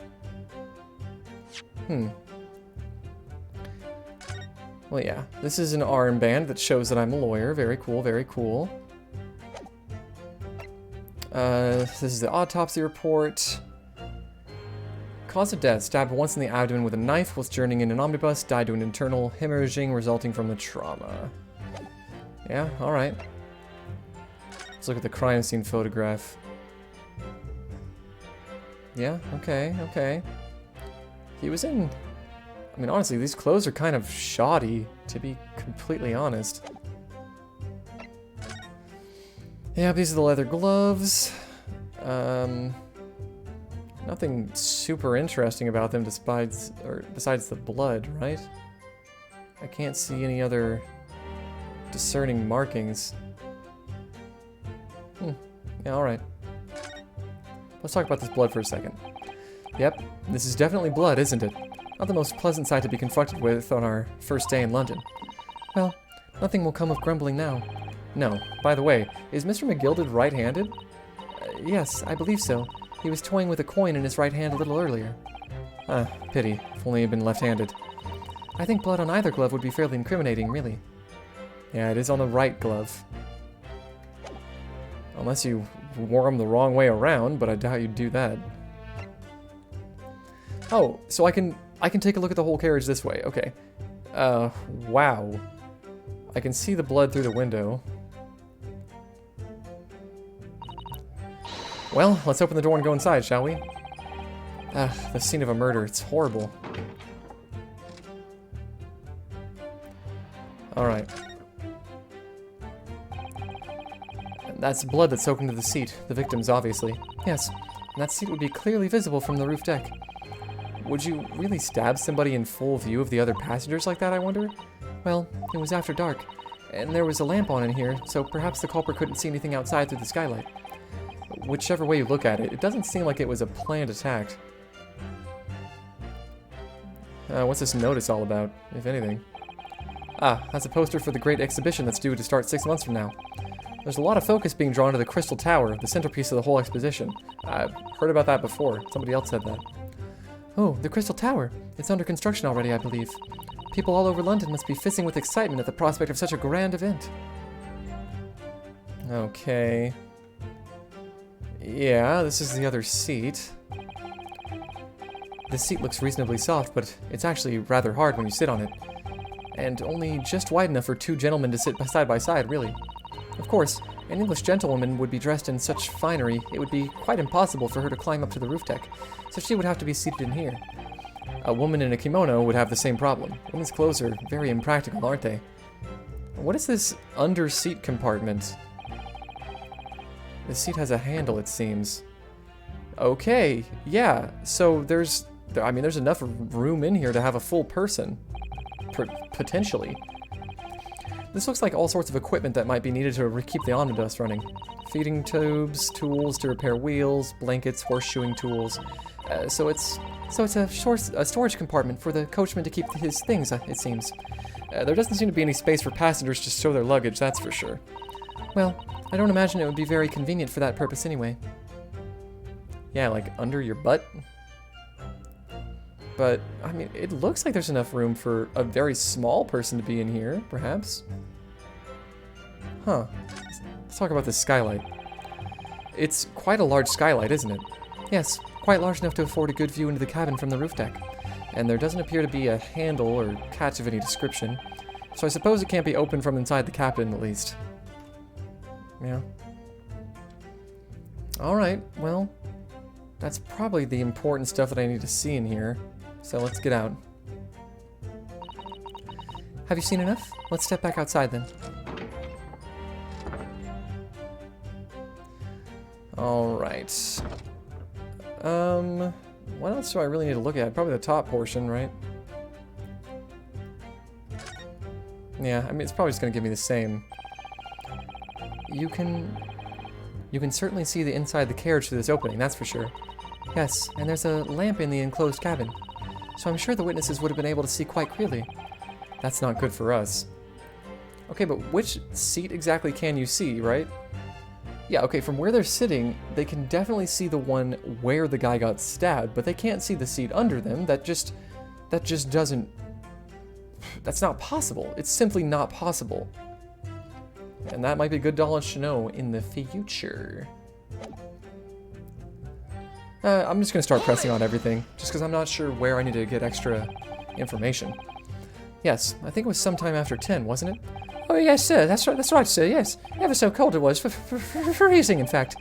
Well, yeah. This is an armband that shows that I'm a lawyer. Very cool, very cool. This is the autopsy report. Cause of death, stabbed once in the abdomen with a knife whilst journeying in an omnibus, died to an internal hemorrhaging resulting from the trauma. Yeah, alright. Let's look at the crime scene photograph. Yeah, okay, okay. He was in... I mean, honestly, these clothes are kind of shoddy, to be completely honest. Yeah, these are the leather gloves. Nothing super interesting about them besides the blood, right? I can't see any other discerning markings. Yeah, alright. Let's talk about this blood for a second. Yep, this is definitely blood, isn't it? Not the most pleasant sight to be confronted with on our first day in London. Well, nothing will come of grumbling now. No. By the way, is Mr. McGilded right-handed? Yes, I believe so. He was toying with a coin in his right hand a little earlier. Ah, pity. If only he had been left-handed. I think blood on either glove would be fairly incriminating, really. Yeah, it is on the right glove. Unless you wore them the wrong way around, but I doubt you'd do that. Oh, so I can take a look at the whole carriage this way. Okay. Wow. I can see the blood through the window. Well, let's open the door and go inside, shall we? The scene of a murder. It's horrible. Alright. That's blood that's soaked into the seat. The victim's, obviously. Yes, and that seat would be clearly visible from the roof deck. Would you really stab somebody in full view of the other passengers like that, I wonder? Well, it was after dark, and there was a lamp on in here, so perhaps the culprit couldn't see anything outside through the skylight. Whichever way you look at it, it doesn't seem like it was a planned attack. What's this notice all about, if anything? Ah, that's a poster for the great exhibition that's due to start 6 months from now. There's a lot of focus being drawn to the Crystal Tower, the centerpiece of the whole exposition. I've heard about that before. Somebody else said that. Oh, the Crystal Tower. It's under construction already, I believe. People all over London must be fizzing with excitement at the prospect of such a grand event. Okay. Yeah, this is the other seat. This seat looks reasonably soft, but it's actually rather hard when you sit on it. And only just wide enough for 2 gentlemen to sit side by side, really. Of course, an English gentlewoman would be dressed in such finery, it would be quite impossible for her to climb up to the roof deck, so she would have to be seated in here. A woman in a kimono would have the same problem. Women's clothes are very impractical, aren't they? What is this under-seat compartment? The seat has a handle, it seems. Okay, yeah, so there's enough room in here to have a full person. Potentially. This looks like all sorts of equipment that might be needed to keep the omnibus running. Feeding tubes, tools to repair wheels, blankets, horseshoeing tools. So it's a storage compartment for the coachman to keep his things, it seems. There doesn't seem to be any space for passengers to stow their luggage, that's for sure. Well, I don't imagine it would be very convenient for that purpose anyway. Yeah, like under your butt? But, I mean, it looks like there's enough room for a very small person to be in here, perhaps. Huh. Let's talk about this skylight. It's quite a large skylight, isn't it? Yes, quite large enough to afford a good view into the cabin from the roof deck. And there doesn't appear to be a handle or catch of any description. So I suppose it can't be opened from inside the cabin, at least. Yeah. Alright, well, that's probably the important stuff that I need to see in here. So let's get out. Have you seen enough? Let's step back outside then. Alright. What else do I really need to look at? Probably the top portion, right? Yeah, I mean, it's probably just gonna give me the same. You can certainly see the inside of the carriage through this opening, that's for sure. Yes, and there's a lamp in the enclosed cabin. So I'm sure the witnesses would have been able to see quite clearly. That's not good for us. Okay, but which seat exactly can you see, right? Yeah, okay, from where they're sitting, they can definitely see the one where the guy got stabbed, but they can't see the seat under them. That just doesn't... That's not possible. It's simply not possible. And that might be good knowledge to know in the future. I'm just going to start pressing on everything, just because I'm not sure where I need to get extra information. Yes, I think it was sometime after 10, wasn't it? Oh, yes, sir. That's right, sir. Yes. Ever so cold it was. Freezing, in fact.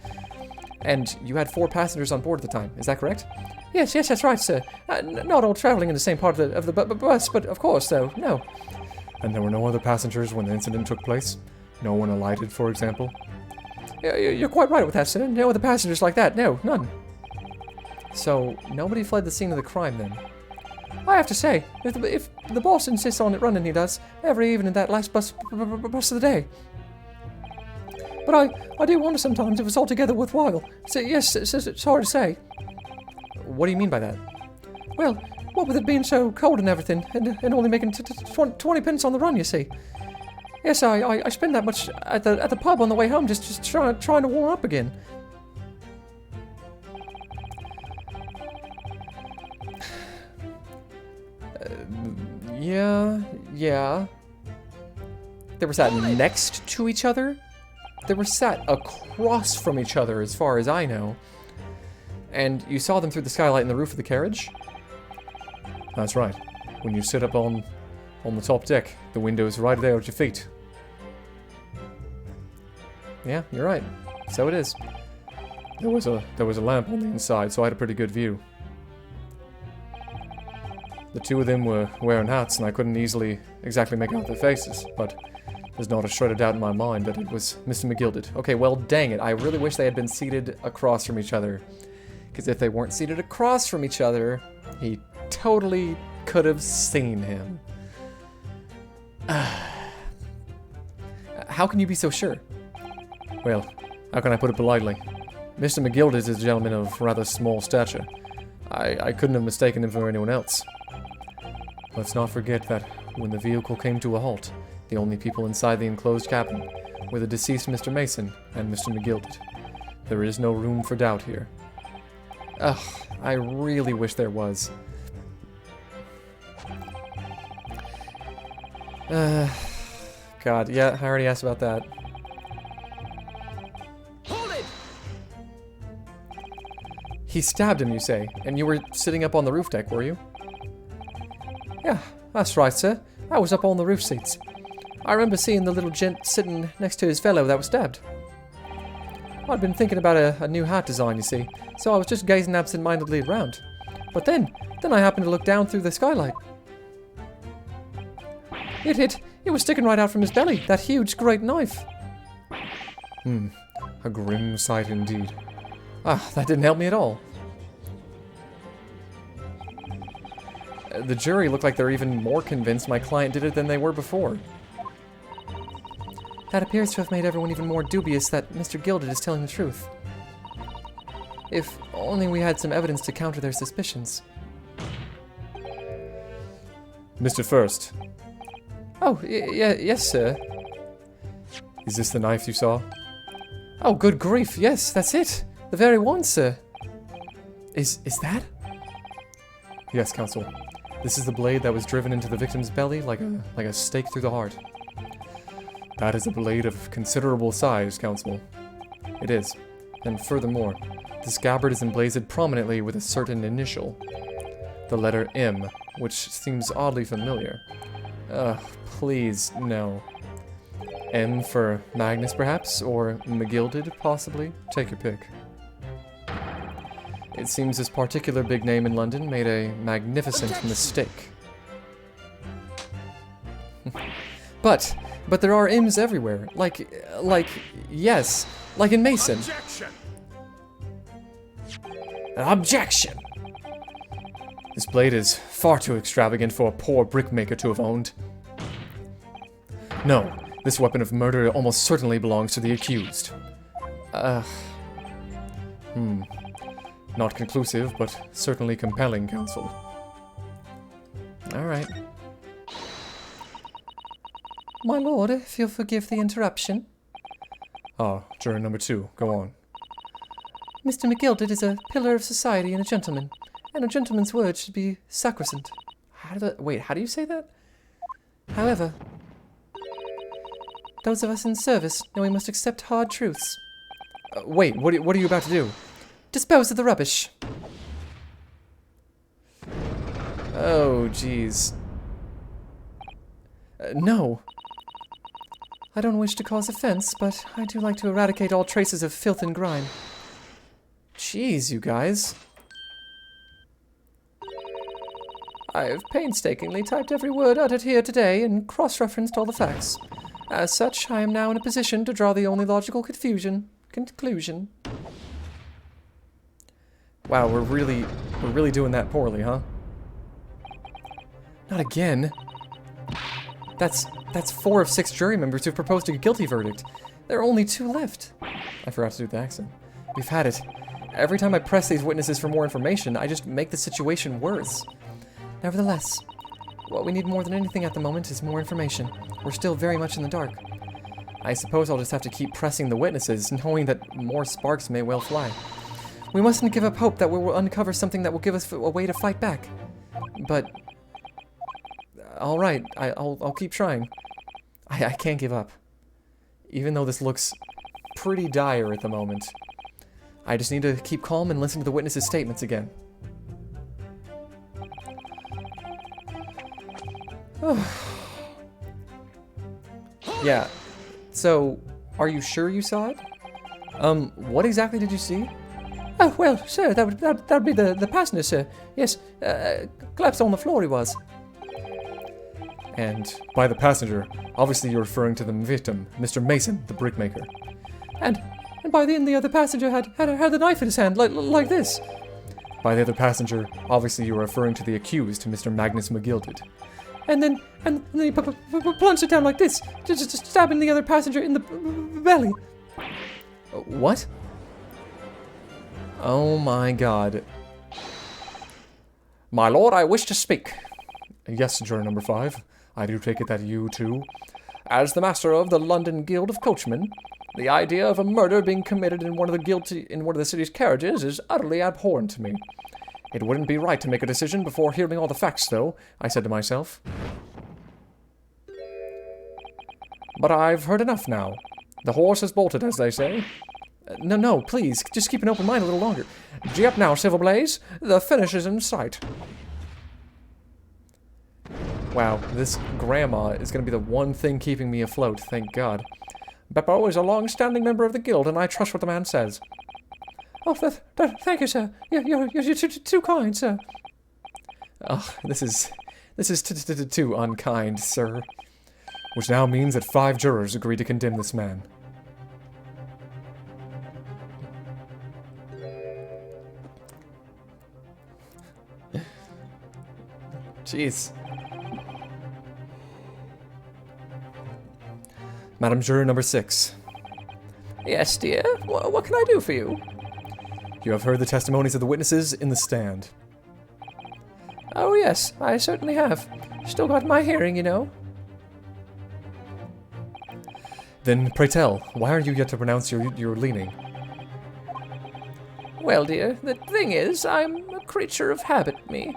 And you had 4 passengers on board at the time, is that correct? Yes, that's right, sir. Not all traveling in the same part of the bus, but of course, though, no. And there were no other passengers when the incident took place? No one alighted, for example? You're quite right with that, sir. No other passengers like that. No, none. So, nobody fled the scene of the crime then? I have to say, if the boss insists on it running, he does, every evening that last bus of the day. But I do wonder sometimes if it's altogether worthwhile. So, yes, it's hard to say. What do you mean by that? Well, what with it being so cold and everything, and only making 20 pence on the run, you see. Yes, I spend that much at the pub on the way home, just trying to warm up again. Yeah. They were sat next to each other? They were sat across from each other, as far as I know. And you saw them through the skylight in the roof of the carriage? That's right. When you sit up on the top deck, the window's right there at your feet. Yeah, you're right. So it is. There was a lamp on the inside, so I had a pretty good view. The two of them were wearing hats, and I couldn't exactly make out their faces, but there's not a shred of doubt in my mind that it was Mr. McGilded. Okay, well, dang it. I really wish they had been seated across from each other. Because if they weren't seated across from each other, he totally could have seen him. How can you be so sure? Well, how can I put it politely? Mr. McGilded is a gentleman of rather small stature. I couldn't have mistaken him for anyone else. Let's not forget that when the vehicle came to a halt, the only people inside the enclosed cabin were the deceased Mr. Mason and Mr. McGilded. There is no room for doubt here. Ugh, I really wish there was. God, yeah, I already asked about that. Hold it! He stabbed him, you say, and you were sitting up on the roof deck, were you? Yeah, that's right, sir. I was up on the roof seats. I remember seeing the little gent sitting next to his fellow that was stabbed. I'd been thinking about a new hat design, you see, so I was just gazing absent-mindedly around. But then I happened to look down through the skylight. It was sticking right out from his belly, that huge, great knife. A grim sight indeed. Ah, that didn't help me at all. The jury looked like they're even more convinced my client did it than they were before. That appears to have made everyone even more dubious that Mr. Gilded is telling the truth. If only we had some evidence to counter their suspicions. Mr. First, Oh, yes, sir. is this the knife you saw? Oh, good grief, yes, that's it. The very one, sir. Is that? Yes, counsel. This is the blade that was driven into the victim's belly like a stake through the heart. That is a blade of considerable size, counsel. It is. And furthermore, the scabbard is emblazoned prominently with a certain initial. The letter M, which seems oddly familiar. Please, no. M for Magnus, perhaps? Or McGilded, possibly? Take your pick. It seems this particular big name in London made a magnificent mistake. But there are M's everywhere. Yes, like in Mason. Objection! Objection! This blade is far too extravagant for a poor brickmaker to have owned. No, this weapon of murder almost certainly belongs to the accused. Not conclusive, but certainly compelling, counsel. Alright. My lord, if you'll forgive the interruption. Ah, juror number 2, go on. Mr. McGilded is a pillar of society and a gentleman, and a gentleman's word should be sacrosanct. Wait, how do you say that? However, those of us in service know we must accept hard truths. Wait, what are you about to do? Dispose of the rubbish. Oh, jeez. No. I don't wish to cause offense, but I do like to eradicate all traces of filth and grime. Jeez, you guys. I have painstakingly typed every word uttered here today and cross-referenced all the facts. As such, I am now in a position to draw the only logical conclusion. Wow, we're really doing that poorly, huh? Not again. That's 4 of 6 jury members who've proposed a guilty verdict. There are only 2 left. I forgot to do the accent. We've had it. Every time I press these witnesses for more information, I just make the situation worse. Nevertheless, what we need more than anything at the moment is more information. We're still very much in the dark. I suppose I'll just have to keep pressing the witnesses, knowing that more sparks may well fly. We mustn't give up hope that we will uncover something that will give us a way to fight back. But... Alright, I'll keep trying. I can't give up. Even though this looks pretty dire at the moment. I just need to keep calm and listen to the witnesses' statements again. Yeah. So, are you sure you saw it? What exactly did you see? Oh, well, sir, that would be the passenger, sir. Yes, collapsed on the floor he was. And by the passenger, obviously you're referring to the victim, Mr. Mason, the brickmaker. And by then the other passenger had the knife in his hand, like this. By the other passenger, obviously you're referring to the accused, Mr. Magnus McGilded. And then he plunged it down like this, just stabbing the other passenger in the belly. What? Oh my god. My lord, I wish to speak. Yes, juror number 5. I do take it that you, too. As the master of the London Guild of Coachmen, the idea of a murder being committed in one of the city's carriages is utterly abhorrent to me. It wouldn't be right to make a decision before hearing all the facts, though, I said to myself. But I've heard enough now. The horse has bolted, as they say. No, please, just keep an open mind a little longer. Gee up now, Silver Blaze. The finish is in sight. Wow, this grandma is going to be the one thing keeping me afloat, thank God. Beppo is a long-standing member of the guild, and I trust what the man says. Oh, thank you, sir. You're too kind, sir. Oh, this is too unkind, sir. Which now means that 5 jurors agree to condemn this man. Jeez. Madam Juror number 6. Yes, dear. What can I do for you? You have heard the testimonies of the witnesses in the stand. Oh, yes, I certainly have. Still got my hearing, you know. Then, pray tell, why are you yet to pronounce your leaning? Well, dear, the thing is, I'm a creature of habit, me.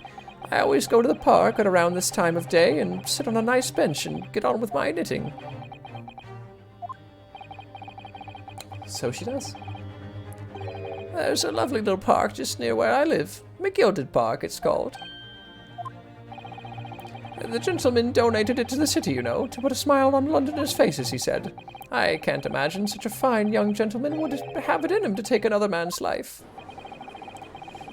I always go to the park at around this time of day and sit on a nice bench and get on with my knitting. So she does. There's a lovely little park just near where I live. McGilded Park, it's called. The gentleman donated it to the city, you know, to put a smile on Londoners' faces, he said. I can't imagine such a fine young gentleman would have it in him to take another man's life.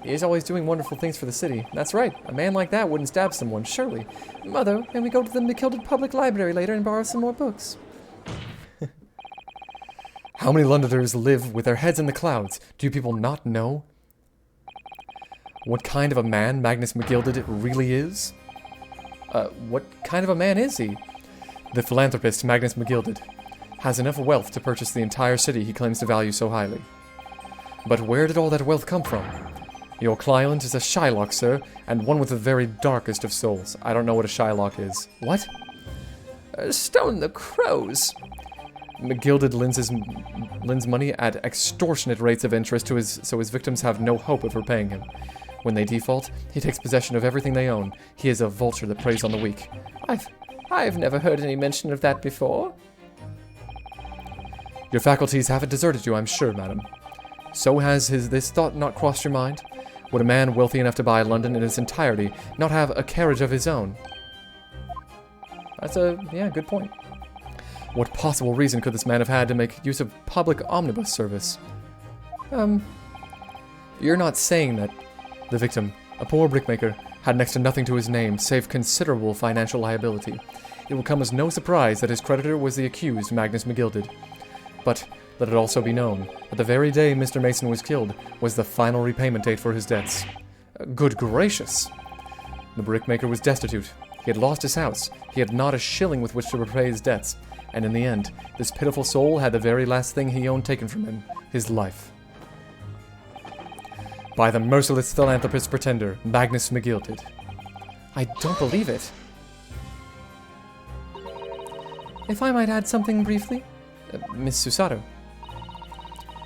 He is always doing wonderful things for the city. That's right. A man like that wouldn't stab someone, surely. Mother, may we go to the McGilded Public Library later and borrow some more books? How many Londoners live with their heads in the clouds? Do you people not know what kind of a man Magnus McGilded really is? What kind of a man is he? The philanthropist Magnus McGilded has enough wealth to purchase the entire city he claims to value so highly. But where did all that wealth come from? Your client is a Shylock, sir, and one with the very darkest of souls. I don't know what a Shylock is. What? Stone the crows. McGilded lends money at extortionate rates of interest to so his victims have no hope of repaying him. When they default, he takes possession of everything they own. He is a vulture that preys on the weak. I've never heard any mention of that before. Your faculties haven't deserted you, I'm sure, madam. So has this thought not crossed your mind? Would a man wealthy enough to buy London in its entirety not have a carriage of his own? That's yeah, good point. What possible reason could this man have had to make use of public omnibus service? You're not saying that the victim, a poor brickmaker, had next to nothing to his name save considerable financial liability. It will come as no surprise that his creditor was the accused, Magnus McGilded. But let it also be known that the very day Mr. Mason was killed was the final repayment date for his debts. Good gracious! The brickmaker was destitute. He had lost his house. He had not a shilling with which to repay his debts. And in the end, this pitiful soul had the very last thing he owned taken from him, his life. By the merciless philanthropist pretender, Magnus McGilded. I don't believe it. If I might add something briefly? Miss Susato.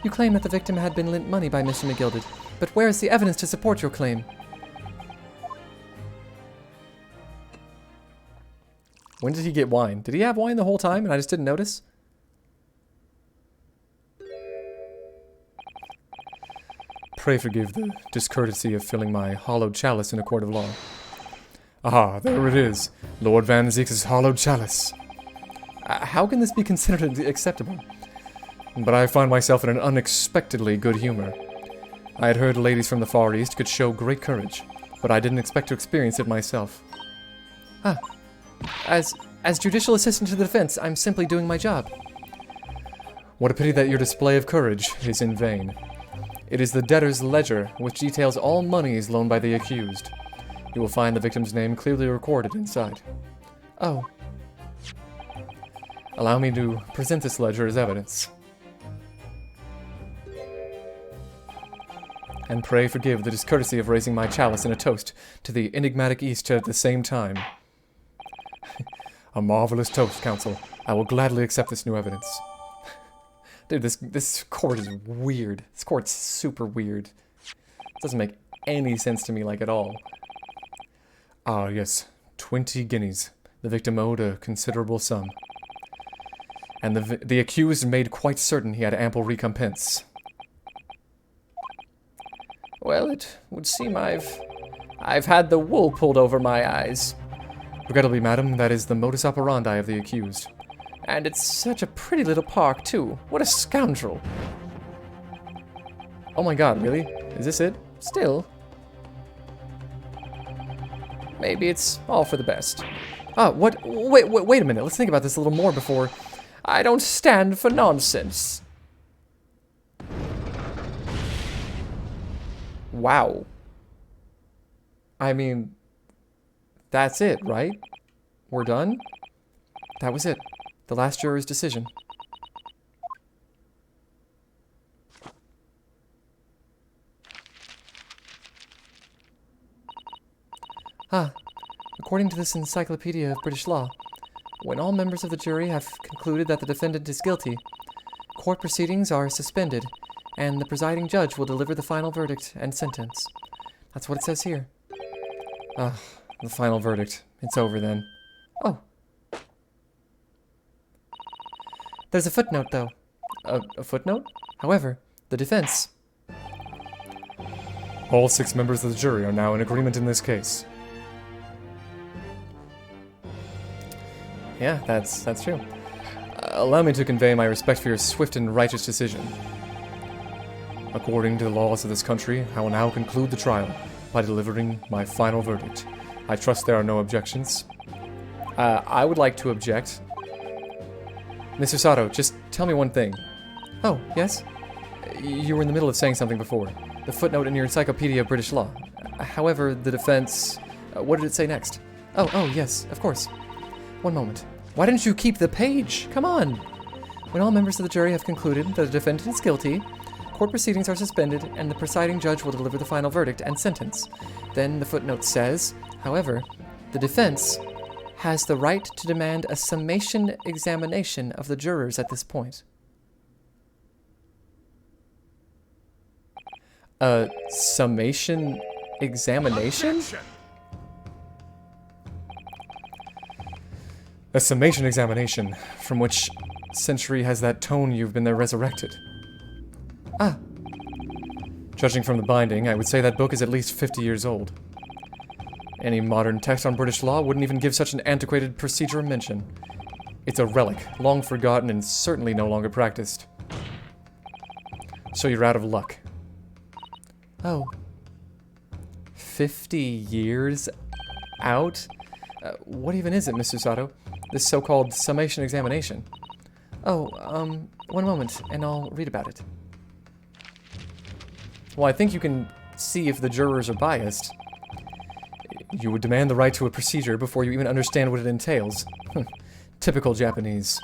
You claim that the victim had been lent money by Mr. McGilded, but where is the evidence to support your claim? When did he get wine? Did he have wine the whole time and I just didn't notice? Pray forgive the discourtesy of filling my hollowed chalice in a court of law. Ah, there it is. Lord Van Zeek's hollowed chalice. How can this be considered acceptable? But I find myself in an unexpectedly good humor. I had heard ladies from the Far East could show great courage, but I didn't expect to experience it myself. Ah, as judicial assistant to the defense, I'm simply doing my job. What a pity that your display of courage is in vain. It is the debtor's ledger, which details all monies loaned by the accused. You will find the victim's name clearly recorded inside. Oh. Allow me to present this ledger as evidence. And pray forgive the discourtesy of raising my chalice in a toast to the enigmatic East at the same time. A marvelous toast, counsel. I will gladly accept this new evidence. Dude, this court is weird. This court's super weird. It doesn't make any sense to me, like, at all. Ah, yes. 20 guineas. The victim owed a considerable sum. And the accused made quite certain he had ample recompense. Well, it would seem I've had the wool pulled over my eyes. Regrettably, madam, that is the modus operandi of the accused. And it's such a pretty little park, too. What a scoundrel. Oh my god, really? Is this it? Still? Maybe it's all for the best. Ah, what? Wait a minute. Let's think about this a little more before... I don't stand for nonsense. Wow. I mean... That's it, right? We're done? That was it. The last juror's decision. Ah, according to this Encyclopedia of British Law, when all members of the jury have concluded that the defendant is guilty, court proceedings are suspended, and the presiding judge will deliver the final verdict and sentence. That's what it says here. Ah, the final verdict. It's over then. Oh. There's a footnote, though. A footnote? However, the defense... All 6 members of the jury are now in agreement in this case. Yeah, that's true. Allow me to convey my respect for your swift and righteous decision. According to the laws of this country, I will now conclude the trial by delivering my final verdict. I trust there are no objections. I would like to object. Mr. Sato, just tell me one thing. Oh, yes? You were in the middle of saying something before. The footnote in your Encyclopedia of British Law. However, the defense... what did it say next? Oh, yes, of course. One moment. Why didn't you keep the page? Come on! When all members of the jury have concluded that the defendant is guilty, court proceedings are suspended, and the presiding judge will deliver the final verdict and sentence. Then the footnote says, however, the defense has the right to demand a summation examination of the jurors at this point. A summation examination? A summation examination, from which century has that tone you've been there resurrected? Ah. Judging from the binding, I would say that book is at least 50 years old. Any modern text on British law wouldn't even give such an antiquated procedure a mention. It's a relic, long forgotten and certainly no longer practiced. So you're out of luck. Oh, 50 years out? What even is it, Mr. Sato? This so-called summation examination? oh, one moment, and I'll read about it. Well, I think you can see if the jurors are biased. You would demand the right to a procedure before you even understand what it entails. Typical Japanese.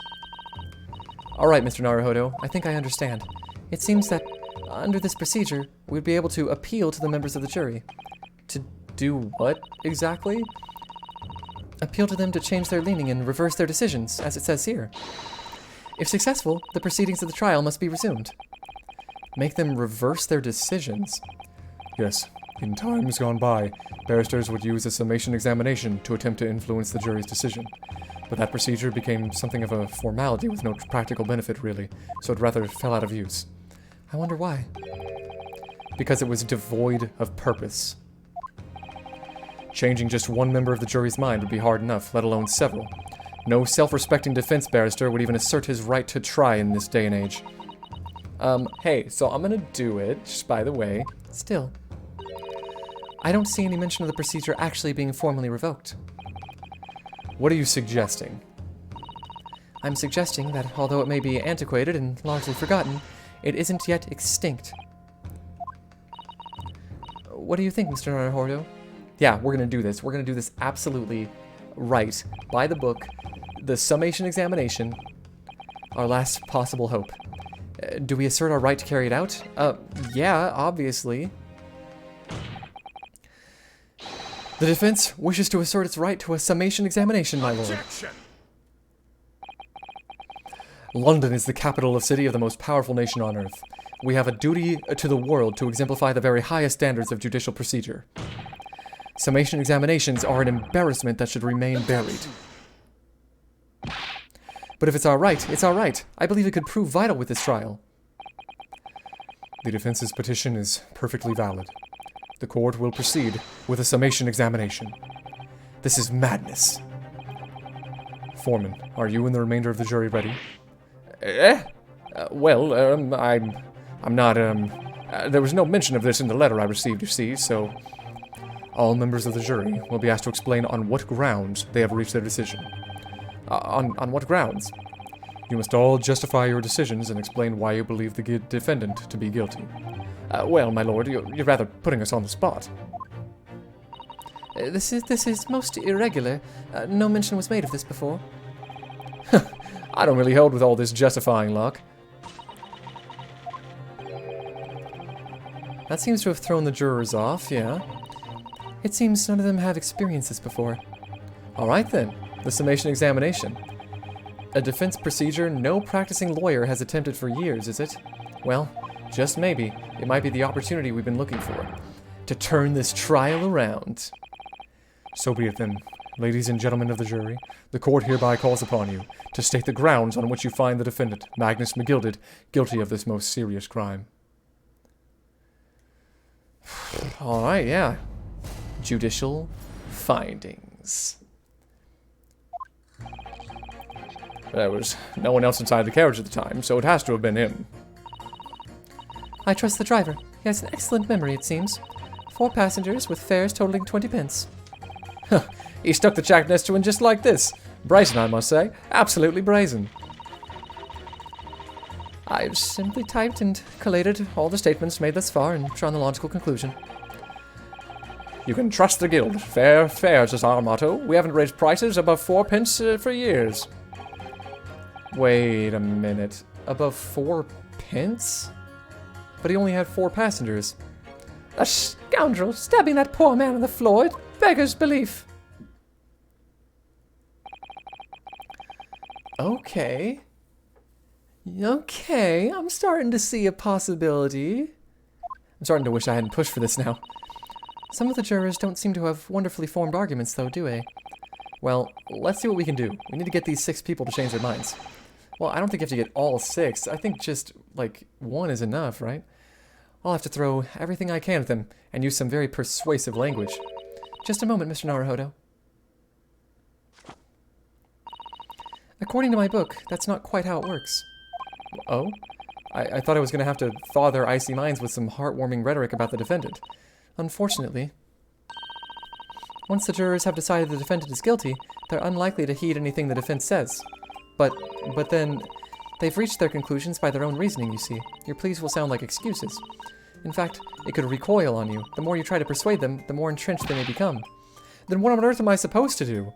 Alright, Mr. Naruhodo, I think I understand. It seems that, under this procedure, we'd be able to appeal to the members of the jury. To do what, exactly? Appeal to them to change their leaning and reverse their decisions, as it says here. If successful, the proceedings of the trial must be resumed. Make them reverse their decisions? Yes. In times gone by, barristers would use a summation examination to attempt to influence the jury's decision. But that procedure became something of a formality with no practical benefit, really, so it rather fell out of use. I wonder why. Because it was devoid of purpose. Changing just one member of the jury's mind would be hard enough, let alone several. No self-respecting defense barrister would even assert his right to try in this day and age. Hey, so I'm gonna do it, just by the way. Still, I don't see any mention of the procedure actually being formally revoked. What are you suggesting? I'm suggesting that although it may be antiquated and largely forgotten, it isn't yet extinct. What do you think, Mr. Naruhodo? Yeah, we're gonna do this. We're gonna do this absolutely right. By the book, the summation examination, our last possible hope. Do we assert our right to carry it out? Yeah, obviously. The defense wishes to assert its right to a summation examination, my lord. Objection! London is the capital of city of the most powerful nation on earth. We have a duty to the world to exemplify the very highest standards of judicial procedure. Summation examinations are an embarrassment that should remain buried. But if it's our right, it's our right. I believe it could prove vital with this trial. The defense's petition is perfectly valid. The court will proceed with a summation examination. This is madness. Foreman, are you and the remainder of the jury ready? I'm not, there was no mention of this in the letter I received, you see, so... All members of the jury will be asked to explain on what grounds they have reached their decision. On what grounds? You must all justify your decisions and explain why you believe the defendant to be guilty. Well, my lord, you're rather putting us on the spot. This is most irregular. No mention was made of this before. I don't really hold with all this justifying luck. That seems to have thrown the jurors off, yeah. It seems none of them have experienced this before. Alright then, the summation examination. A defense procedure no practicing lawyer has attempted for years, is it? Well, just maybe, it might be the opportunity we've been looking for. To turn this trial around. So be it then. Ladies and gentlemen of the jury, the court hereby calls upon you to state the grounds on which you find the defendant, Magnus McGilded, guilty of this most serious crime. Alright, yeah. Judicial findings. There was no one else inside the carriage at the time, so it has to have been him. I trust the driver. He has an excellent memory, it seems. 4 passengers with fares totaling 20 pence. He stuck the jack next to him just like this. Brazen, I must say. Absolutely brazen. I've simply typed and collated all the statements made thus far and drawn the logical conclusion. You can trust the guild. Fair fares is our motto. We haven't raised prices above 4 pence for years. Wait a minute. Above 4 pence? But he only had 4 passengers. A scoundrel stabbing that poor man on the floor. It beggars belief. Okay. Okay, I'm starting to see a possibility. I'm starting to wish I hadn't pushed for this now. Some of the jurors don't seem to have wonderfully formed arguments, though, do they? Well, let's see what we can do. We need to get these 6 people to change their minds. Well, I don't think you have to get all 6. I think just, like, 1 is enough, right? I'll have to throw everything I can at them and use some very persuasive language. Just a moment, Mr. Naruhodo. According to my book, that's not quite how it works. Oh? I thought I was going to have to thaw their icy minds with some heartwarming rhetoric about the defendant. Unfortunately, once the jurors have decided the defendant is guilty, they're unlikely to heed anything the defense says. But then, they've reached their conclusions by their own reasoning, you see. Your pleas will sound like excuses. In fact, it could recoil on you. The more you try to persuade them, the more entrenched they may become. Then what on earth am I supposed to do?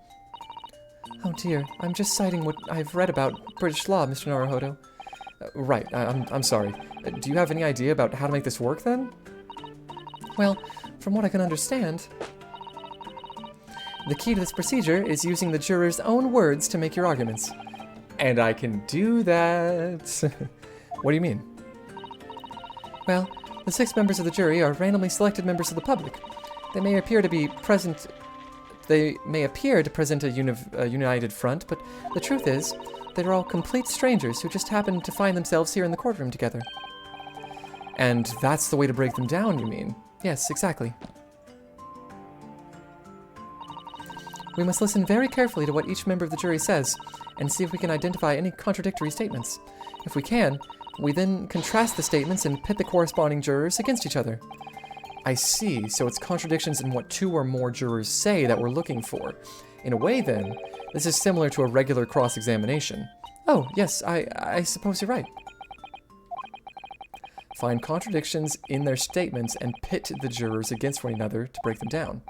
Oh dear, I'm just citing what I've read about British law, Mr. Naruhodo. Right, I'm sorry. Do you have any idea about how to make this work, then? Well, from what I can understand, the key to this procedure is using the jurors' own words to make your arguments. And I can do that. What do you mean? Well, the 6 members of the jury are randomly selected members of the public. They may appear to present a united front, but the truth is, they're all complete strangers who just happen to find themselves here in the courtroom together. And that's the way to break them down, you mean? Yes, exactly. We must listen very carefully to what each member of the jury says, and see if we can identify any contradictory statements. If we can, we then contrast the statements and pit the corresponding jurors against each other. I see, so it's contradictions in what 2 or more jurors say that we're looking for. In a way, then, this is similar to a regular cross-examination. Oh, yes, I suppose you're right. Find contradictions in their statements and pit the jurors against one another to break them down.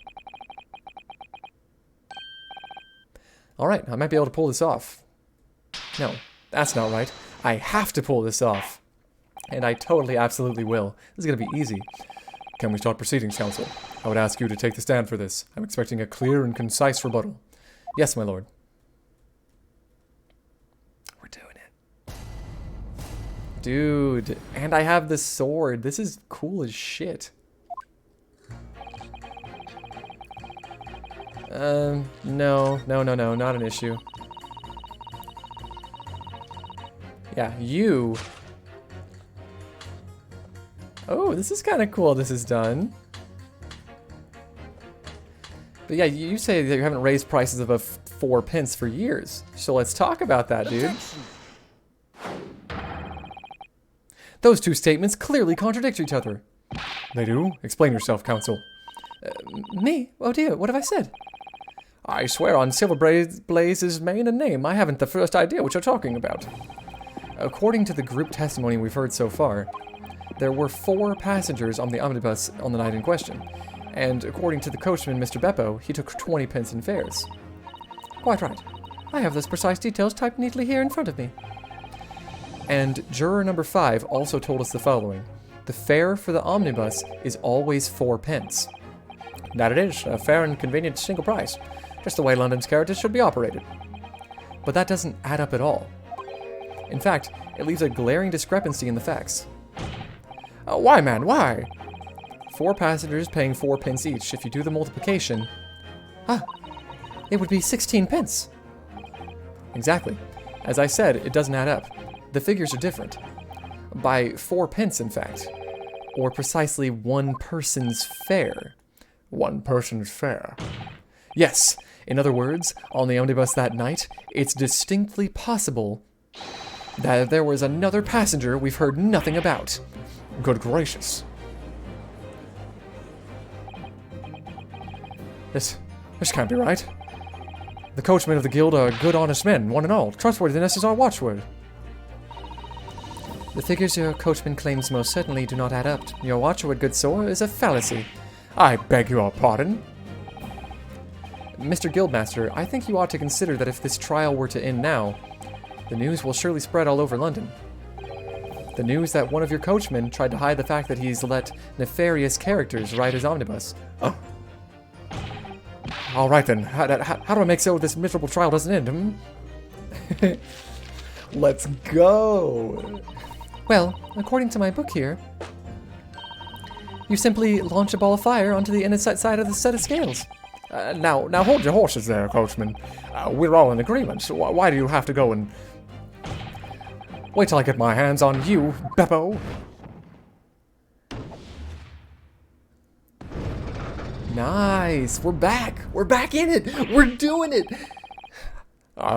Alright, I might be able to pull this off. No, that's not right. I have to pull this off. And I totally, absolutely will. This is going to be easy. Can we start proceedings, counsel? I would ask you to take the stand for this. I'm expecting a clear and concise rebuttal. Yes, my lord. We're doing it. Dude, and I have this sword. This is cool as shit. No, not an issue. Yeah, you. Oh, this is kind of cool this is done. But yeah, you say that you haven't raised prices above 4 pence for years. So let's talk about that, dude. Those 2 statements clearly contradict each other. They do? Explain yourself, counsel. Me? Oh dear, what have I said? I swear on Silver Blaze's mane and name, I haven't the first idea what you're talking about. According to the group testimony we've heard so far, there were 4 passengers on the omnibus on the night in question, and according to the coachman, Mr. Beppo, he took 20 pence in fares. Quite right. I have those precise details typed neatly here in front of me. And juror number 5 also told us the following. The fare for the omnibus is always 4 pence. That it is, a fair and convenient single price. Just the way London's carriages should be operated. But that doesn't add up at all. In fact, it leaves a glaring discrepancy in the facts. Why, man, why? 4 passengers paying 4 pence each. If you do the multiplication... It would be 16 pence. Exactly. As I said, it doesn't add up. The figures are different. By 4 pence, in fact. Or precisely 1 person's fare. 1 person's fare. Yes, in other words, on the omnibus that night, it's distinctly possible that there was another passenger we've heard nothing about. Good gracious. This can't be right. The coachmen of the guild are good, honest men, one and all. Trustworthiness is our watchword. The figures your coachman claims most certainly do not add up. Your watchword, good sir, is a fallacy. I beg your pardon? Mr. Guildmaster, I think you ought to consider that if this trial were to end now, the news will surely spread all over London. The news that one of your coachmen tried to hide the fact that he's let nefarious characters ride his omnibus. Oh. All right then, how do I make so this miserable trial doesn't end, hmm? Let's go! Well, according to my book here, you simply launch a ball of fire onto the inside side of the set of scales. Now hold your horses there, coachman. We're all in agreement, so why do you have to go and... Wait till I get my hands on you, Beppo! Nice! We're back! We're back in it! We're doing it!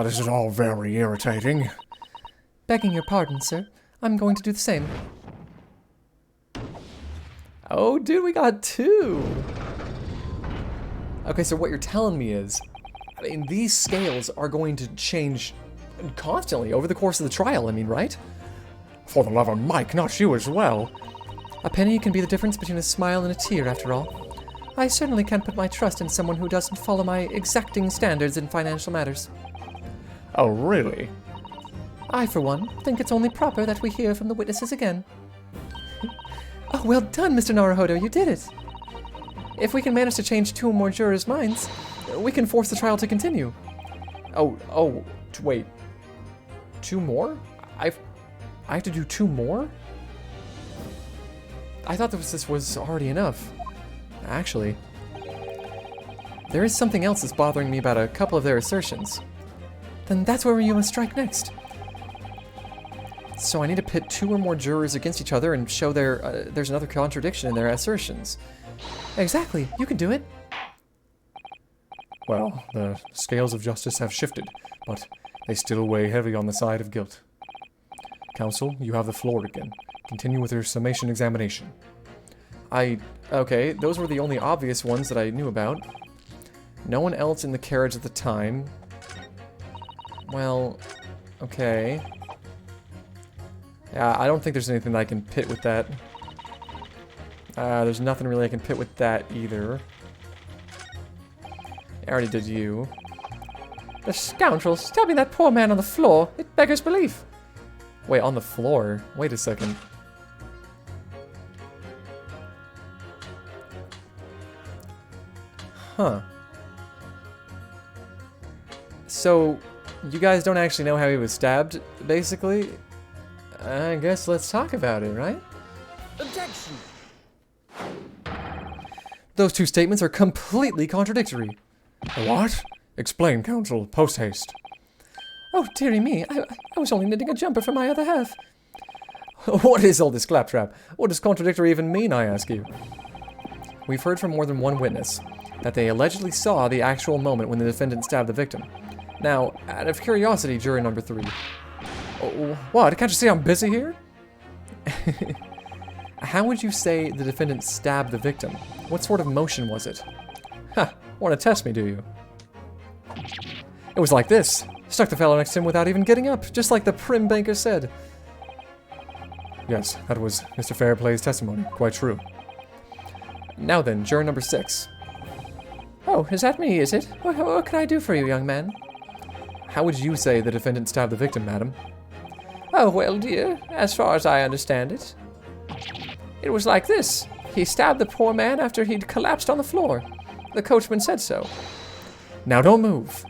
This is all very irritating. Begging your pardon, sir. I'm going to do the same. Oh, dude, we got 2. Okay, so what you're telling me is, I mean, these scales are going to change constantly over the course of the trial, I mean, right? For the love of Mike, not you as well. A penny can be the difference between a smile and a tear, after all. I certainly can't put my trust in someone who doesn't follow my exacting standards in financial matters. Oh, really? I, for one, think it's only proper that we hear from the witnesses again. Oh, well done, Mr. Naruhodo, you did it! If we can manage to change 2 more jurors' minds, we can force the trial to continue. Wait. 2 more? I have to do 2 more? I thought this was already enough. Actually, there is something else that's bothering me about a couple of their assertions. Then that's where you must strike next. So I need to pit 2 or more jurors against each other and show there's another contradiction in their assertions. Exactly, you can do it. Well, the scales of justice have shifted, but they still weigh heavy on the side of guilt. Counsel, you have the floor again. Continue with your summation examination. Okay, those were the only obvious ones that I knew about. No one else in the carriage at the time. Well, okay. Yeah, I don't think there's anything that I can pit with that. There's nothing really I can pit with that either. I already did you. The scoundrel stabbing that poor man on the floor. It beggars belief. Wait, on the floor? Wait a second. Huh. So, you guys don't actually know how he was stabbed, basically? I guess let's talk about it, right? Objection! Those 2 statements are completely contradictory. What? Explain, counsel, post-haste. Oh, dearie me, I was only knitting a jumper for my other half. What is all this claptrap? What does contradictory even mean, I ask you? We've heard from more than one witness that they allegedly saw the actual moment when the defendant stabbed the victim. Now, out of curiosity, jury number 3. Oh, what? Can't you see I'm busy here? How would you say the defendant stabbed the victim? What sort of motion was it? Ha! Want to test me, do you? It was like this. Stuck the fellow next to him without even getting up, just like the prim banker said. Yes, that was Mr. Fairplay's testimony. Quite true. Now then, juror number 6. Oh, is that me, is it? What can I do for you, young man? How would you say the defendant stabbed the victim, madam? Oh, well, dear, as far as I understand it, it was like this. He stabbed the poor man after he'd collapsed on the floor. The coachman said so. Now don't move.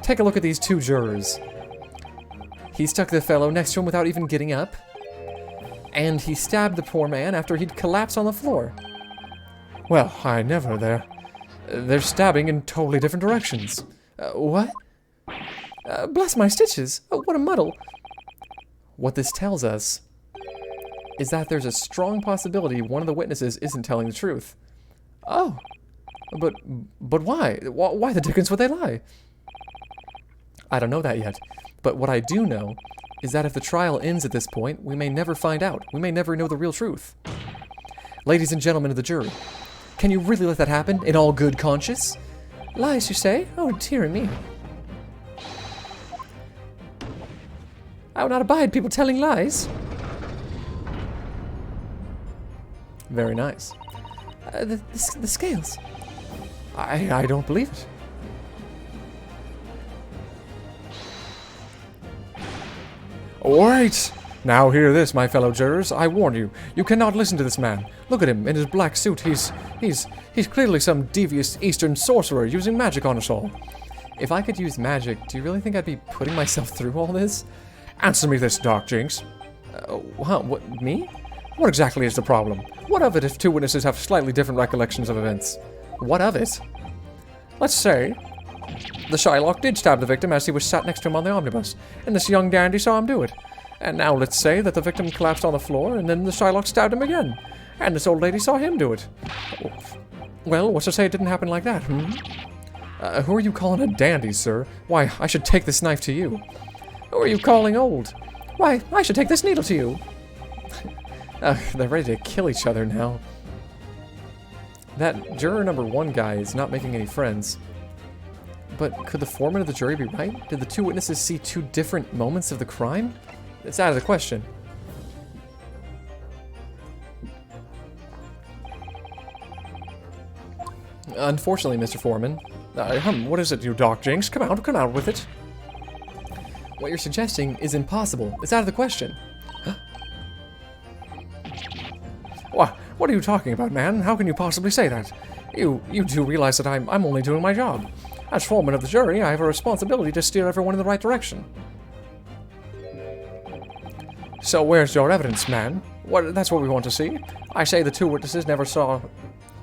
Take a look at these 2 jurors. He stuck the fellow next to him without even getting up. And he stabbed the poor man after he'd collapsed on the floor. Well, I never. They're stabbing in totally different directions. What? Bless my stitches. Oh, what a muddle. What this tells us is that there's a strong possibility one of the witnesses isn't telling the truth. Oh. But why? Why the dickens would they lie? I don't know that yet. But what I do know is that if the trial ends at this point, we may never find out. We may never know the real truth. Ladies and gentlemen of the jury, can you really let that happen in all good conscience? Lies, you say? Oh, dear me. I would not abide people telling lies. Very nice. The scales. I don't believe it. Wait! Now hear this, my fellow jurors. I warn you, you cannot listen to this man. Look at him in his black suit. He's clearly some devious Eastern sorcerer using magic on us all. If I could use magic, do you really think I'd be putting myself through all this? Answer me this, Dark Jinx. What, me? What exactly is the problem? What of it if 2 witnesses have slightly different recollections of events? What of it? Let's say the Shylock did stab the victim as he was sat next to him on the omnibus, and this young dandy saw him do it. And now let's say that the victim collapsed on the floor, and then the Shylock stabbed him again, and this old lady saw him do it. Well, what's to say it didn't happen like that, Who are you calling a dandy, sir? Why, I should take this knife to you. Who are you calling old? Why, I should take this needle to you. They're ready to kill each other now. That juror number 1 guy is not making any friends. But could the foreman of the jury be right? Did the 2 witnesses see 2 different moments of the crime? It's out of the question. Unfortunately, Mr. Foreman. What is it, you Doc Jinx? Come out with it. What you're suggesting is impossible. It's out of the question. What are you talking about, man? How can you possibly say that? You do realize that I'm only doing my job. As foreman of the jury, I have a responsibility to steer everyone in the right direction. So where's your evidence, man? That's what we want to see. I say the 2 witnesses never saw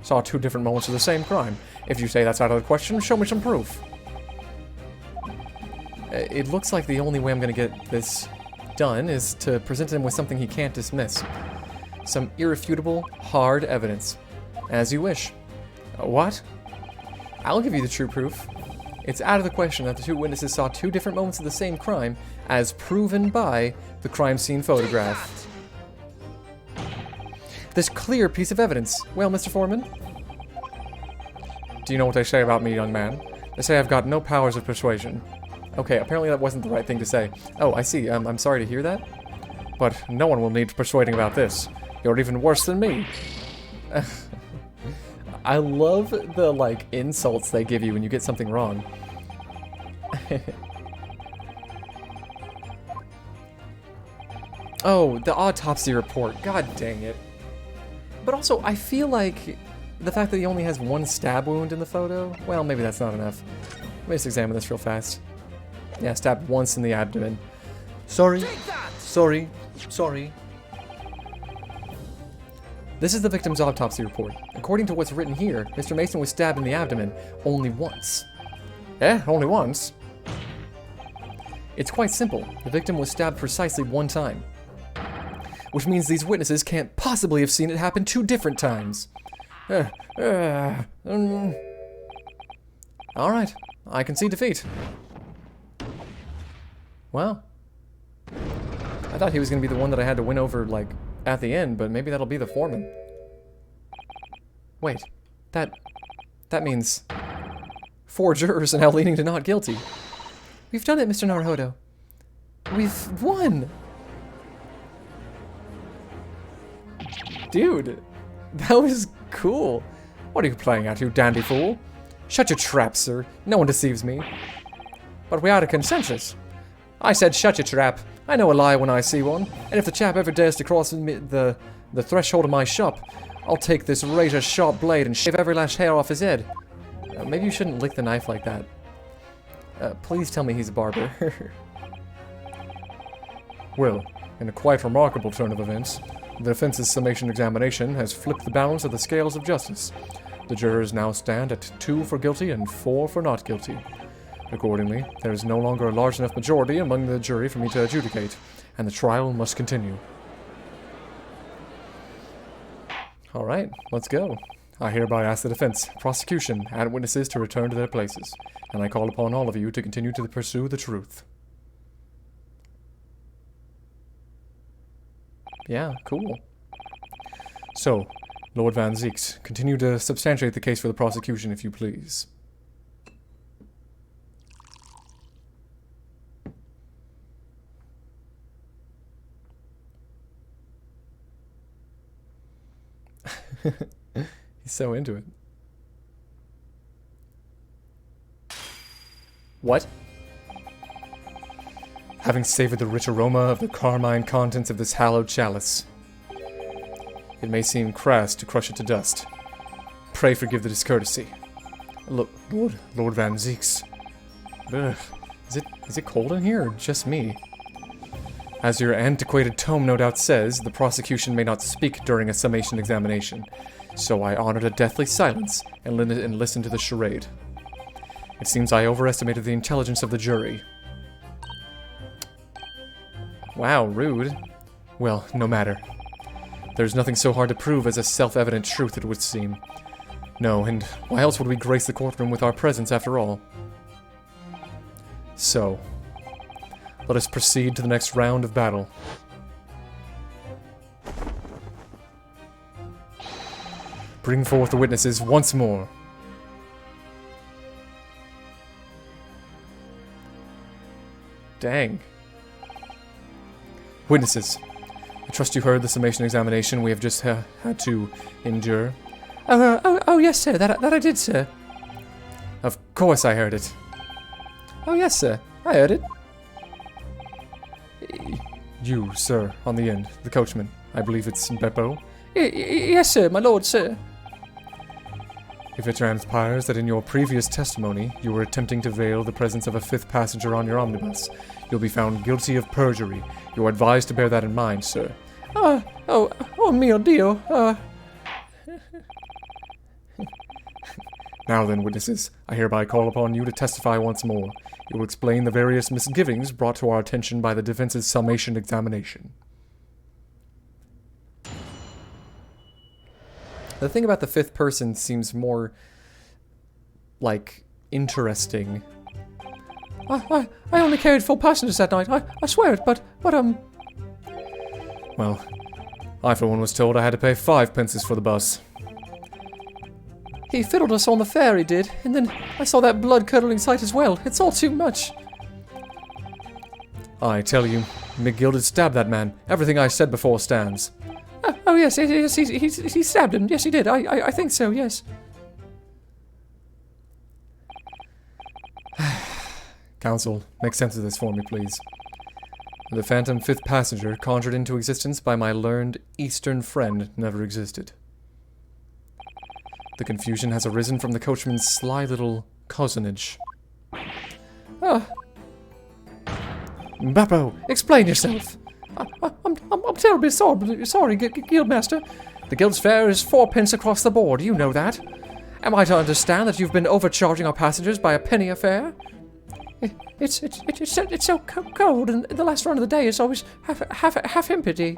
2 different moments of the same crime. If you say that's out of the question, show me some proof. It looks like the only way I'm going to get this done is to present him with something he can't dismiss. Some irrefutable, hard evidence. As you wish. What? I'll give you the true proof. It's out of the question that the 2 witnesses saw 2 different moments of the same crime, as proven by the crime scene photograph. This clear piece of evidence. Well, Mr. Foreman? Do you know what they say about me, young man? They say I've got no powers of persuasion. Okay, apparently that wasn't the right thing to say. Oh, I see. I'm sorry to hear that. But no one will need persuading about this. You're even worse than me. I love the, like, insults they give you when you get something wrong. Oh, the autopsy report. God dang it. But also, I feel like the fact that he only has 1 stab wound in the photo, well, maybe that's not enough. Let me just examine this real fast. Yeah, stabbed once in the abdomen. Sorry. Sorry. This is the victim's autopsy report. According to what's written here, Mr. Mason was stabbed in the abdomen only once. Only once? It's quite simple. The victim was stabbed precisely 1 time. Which means these witnesses can't possibly have seen it happen 2 different times. Alright, I concede defeat. Well, I thought he was going to be the one that I had to win over, like, at the end, but maybe that'll be the foreman. Wait, that means 4 jurors are now leaning to not guilty. We've done it, Mr. Naruhodo. We've won! Dude, that was cool. What are you playing at, you dandy fool? Shut your trap, sir. No one deceives me. But we had a consensus. I said shut your trap. I know a lie when I see one, and if the chap ever dares to cross the threshold of my shop, I'll take this razor-sharp blade and shave every last hair off his head. Maybe you shouldn't lick the knife like that. Please tell me he's a barber. Well, in a quite remarkable turn of events, the defense's summation examination has flipped the balance of the scales of justice. The jurors now stand at 2 for guilty and 4 for not guilty. Accordingly, there is no longer a large enough majority among the jury for me to adjudicate, and the trial must continue. Alright, let's go. I hereby ask the defense, prosecution, and witnesses to return to their places, and I call upon all of you to continue to pursue the truth. Yeah, cool. So, Lord Van Zieks, continue to substantiate the case for the prosecution, if you please. He's so into it. What? Having savored the rich aroma of the carmine contents of this hallowed chalice, it may seem crass to crush it to dust. Pray forgive the discourtesy. Lord Van Zieks. Ugh. Is it cold in here, or just me? As your antiquated tome no doubt says, the prosecution may not speak during a summation examination, so I honored a deathly silence and listened to the charade. It seems I overestimated the intelligence of the jury. Wow, rude. Well, no matter. There's nothing so hard to prove as a self-evident truth, it would seem. No, and why else would we grace the courtroom with our presence after all? So, let us proceed to the next round of battle. Bring forth the witnesses once more. Dang. Witnesses, I trust you heard the summation examination we have just had to endure. Oh, yes, sir. That I did, sir. Of course I heard it. Oh, yes, sir. I heard it. You, sir, on the end, the coachman. I believe it's Beppo. Yes, sir, my lord, sir. If it transpires that in your previous testimony you were attempting to veil the presence of a fifth passenger on your omnibus, you'll be found guilty of perjury. You are advised to bear that in mind, sir. Oh, mio Dio. Now then, witnesses, I hereby call upon you to testify once more. You will explain the various misgivings brought to our attention by the defense's summation examination. The thing about the fifth person seems more, like, interesting. I only carried 4 passengers that night. I swear it, but. Well, I for one was told I had to pay 5 pences for the bus. He fiddled us on the fare, he did, and then I saw that blood-curdling sight as well. It's all too much. I tell you, McGill stabbed that man. Everything I said before stands. Oh yes, he stabbed him. Yes, he did. I think so, yes. Counsel, make sense of this for me, please. The phantom fifth passenger conjured into existence by my learned Eastern friend never existed. The confusion has arisen from the coachman's sly little cousinage. Beppo, explain yourself. I'm terribly sorry, Guildmaster. The Guild's fare is 4 pence across the board, you know that. Am I to understand that you've been overcharging our passengers by a penny a fare? It's so cold, and the last run of the day is always half empty.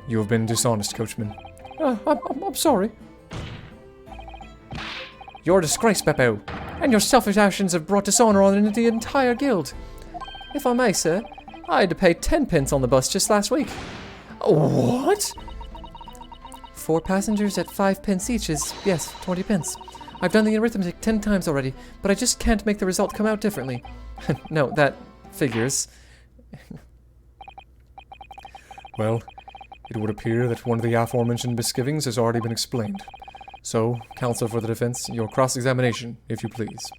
You have been dishonest, coachman. I'm sorry. You're a disgrace, Beppo, And your selfish actions have brought dishonor on the entire guild. If I may, sir, I had to pay 10 pence on the bus just last week. What? 4 passengers at 5 pence each is, yes, 20 pence. I've done the arithmetic 10 times already, but I just can't make the result come out differently. No, that figures. Well, it would appear that one of the aforementioned misgivings has already been explained. So, counsel for the defense, your cross-examination, if you please.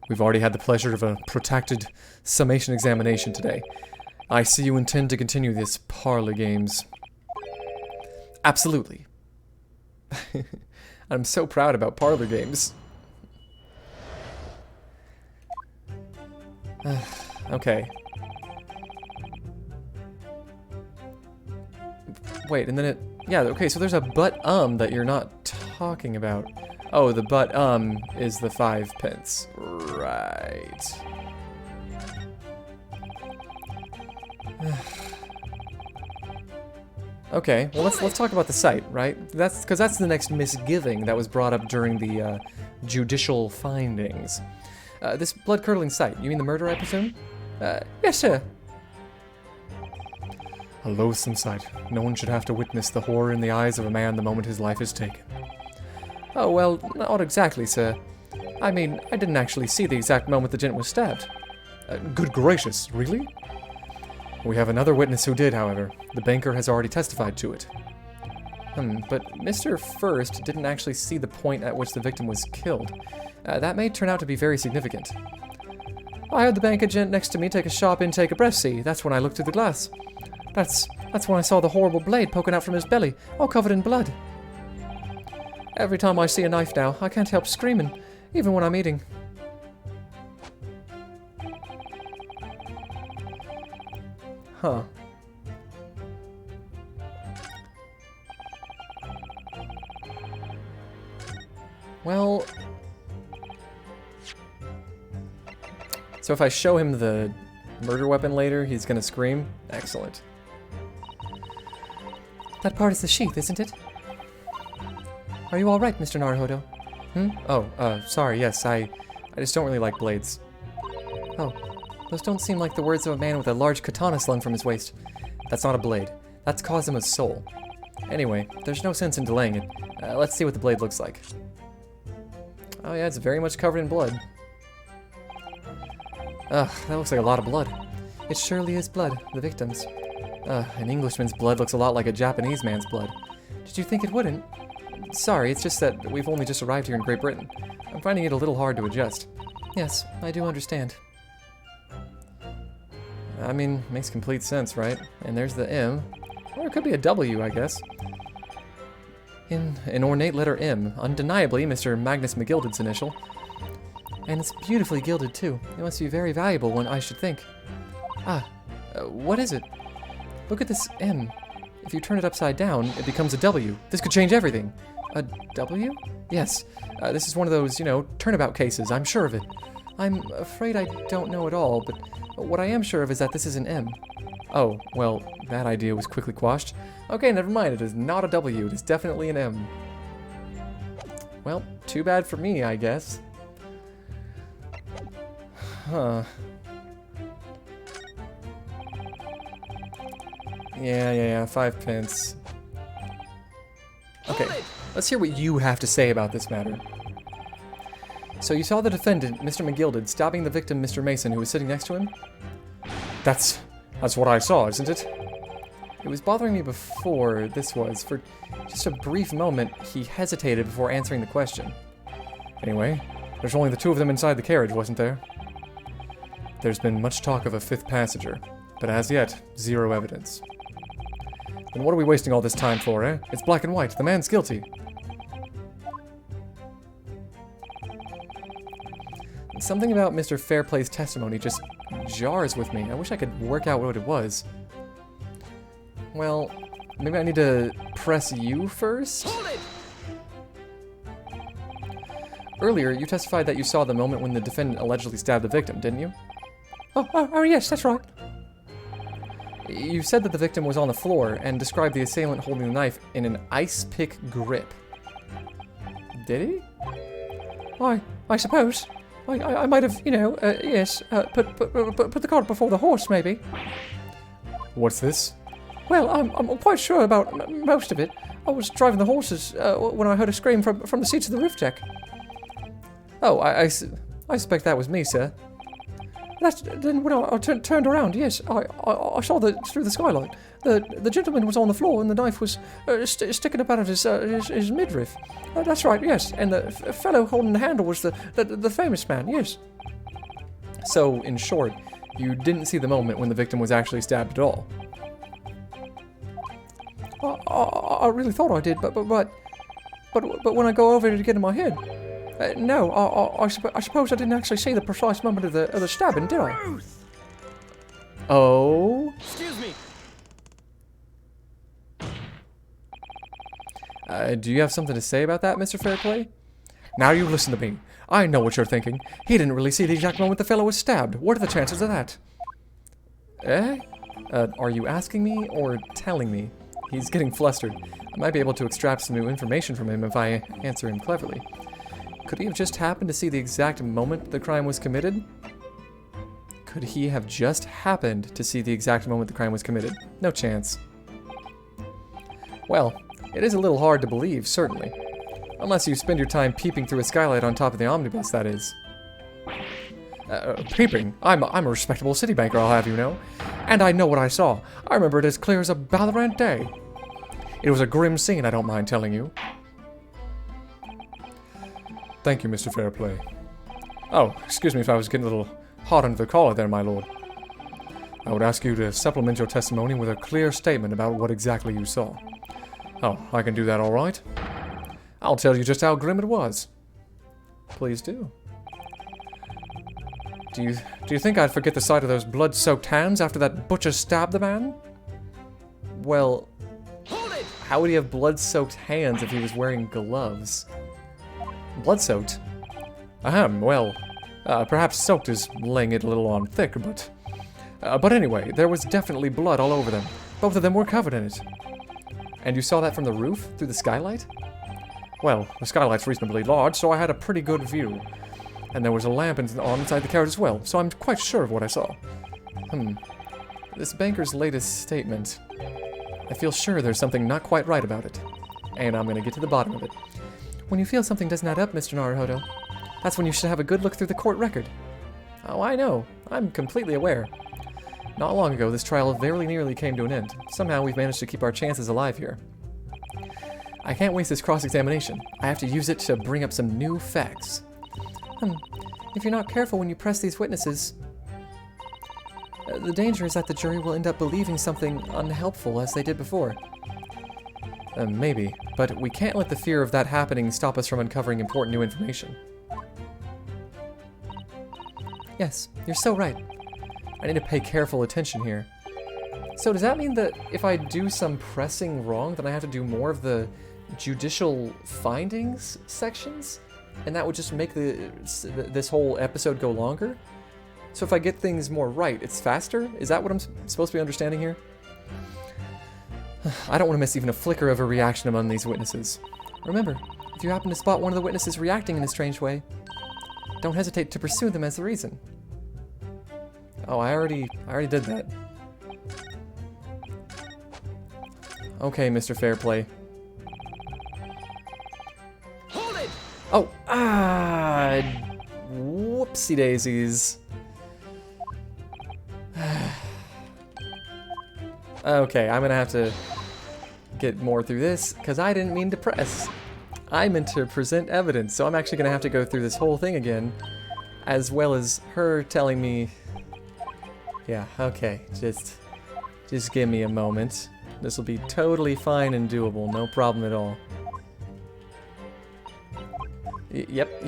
We've already had the pleasure of a protracted summation examination today. I see you intend to continue this parlor games. Absolutely. I'm so proud about parlor games. Okay. Wait, and then it... Yeah, okay, so there's a but that you're not talking about. Oh, the but is the 5 pence. Right. Okay, well let's talk about the site, right? That's because that's the next misgiving that was brought up during the judicial findings. This blood-curdling sight, you mean the murder, I presume? Yes, sir. A loathsome sight. No one should have to witness the horror in the eyes of a man the moment his life is taken. Oh, well, not exactly, sir. I mean, I didn't actually see the exact moment the gent was stabbed. Good gracious, really? We have another witness who did, however. The banker has already testified to it. But Mr. First didn't actually see the point at which the victim was killed. That may turn out to be very significant. I heard the bank agent next to me take a sharp intake of breath, see? That's when I looked through the glass. That's when I saw the horrible blade poking out from his belly, all covered in blood. Every time I see a knife now, I can't help screaming, even when I'm eating. Huh. Well... So if I show him the murder weapon later, he's gonna scream? Excellent. That part is the sheath, isn't it? Are you alright, Mr. Naruhodo? Oh, sorry, yes, I just don't really like blades. Oh, those don't seem like the words of a man with a large katana slung from his waist. That's not a blade. That's Kazuma's soul. Anyway, there's no sense in delaying it. Let's see what the blade looks like. Oh yeah, it's very much covered in blood. Ugh, that looks like a lot of blood. It surely is blood, the victim's. An Englishman's blood looks a lot like a Japanese man's blood. Did you think it wouldn't? Sorry, it's just that we've only just arrived here in Great Britain. I'm finding it a little hard to adjust. Yes, I do understand. I mean, makes complete sense, right? And there's the M. Or it could be a W, I guess. An ornate letter M. Undeniably Mr. Magnus McGilded's initial. And it's beautifully gilded, too. It must be a very valuable one, I should think. What is it? Look at this M. If you turn it upside down, it becomes a W. This could change everything. A W? Yes. This is one of those, turnabout cases. I'm sure of it. I'm afraid I don't know at all, but what I am sure of is that this is an M. Oh, well, that idea was quickly quashed. Okay, never mind. It is not a W. It is definitely an M. Well, too bad for me, I guess. Huh. Yeah, 5 pence. Okay, let's hear what you have to say about this matter. So you saw the defendant, Mr. McGilded, stabbing the victim, Mr. Mason, who was sitting next to him? That's what I saw, isn't it? It was bothering me before, for just a brief moment, he hesitated before answering the question. Anyway, there's only the two of them inside the carriage, wasn't there? There's been much talk of a fifth passenger, but as yet, zero evidence. Then what are we wasting all this time for, eh? It's black and white. The man's guilty. Something about Mr. Fairplay's testimony just jars with me. I wish I could work out what it was. Well, maybe I need to press you first? Earlier, you testified that you saw the moment when the defendant allegedly stabbed the victim, didn't you? Oh, yes, that's right. You said that the victim was on the floor and described the assailant holding the knife in an ice pick grip. Did he? I suppose. I might have, yes, put the cart before the horse, maybe. What's this? Well, I'm quite sure about most of it. I was driving the horses when I heard a scream from the seats of the roof deck. Oh, I suspect that was me, sir. Then when I turned around, yes, I saw through the skylight. The gentleman was on the floor and the knife was sticking up out of his midriff. That's right, yes. And the fellow holding the handle was the famous man, yes. So, in short, you didn't see the moment when the victim was actually stabbed at all? I really thought I did, but when I go over it again in my head, no, I suppose I didn't actually see the precise moment of the stabbing, did I? Ruth! Oh? Excuse me. Do you have something to say about that, Mr. Fairplay? Now you listen to me. I know what you're thinking. He didn't really see the exact moment the fellow was stabbed. What are the chances of that? Eh? Are you asking me or telling me? He's getting flustered. I might be able to extract some new information from him if I answer him cleverly. Could he have just happened to see the exact moment the crime was committed? Could he have just happened to see the exact moment the crime was committed? No chance. Well, it is a little hard to believe, certainly. Unless you spend your time peeping through a skylight on top of the omnibus, that is. Peeping? I'm a respectable city banker, I'll have you know. And I know what I saw. I remember it as clear as a Ballarat day. It was a grim scene, I don't mind telling you. Thank you, Mr. Fairplay. Oh, excuse me if I was getting a little hot under the collar there, my lord. I would ask you to supplement your testimony with a clear statement about what exactly you saw. Oh, I can do that all right. I'll tell you just how grim it was. Please do. Do you think I'd forget the sight of those blood-soaked hands after that butcher stabbed the man? Well, how would he have blood-soaked hands if he was wearing gloves? Blood-soaked? Ahem, well, perhaps soaked is laying it a little on thick, but anyway, there was definitely blood all over them. Both of them were covered in it. And you saw that from the roof, through the skylight? Well, the skylight's reasonably large, so I had a pretty good view. And there was a lamp on inside the carriage as well, so I'm quite sure of what I saw. This banker's latest statement. I feel sure there's something not quite right about it. And I'm gonna get to the bottom of it. When you feel something doesn't add up, Mr. Naruhodo, that's when you should have a good look through the court record. Oh, I know. I'm completely aware. Not long ago, this trial very nearly came to an end. Somehow, we've managed to keep our chances alive here. I can't waste this cross-examination. I have to use it to bring up some new facts. If you're not careful when you press these witnesses, the danger is that the jury will end up believing something unhelpful as they did before. Maybe, but we can't let the fear of that happening stop us from uncovering important new information. Yes, you're so right. I need to pay careful attention here. So does that mean that if I do some pressing wrong, then I have to do more of the judicial findings sections? And that would just make this whole episode go longer? So if I get things more right, it's faster? Is that what I'm supposed to be understanding here? I don't want to miss even a flicker of a reaction among these witnesses. Remember, if you happen to spot one of the witnesses reacting in a strange way, don't hesitate to pursue them as the reason. Oh, I already did that. Okay, Mr. Fairplay. Hold it! Oh, whoopsie daisies. Okay, I'm gonna have to get more through this, because I didn't mean to press. I meant to present evidence, so I'm actually gonna have to go through this whole thing again, as well as her telling me... Yeah, okay, just give me a moment. This will be totally fine and doable, no problem at all. Yep,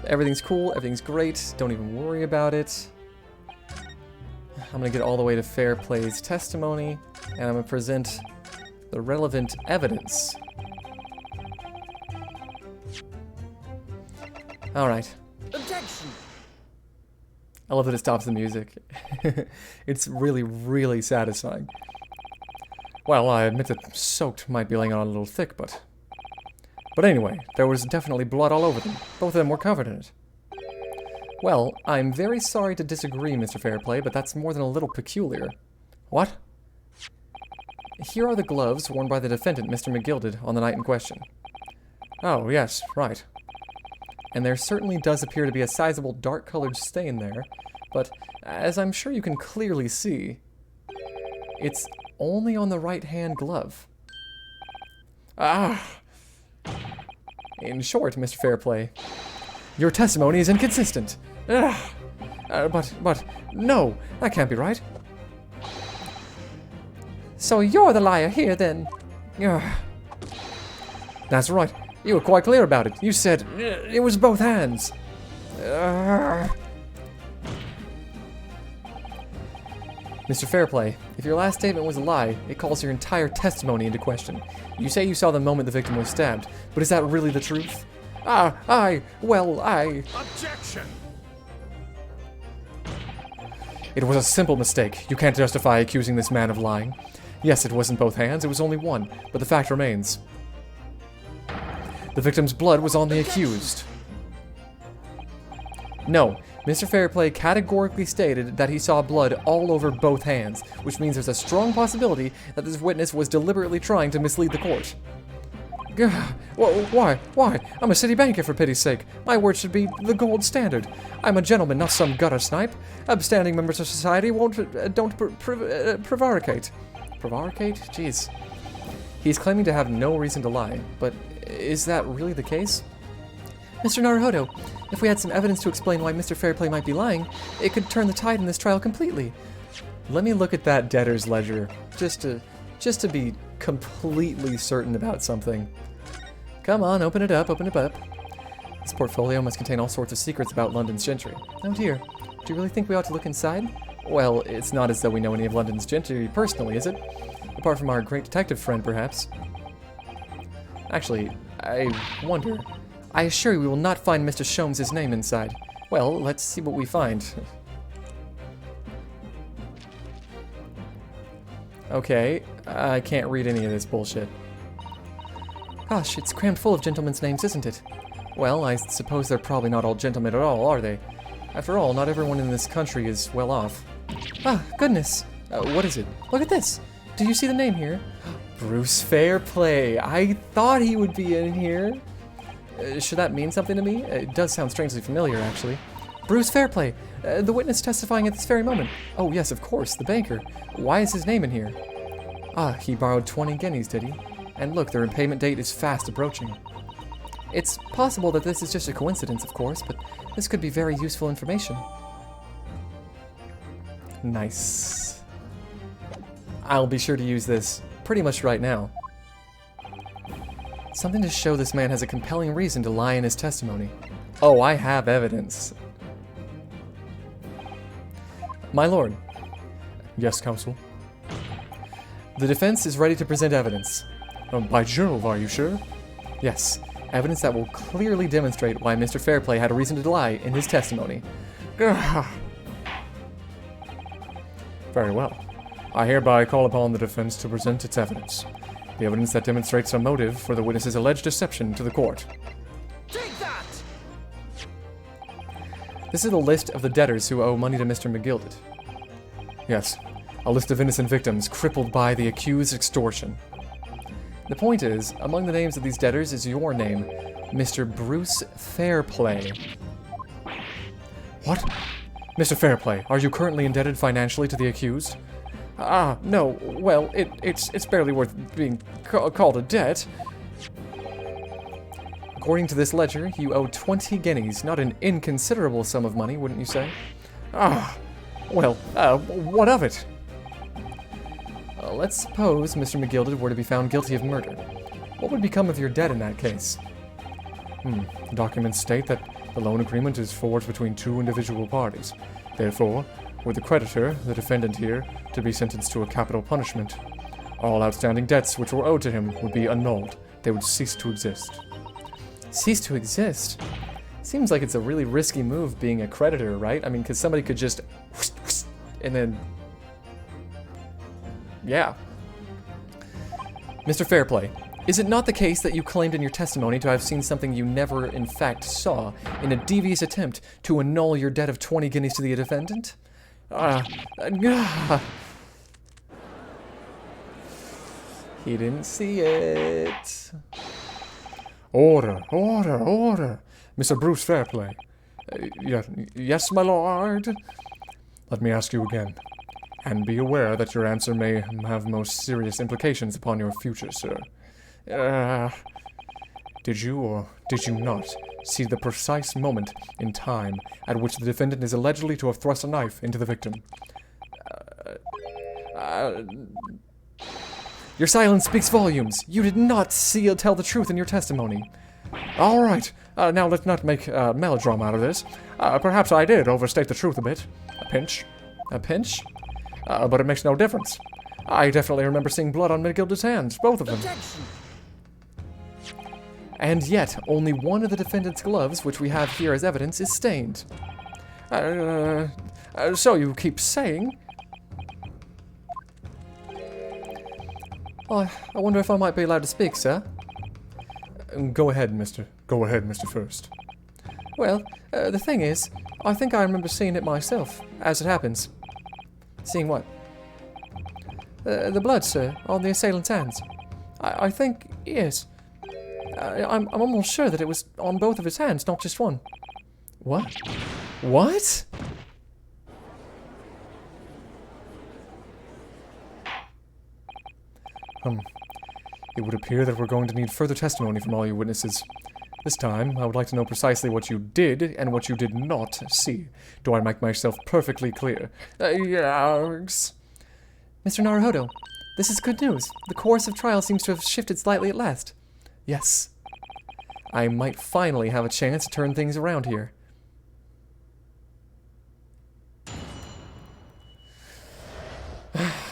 everything's cool, everything's great, don't even worry about it. I'm gonna get all the way to Fairplay's testimony, and I'm gonna present the relevant evidence. Alright. Objection! I love that it stops the music. It's really, really satisfying. Well, I admit that soaked might be laying on a little thick, but anyway, there was definitely blood all over them. Both of them were covered in it. Well, I'm very sorry to disagree, Mr. Fairplay, but that's more than a little peculiar. What? Here are the gloves worn by the defendant, Mr. McGilded, on the night in question. Oh, yes, right. And there certainly does appear to be a sizable dark-colored stain there, but as I'm sure you can clearly see, it's only on the right-hand glove. Ah! In short, Mr. Fairplay, your testimony is inconsistent. But, no, that can't be right. So you're the liar here, then? That's right. You were quite clear about it. You said it was both hands. Mr. Fairplay, if your last statement was a lie, it calls your entire testimony into question. You say you saw the moment the victim was stabbed, but is that really the truth? Objection! It was a simple mistake. You can't justify accusing this man of lying. Yes, it wasn't both hands, it was only one, but the fact remains. The victim's blood was on the accused. No, Mr. Fairplay categorically stated that he saw blood all over both hands, which means there's a strong possibility that this witness was deliberately trying to mislead the court. Why? I'm a city banker, for pity's sake. My word should be the gold standard. I'm a gentleman, not some gutter snipe. Upstanding members of society don't prevaricate. Prevaricate? Jeez. He's claiming to have no reason to lie, but is that really the case? Mr. Naruhodo, if we had some evidence to explain why Mr. Fairplay might be lying, it could turn the tide in this trial completely. Let me look at that debtor's ledger, just to be completely certain about something. Come on, open it up. This portfolio must contain all sorts of secrets about London's gentry. Oh dear, do you really think we ought to look inside? Well, it's not as though we know any of London's gentry personally, is it? Apart from our great detective friend, perhaps. Actually, I wonder. I assure you we will not find Mr. Sholmes' name inside. Well, let's see what we find. Okay, I can't read any of this bullshit. Gosh, it's crammed full of gentlemen's names, isn't it? Well, I suppose they're probably not all gentlemen at all, are they? After all, not everyone in this country is well off. Ah, goodness. What is it? Look at this. Do you see the name here? Bruce Fairplay. I thought he would be in here. Should that mean something to me? It does sound strangely familiar, actually. Bruce Fairplay, the witness testifying at this very moment. Oh, yes, of course, the banker. Why is his name in here? Ah, he borrowed 20 guineas, did he? And look, the repayment date is fast approaching. It's possible that this is just a coincidence, of course, but this could be very useful information. Nice. I'll be sure to use this pretty much right now. Something to show this man has a compelling reason to lie in his testimony. Oh, I have evidence. My lord. Yes, counsel. The defense is ready to present evidence. By Jove, are you sure? Yes, evidence that will clearly demonstrate why Mr. Fairplay had a reason to lie in his testimony. Very well. I hereby call upon the defense to present its evidence. The evidence that demonstrates a motive for the witness's alleged deception to the court. Take that! This is a list of the debtors who owe money to Mr. McGilded. Yes, a list of innocent victims crippled by the accused's extortion. The point is, among the names of these debtors is your name, Mr. Bruce Fairplay. What? Mr. Fairplay, are you currently indebted financially to the accused? Ah, no. Well, it's barely worth being called a debt. According to this ledger, you owe 20 guineas, not an inconsiderable sum of money, wouldn't you say? Ah, well, what of it? Let's suppose Mr. McGilded were to be found guilty of murder. What would become of your debt in that case? Documents state that the loan agreement is forged between two individual parties. Therefore, were the creditor, the defendant here, to be sentenced to a capital punishment, all outstanding debts which were owed to him would be annulled. They would cease to exist. Cease to exist? Seems like it's a really risky move being a creditor, right? I mean, because somebody could just... and then... yeah. Mr. Fairplay, is it not the case that you claimed in your testimony to have seen something you never in fact saw in a devious attempt to annul your debt of 20 guineas to the defendant? He didn't see it. Order, order, order! Mr. Bruce Fairplay. Yes, my lord? Let me ask you again. And be aware that your answer may have most serious implications upon your future, sir. Did you or did you not see the precise moment in time at which the defendant is allegedly to have thrust a knife into the victim? Your silence speaks volumes. You did not see or tell the truth in your testimony. All right. Now let's not make melodrama out of this. Perhaps I did overstate the truth a bit. A pinch. A pinch? But it makes no difference. I definitely remember seeing blood on McGilded's hands, both of them. Objection! And yet, only one of the defendant's gloves, which we have here as evidence, is stained. So you keep saying? Oh, I wonder if I might be allowed to speak, sir. Go ahead, Mr. First. Well, the thing is, I think I remember seeing it myself, as it happens. Seeing what? The blood, sir, on the assailant's hands. I think, yes. I'm almost sure that it was on both of his hands, not just one. What? What? It would appear that we're going to need further testimony from all you witnesses. This time, I would like to know precisely what you did and what you did not see. Do I make myself perfectly clear? Mr. Naruhodo, this is good news. The course of trial seems to have shifted slightly at last. Yes. I might finally have a chance to turn things around here.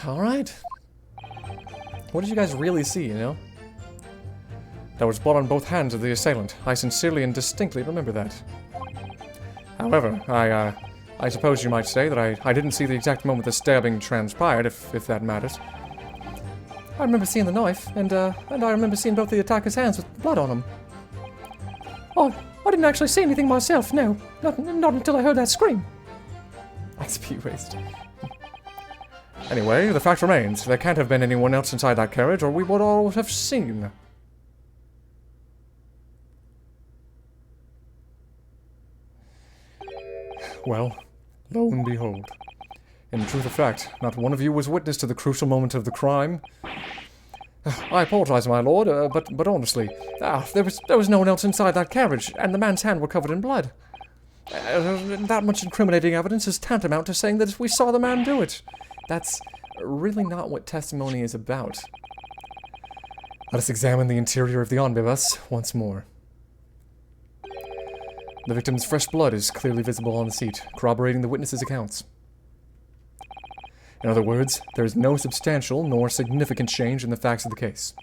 Alright. What did you guys really see, you know? There was blood on both hands of the assailant. I sincerely and distinctly remember that. However, I suppose you might say that I didn't see the exact moment the stabbing transpired, if that matters. I remember seeing the knife, and I remember seeing both the attacker's hands with blood on them. Oh, I didn't actually see anything myself, no. Not until I heard that scream. XP waste. Anyway, the fact remains, there can't have been anyone else inside that carriage, or we would all have seen. Well, lo and behold. In truth of fact, not one of you was witness to the crucial moment of the crime. I apologize, my lord, but honestly, there was no one else inside that carriage, and the man's hand were covered in blood. That much incriminating evidence is tantamount to saying that we saw the man do it. That's really not what testimony is about. Let us examine the interior of the omnibus once more. The victim's fresh blood is clearly visible on the seat, corroborating the witnesses' accounts. In other words, there is no substantial nor significant change in the facts of the case.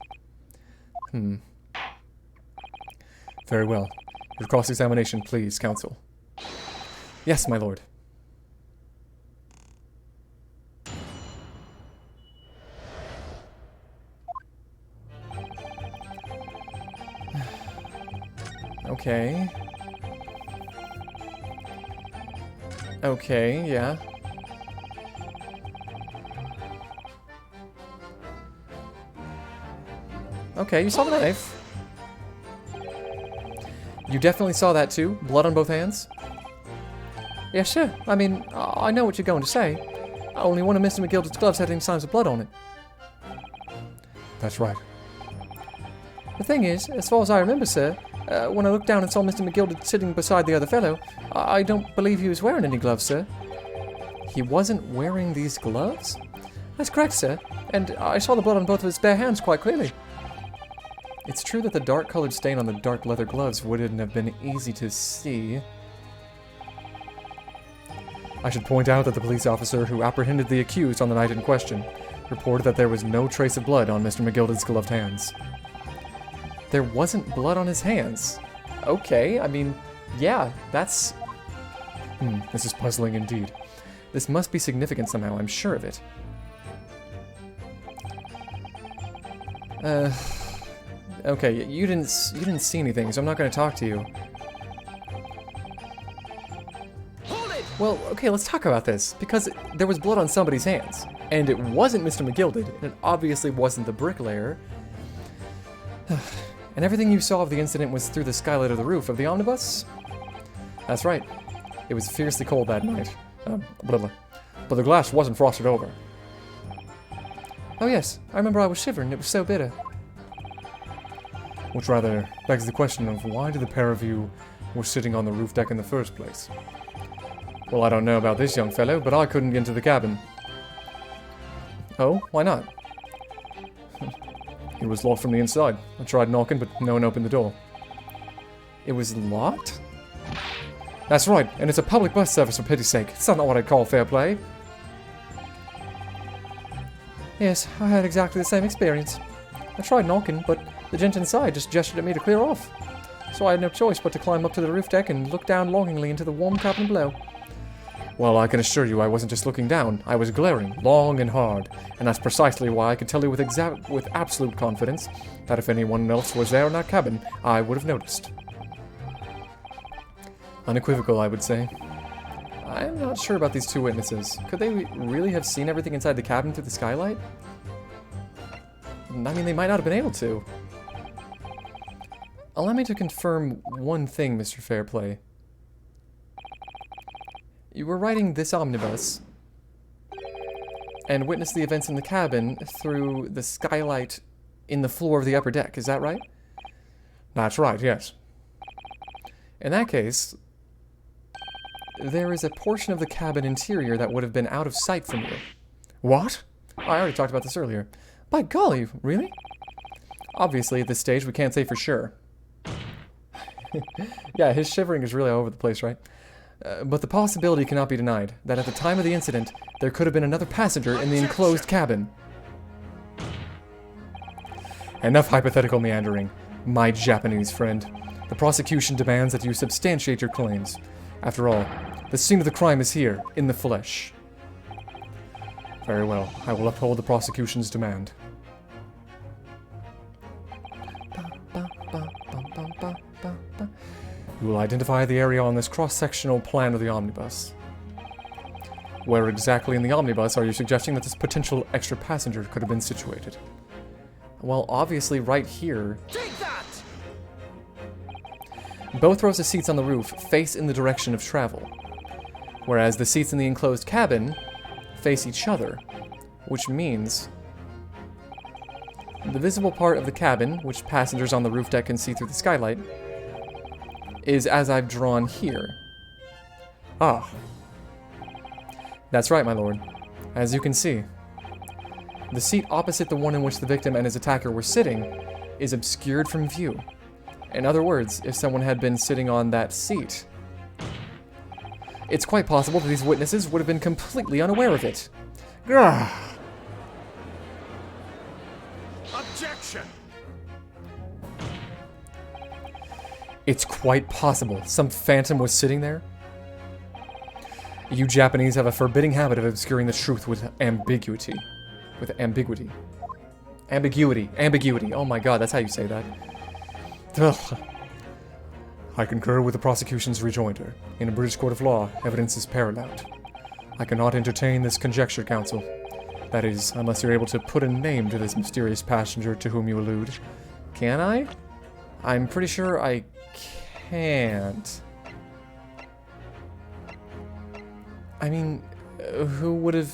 Very well. Your cross-examination, please, counsel. Yes, my lord. Okay. Okay, yeah. Okay, you saw the knife. You definitely saw that too? Blood on both hands? Yeah, sure. I mean, I know what you're going to say. Only one of Mr. McGilder's gloves had any signs of blood on it. That's right. The thing is, as far as I remember, sir, when I looked down and saw Mr. McGilder sitting beside the other fellow, I don't believe he was wearing any gloves, sir. He wasn't wearing these gloves? That's correct, sir. And I saw the blood on both of his bare hands quite clearly. It's true that the dark-colored stain on the dark leather gloves wouldn't have been easy to see. I should point out that the police officer who apprehended the accused on the night in question reported that there was no trace of blood on Mr. McGilder's gloved hands. There wasn't blood on his hands? Okay, I mean, yeah, that's... this is puzzling indeed. This must be significant somehow, I'm sure of it. Okay, you didn't see anything, so I'm not going to talk to you. Well, okay, let's talk about this, because there was blood on somebody's hands, and it wasn't Mr. McGilder, and it obviously wasn't the bricklayer. And everything you saw of the incident was through the skylight of the roof of the omnibus? That's right. It was fiercely cold that night. But the glass wasn't frosted over. Oh yes, I remember I was shivering, it was so bitter. Which rather begs the question of why did the pair of you were sitting on the roof deck in the first place? Well, I don't know about this young fellow, but I couldn't get into the cabin. Oh, why not? It was locked from the inside. I tried knocking, but no one opened the door. It was locked? That's right, and it's a public bus service for pity's sake. It's not what I'd call fair play. Yes, I had exactly the same experience. I tried knocking, but the gent inside just gestured at me to clear off. So I had no choice but to climb up to the roof deck and look down longingly into the warm cabin below. Well, I can assure you I wasn't just looking down, I was glaring, long and hard, and that's precisely why I can tell you with absolute confidence that if anyone else was there in that cabin, I would have noticed. Unequivocal, I would say. I'm not sure about these two witnesses. Could they really have seen everything inside the cabin through the skylight? I mean, they might not have been able to. Allow me to confirm one thing, Mr. Fairplay. You were riding this omnibus and witnessed the events in the cabin through the skylight in the floor of the upper deck, is that right? That's right, yes. In that case, there is a portion of the cabin interior that would have been out of sight from you. What? I already talked about this earlier. By golly, really? Obviously, at this stage, we can't say for sure. Yeah, his shivering is really all over the place, right? But the possibility cannot be denied that at the time of the incident, there could have been another passenger in the enclosed cabin. Enough hypothetical meandering, my Japanese friend. The prosecution demands that you substantiate your claims. After all, the scene of the crime is here, in the flesh. Very well, I will uphold the prosecution's demand. You will identify the area on this cross-sectional plan of the omnibus. Where exactly in the omnibus are you suggesting that this potential extra passenger could have been situated? Well, obviously right here. Take that! Both rows of seats on the roof face in the direction of travel, whereas the seats in the enclosed cabin face each other, which means the visible part of the cabin, which passengers on the roof deck can see through the skylight, is as I've drawn here. Ah. That's right, my lord. As you can see, the seat opposite the one in which the victim and his attacker were sitting is obscured from view. In other words, if someone had been sitting on that seat, it's quite possible that these witnesses would have been completely unaware of it. Grah! Objection! It's quite possible some phantom was sitting there. You Japanese have a forbidding habit of obscuring the truth with ambiguity. Ambiguity. Oh my god, that's how you say that. Ugh. I concur with the prosecution's rejoinder. In a British court of law, evidence is paramount. I cannot entertain this conjecture, counsel. That is, unless you're able to put a name to this mysterious passenger to whom you allude. Can I? I'm pretty sure I can't. I mean, who would have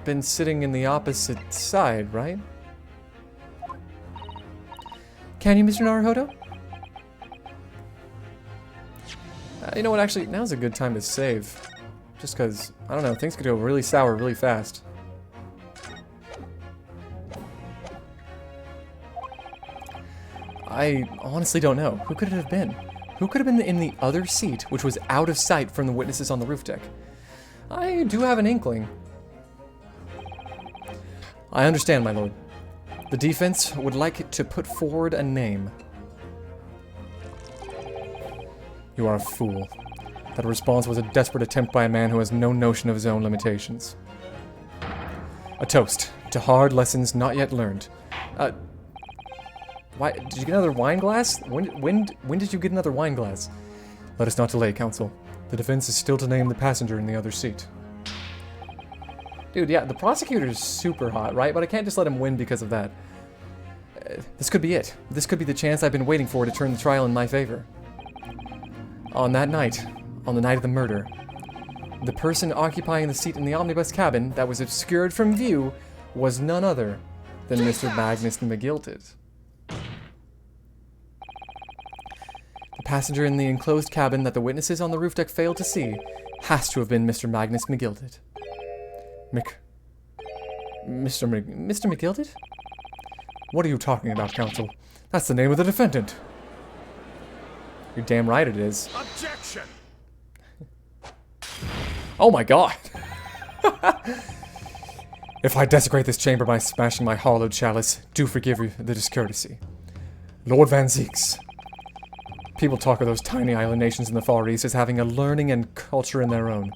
been sitting in the opposite side, right? Can you, Mr. Naruhodo? You know what, actually, now's a good time to save. Just because, I don't know, things could go really sour really fast. I honestly don't know. Who could it have been? Who could have been in the other seat, which was out of sight from the witnesses on the roof deck? I do have an inkling. I understand, my lord. The defense would like to put forward a name. You are a fool. That response was a desperate attempt by a man who has no notion of his own limitations. A toast to hard lessons not yet learned. Why did you get another wine glass? When did you get another wine glass? Let us not delay, counsel. The defense is still to name the passenger in the other seat. Dude, yeah, the prosecutor's super hot, right? But I can't just let him win because of that. This could be it. This could be the chance I've been waiting for to turn the trial in my favor. On that night, on the night of the murder, the person occupying the seat in the omnibus cabin that was obscured from view was none other than Mr. Magnus McGilted. The passenger in the enclosed cabin that the witnesses on the roof deck failed to see has to have been Mr. Magnus McGilted. Mr. McGilted? What are you talking about, counsel? That's the name of the defendant. You're damn right it is. Objection! Oh my god! If I desecrate this chamber by smashing my hollowed chalice, do forgive the discourtesy. Lord Van Zeeks. People talk of those tiny island nations in the Far East as having a learning and culture in their own.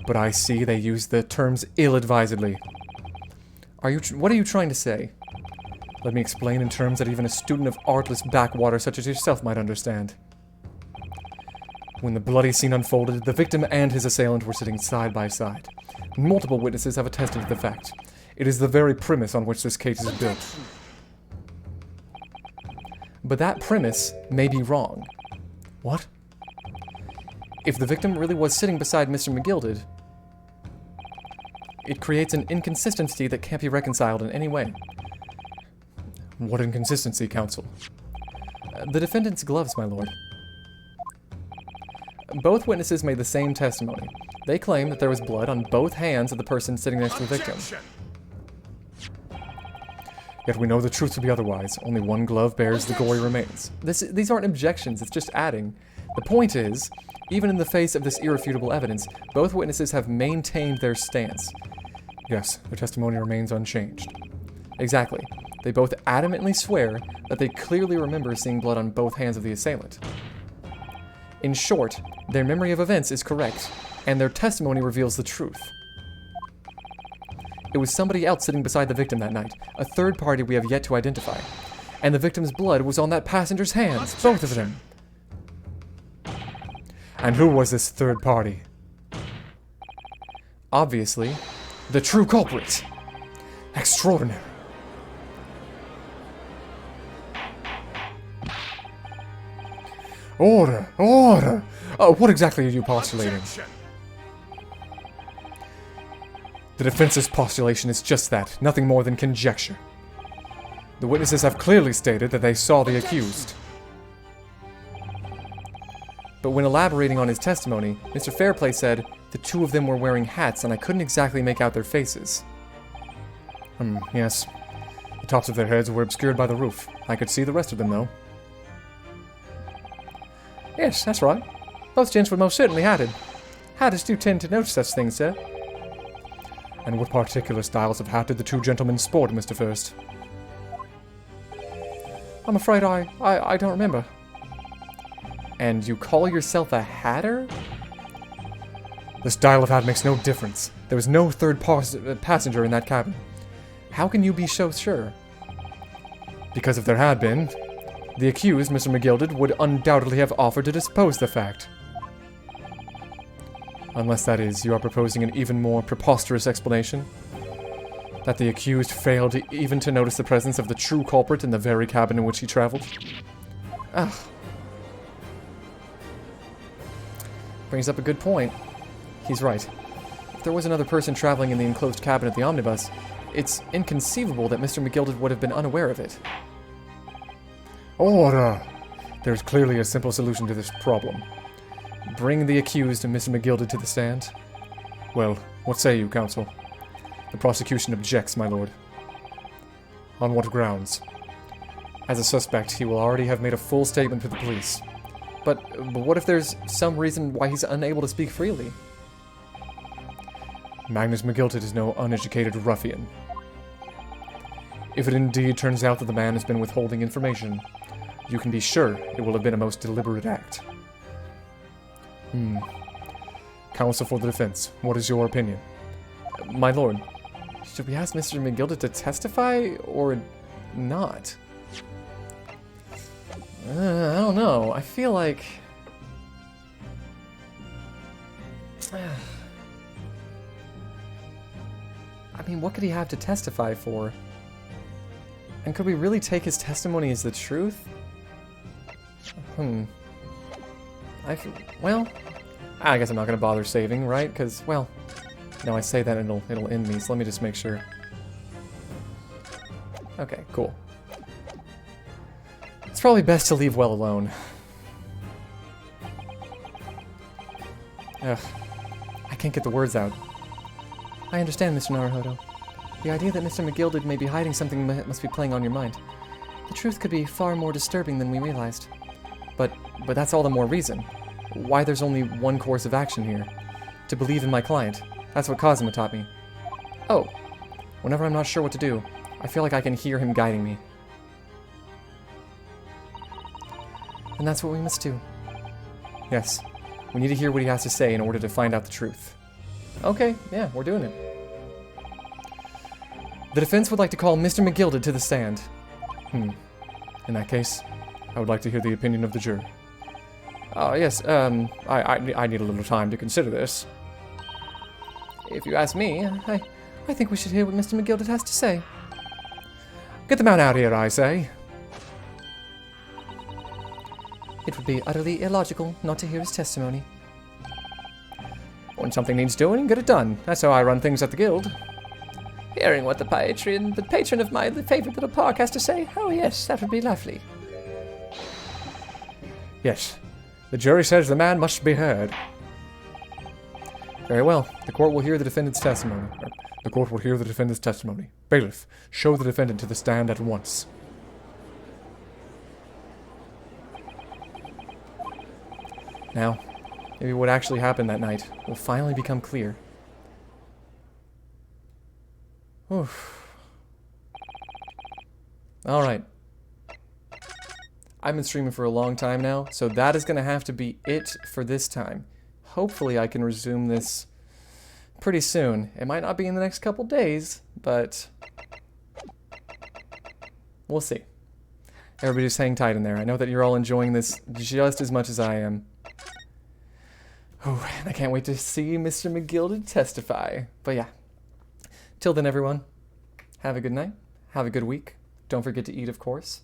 But I see they use the terms ill-advisedly. What are you trying to say? Let me explain in terms that even a student of artless backwater such as yourself might understand. When the bloody scene unfolded, the victim and his assailant were sitting side by side. Multiple witnesses have attested to the fact. It is the very premise on which this case is built. But that premise may be wrong. What? If the victim really was sitting beside Mr. McGilted, it creates an inconsistency that can't be reconciled in any way. What inconsistency, counsel? The defendant's gloves, my lord. Both witnesses made the same testimony. They claim that there was blood on both hands of the person sitting next to the victim. Yet we know the truth to be otherwise. Only one glove bears the gory remains. These aren't objections, it's just adding. The point is, even in the face of this irrefutable evidence, both witnesses have maintained their stance. Yes, their testimony remains unchanged. Exactly. They both adamantly swear that they clearly remember seeing blood on both hands of the assailant. In short, their memory of events is correct, and their testimony reveals the truth. It was somebody else sitting beside the victim that night, a third party we have yet to identify. And the victim's blood was on that passenger's hands, both of them. And who was this third party? Obviously, the true culprit. Extraordinary. Order! Order! What exactly are you postulating? The defense's postulation is just that, nothing more than conjecture. The witnesses have clearly stated that they saw the accused. But when elaborating on his testimony, Mr. Fairplay said the two of them were wearing hats and I couldn't exactly make out their faces. Yes. The tops of their heads were obscured by the roof. I could see the rest of them, though. Yes, that's right. Both gents were most certainly hatted. Hatters do tend to notice such things, sir. And what particular styles of hat did the two gentlemen sport, Mr. First? I'm afraid I don't remember. And you call yourself a hatter? The style of hat makes no difference. There was no third passenger in that cabin. How can you be so sure? Because if there had been, the accused, Mr. McGilded, would undoubtedly have offered to dispose the fact. Unless, that is, you are proposing an even more preposterous explanation. That the accused failed even to notice the presence of the true culprit in the very cabin in which he traveled. Ugh. Brings up a good point. He's right. If there was another person traveling in the enclosed cabin of the omnibus, it's inconceivable that Mr. McGilded would have been unaware of it. Order! There's clearly a simple solution to this problem. Bring the accused and Mr. McGilded to the stand. Well, what say you, counsel? The prosecution objects, my lord. On what grounds? As a suspect, he will already have made a full statement to the police. But what if there's some reason why he's unable to speak freely? Magnus McGilded is no uneducated ruffian. If it indeed turns out that the man has been withholding information, you can be sure it will have been a most deliberate act. Counsel for the defense, what is your opinion? My lord, should we ask Mr. McGilded to testify, or not? I don't know. I feel like... I mean, what could he have to testify for? And could we really take his testimony as the truth? Well, I guess I'm not going to bother saving, right? Because, well, no, I say that and it'll end me, so let me just make sure. Okay, cool. It's probably best to leave well alone. Ugh. I can't get the words out. I understand, Mr. Naruhodo. The idea that Mr. McGilded may be hiding something must be playing on your mind. The truth could be far more disturbing than we realized. But that's all the more reason. Why there's only one course of action here. To believe in my client. That's what Kazuma taught me. Oh. Whenever I'm not sure what to do, I feel like I can hear him guiding me. And that's what we must do. Yes. We need to hear what he has to say in order to find out the truth. Okay, yeah, we're doing it. The defense would like to call Mr. McGilded to the stand. In that case, I would like to hear the opinion of the jury. Yes, I need a little time to consider this. If you ask me, I think we should hear what Mr. McGilded has to say. Get the man out here, I say. It would be utterly illogical not to hear his testimony. When something needs doing, get it done. That's how I run things at the guild. Hearing what the patron of my favorite little park has to say? Oh yes, that would be lovely. Yes, the jury says the man must be heard. Very well, the court will hear the defendant's testimony. The court will hear the defendant's testimony. Bailiff, show the defendant to the stand at once. Now, maybe what actually happened that night will finally become clear. Oof. Alright. I've been streaming for a long time now, so that is going to have to be it for this time. Hopefully I can resume this pretty soon. It might not be in the next couple days, but we'll see. Everybody just hang tight in there. I know that you're all enjoying this just as much as I am. Oh, and I can't wait to see Mr. McGilded testify. But yeah. Till then, everyone, have a good night. Have a good week. Don't forget to eat, of course.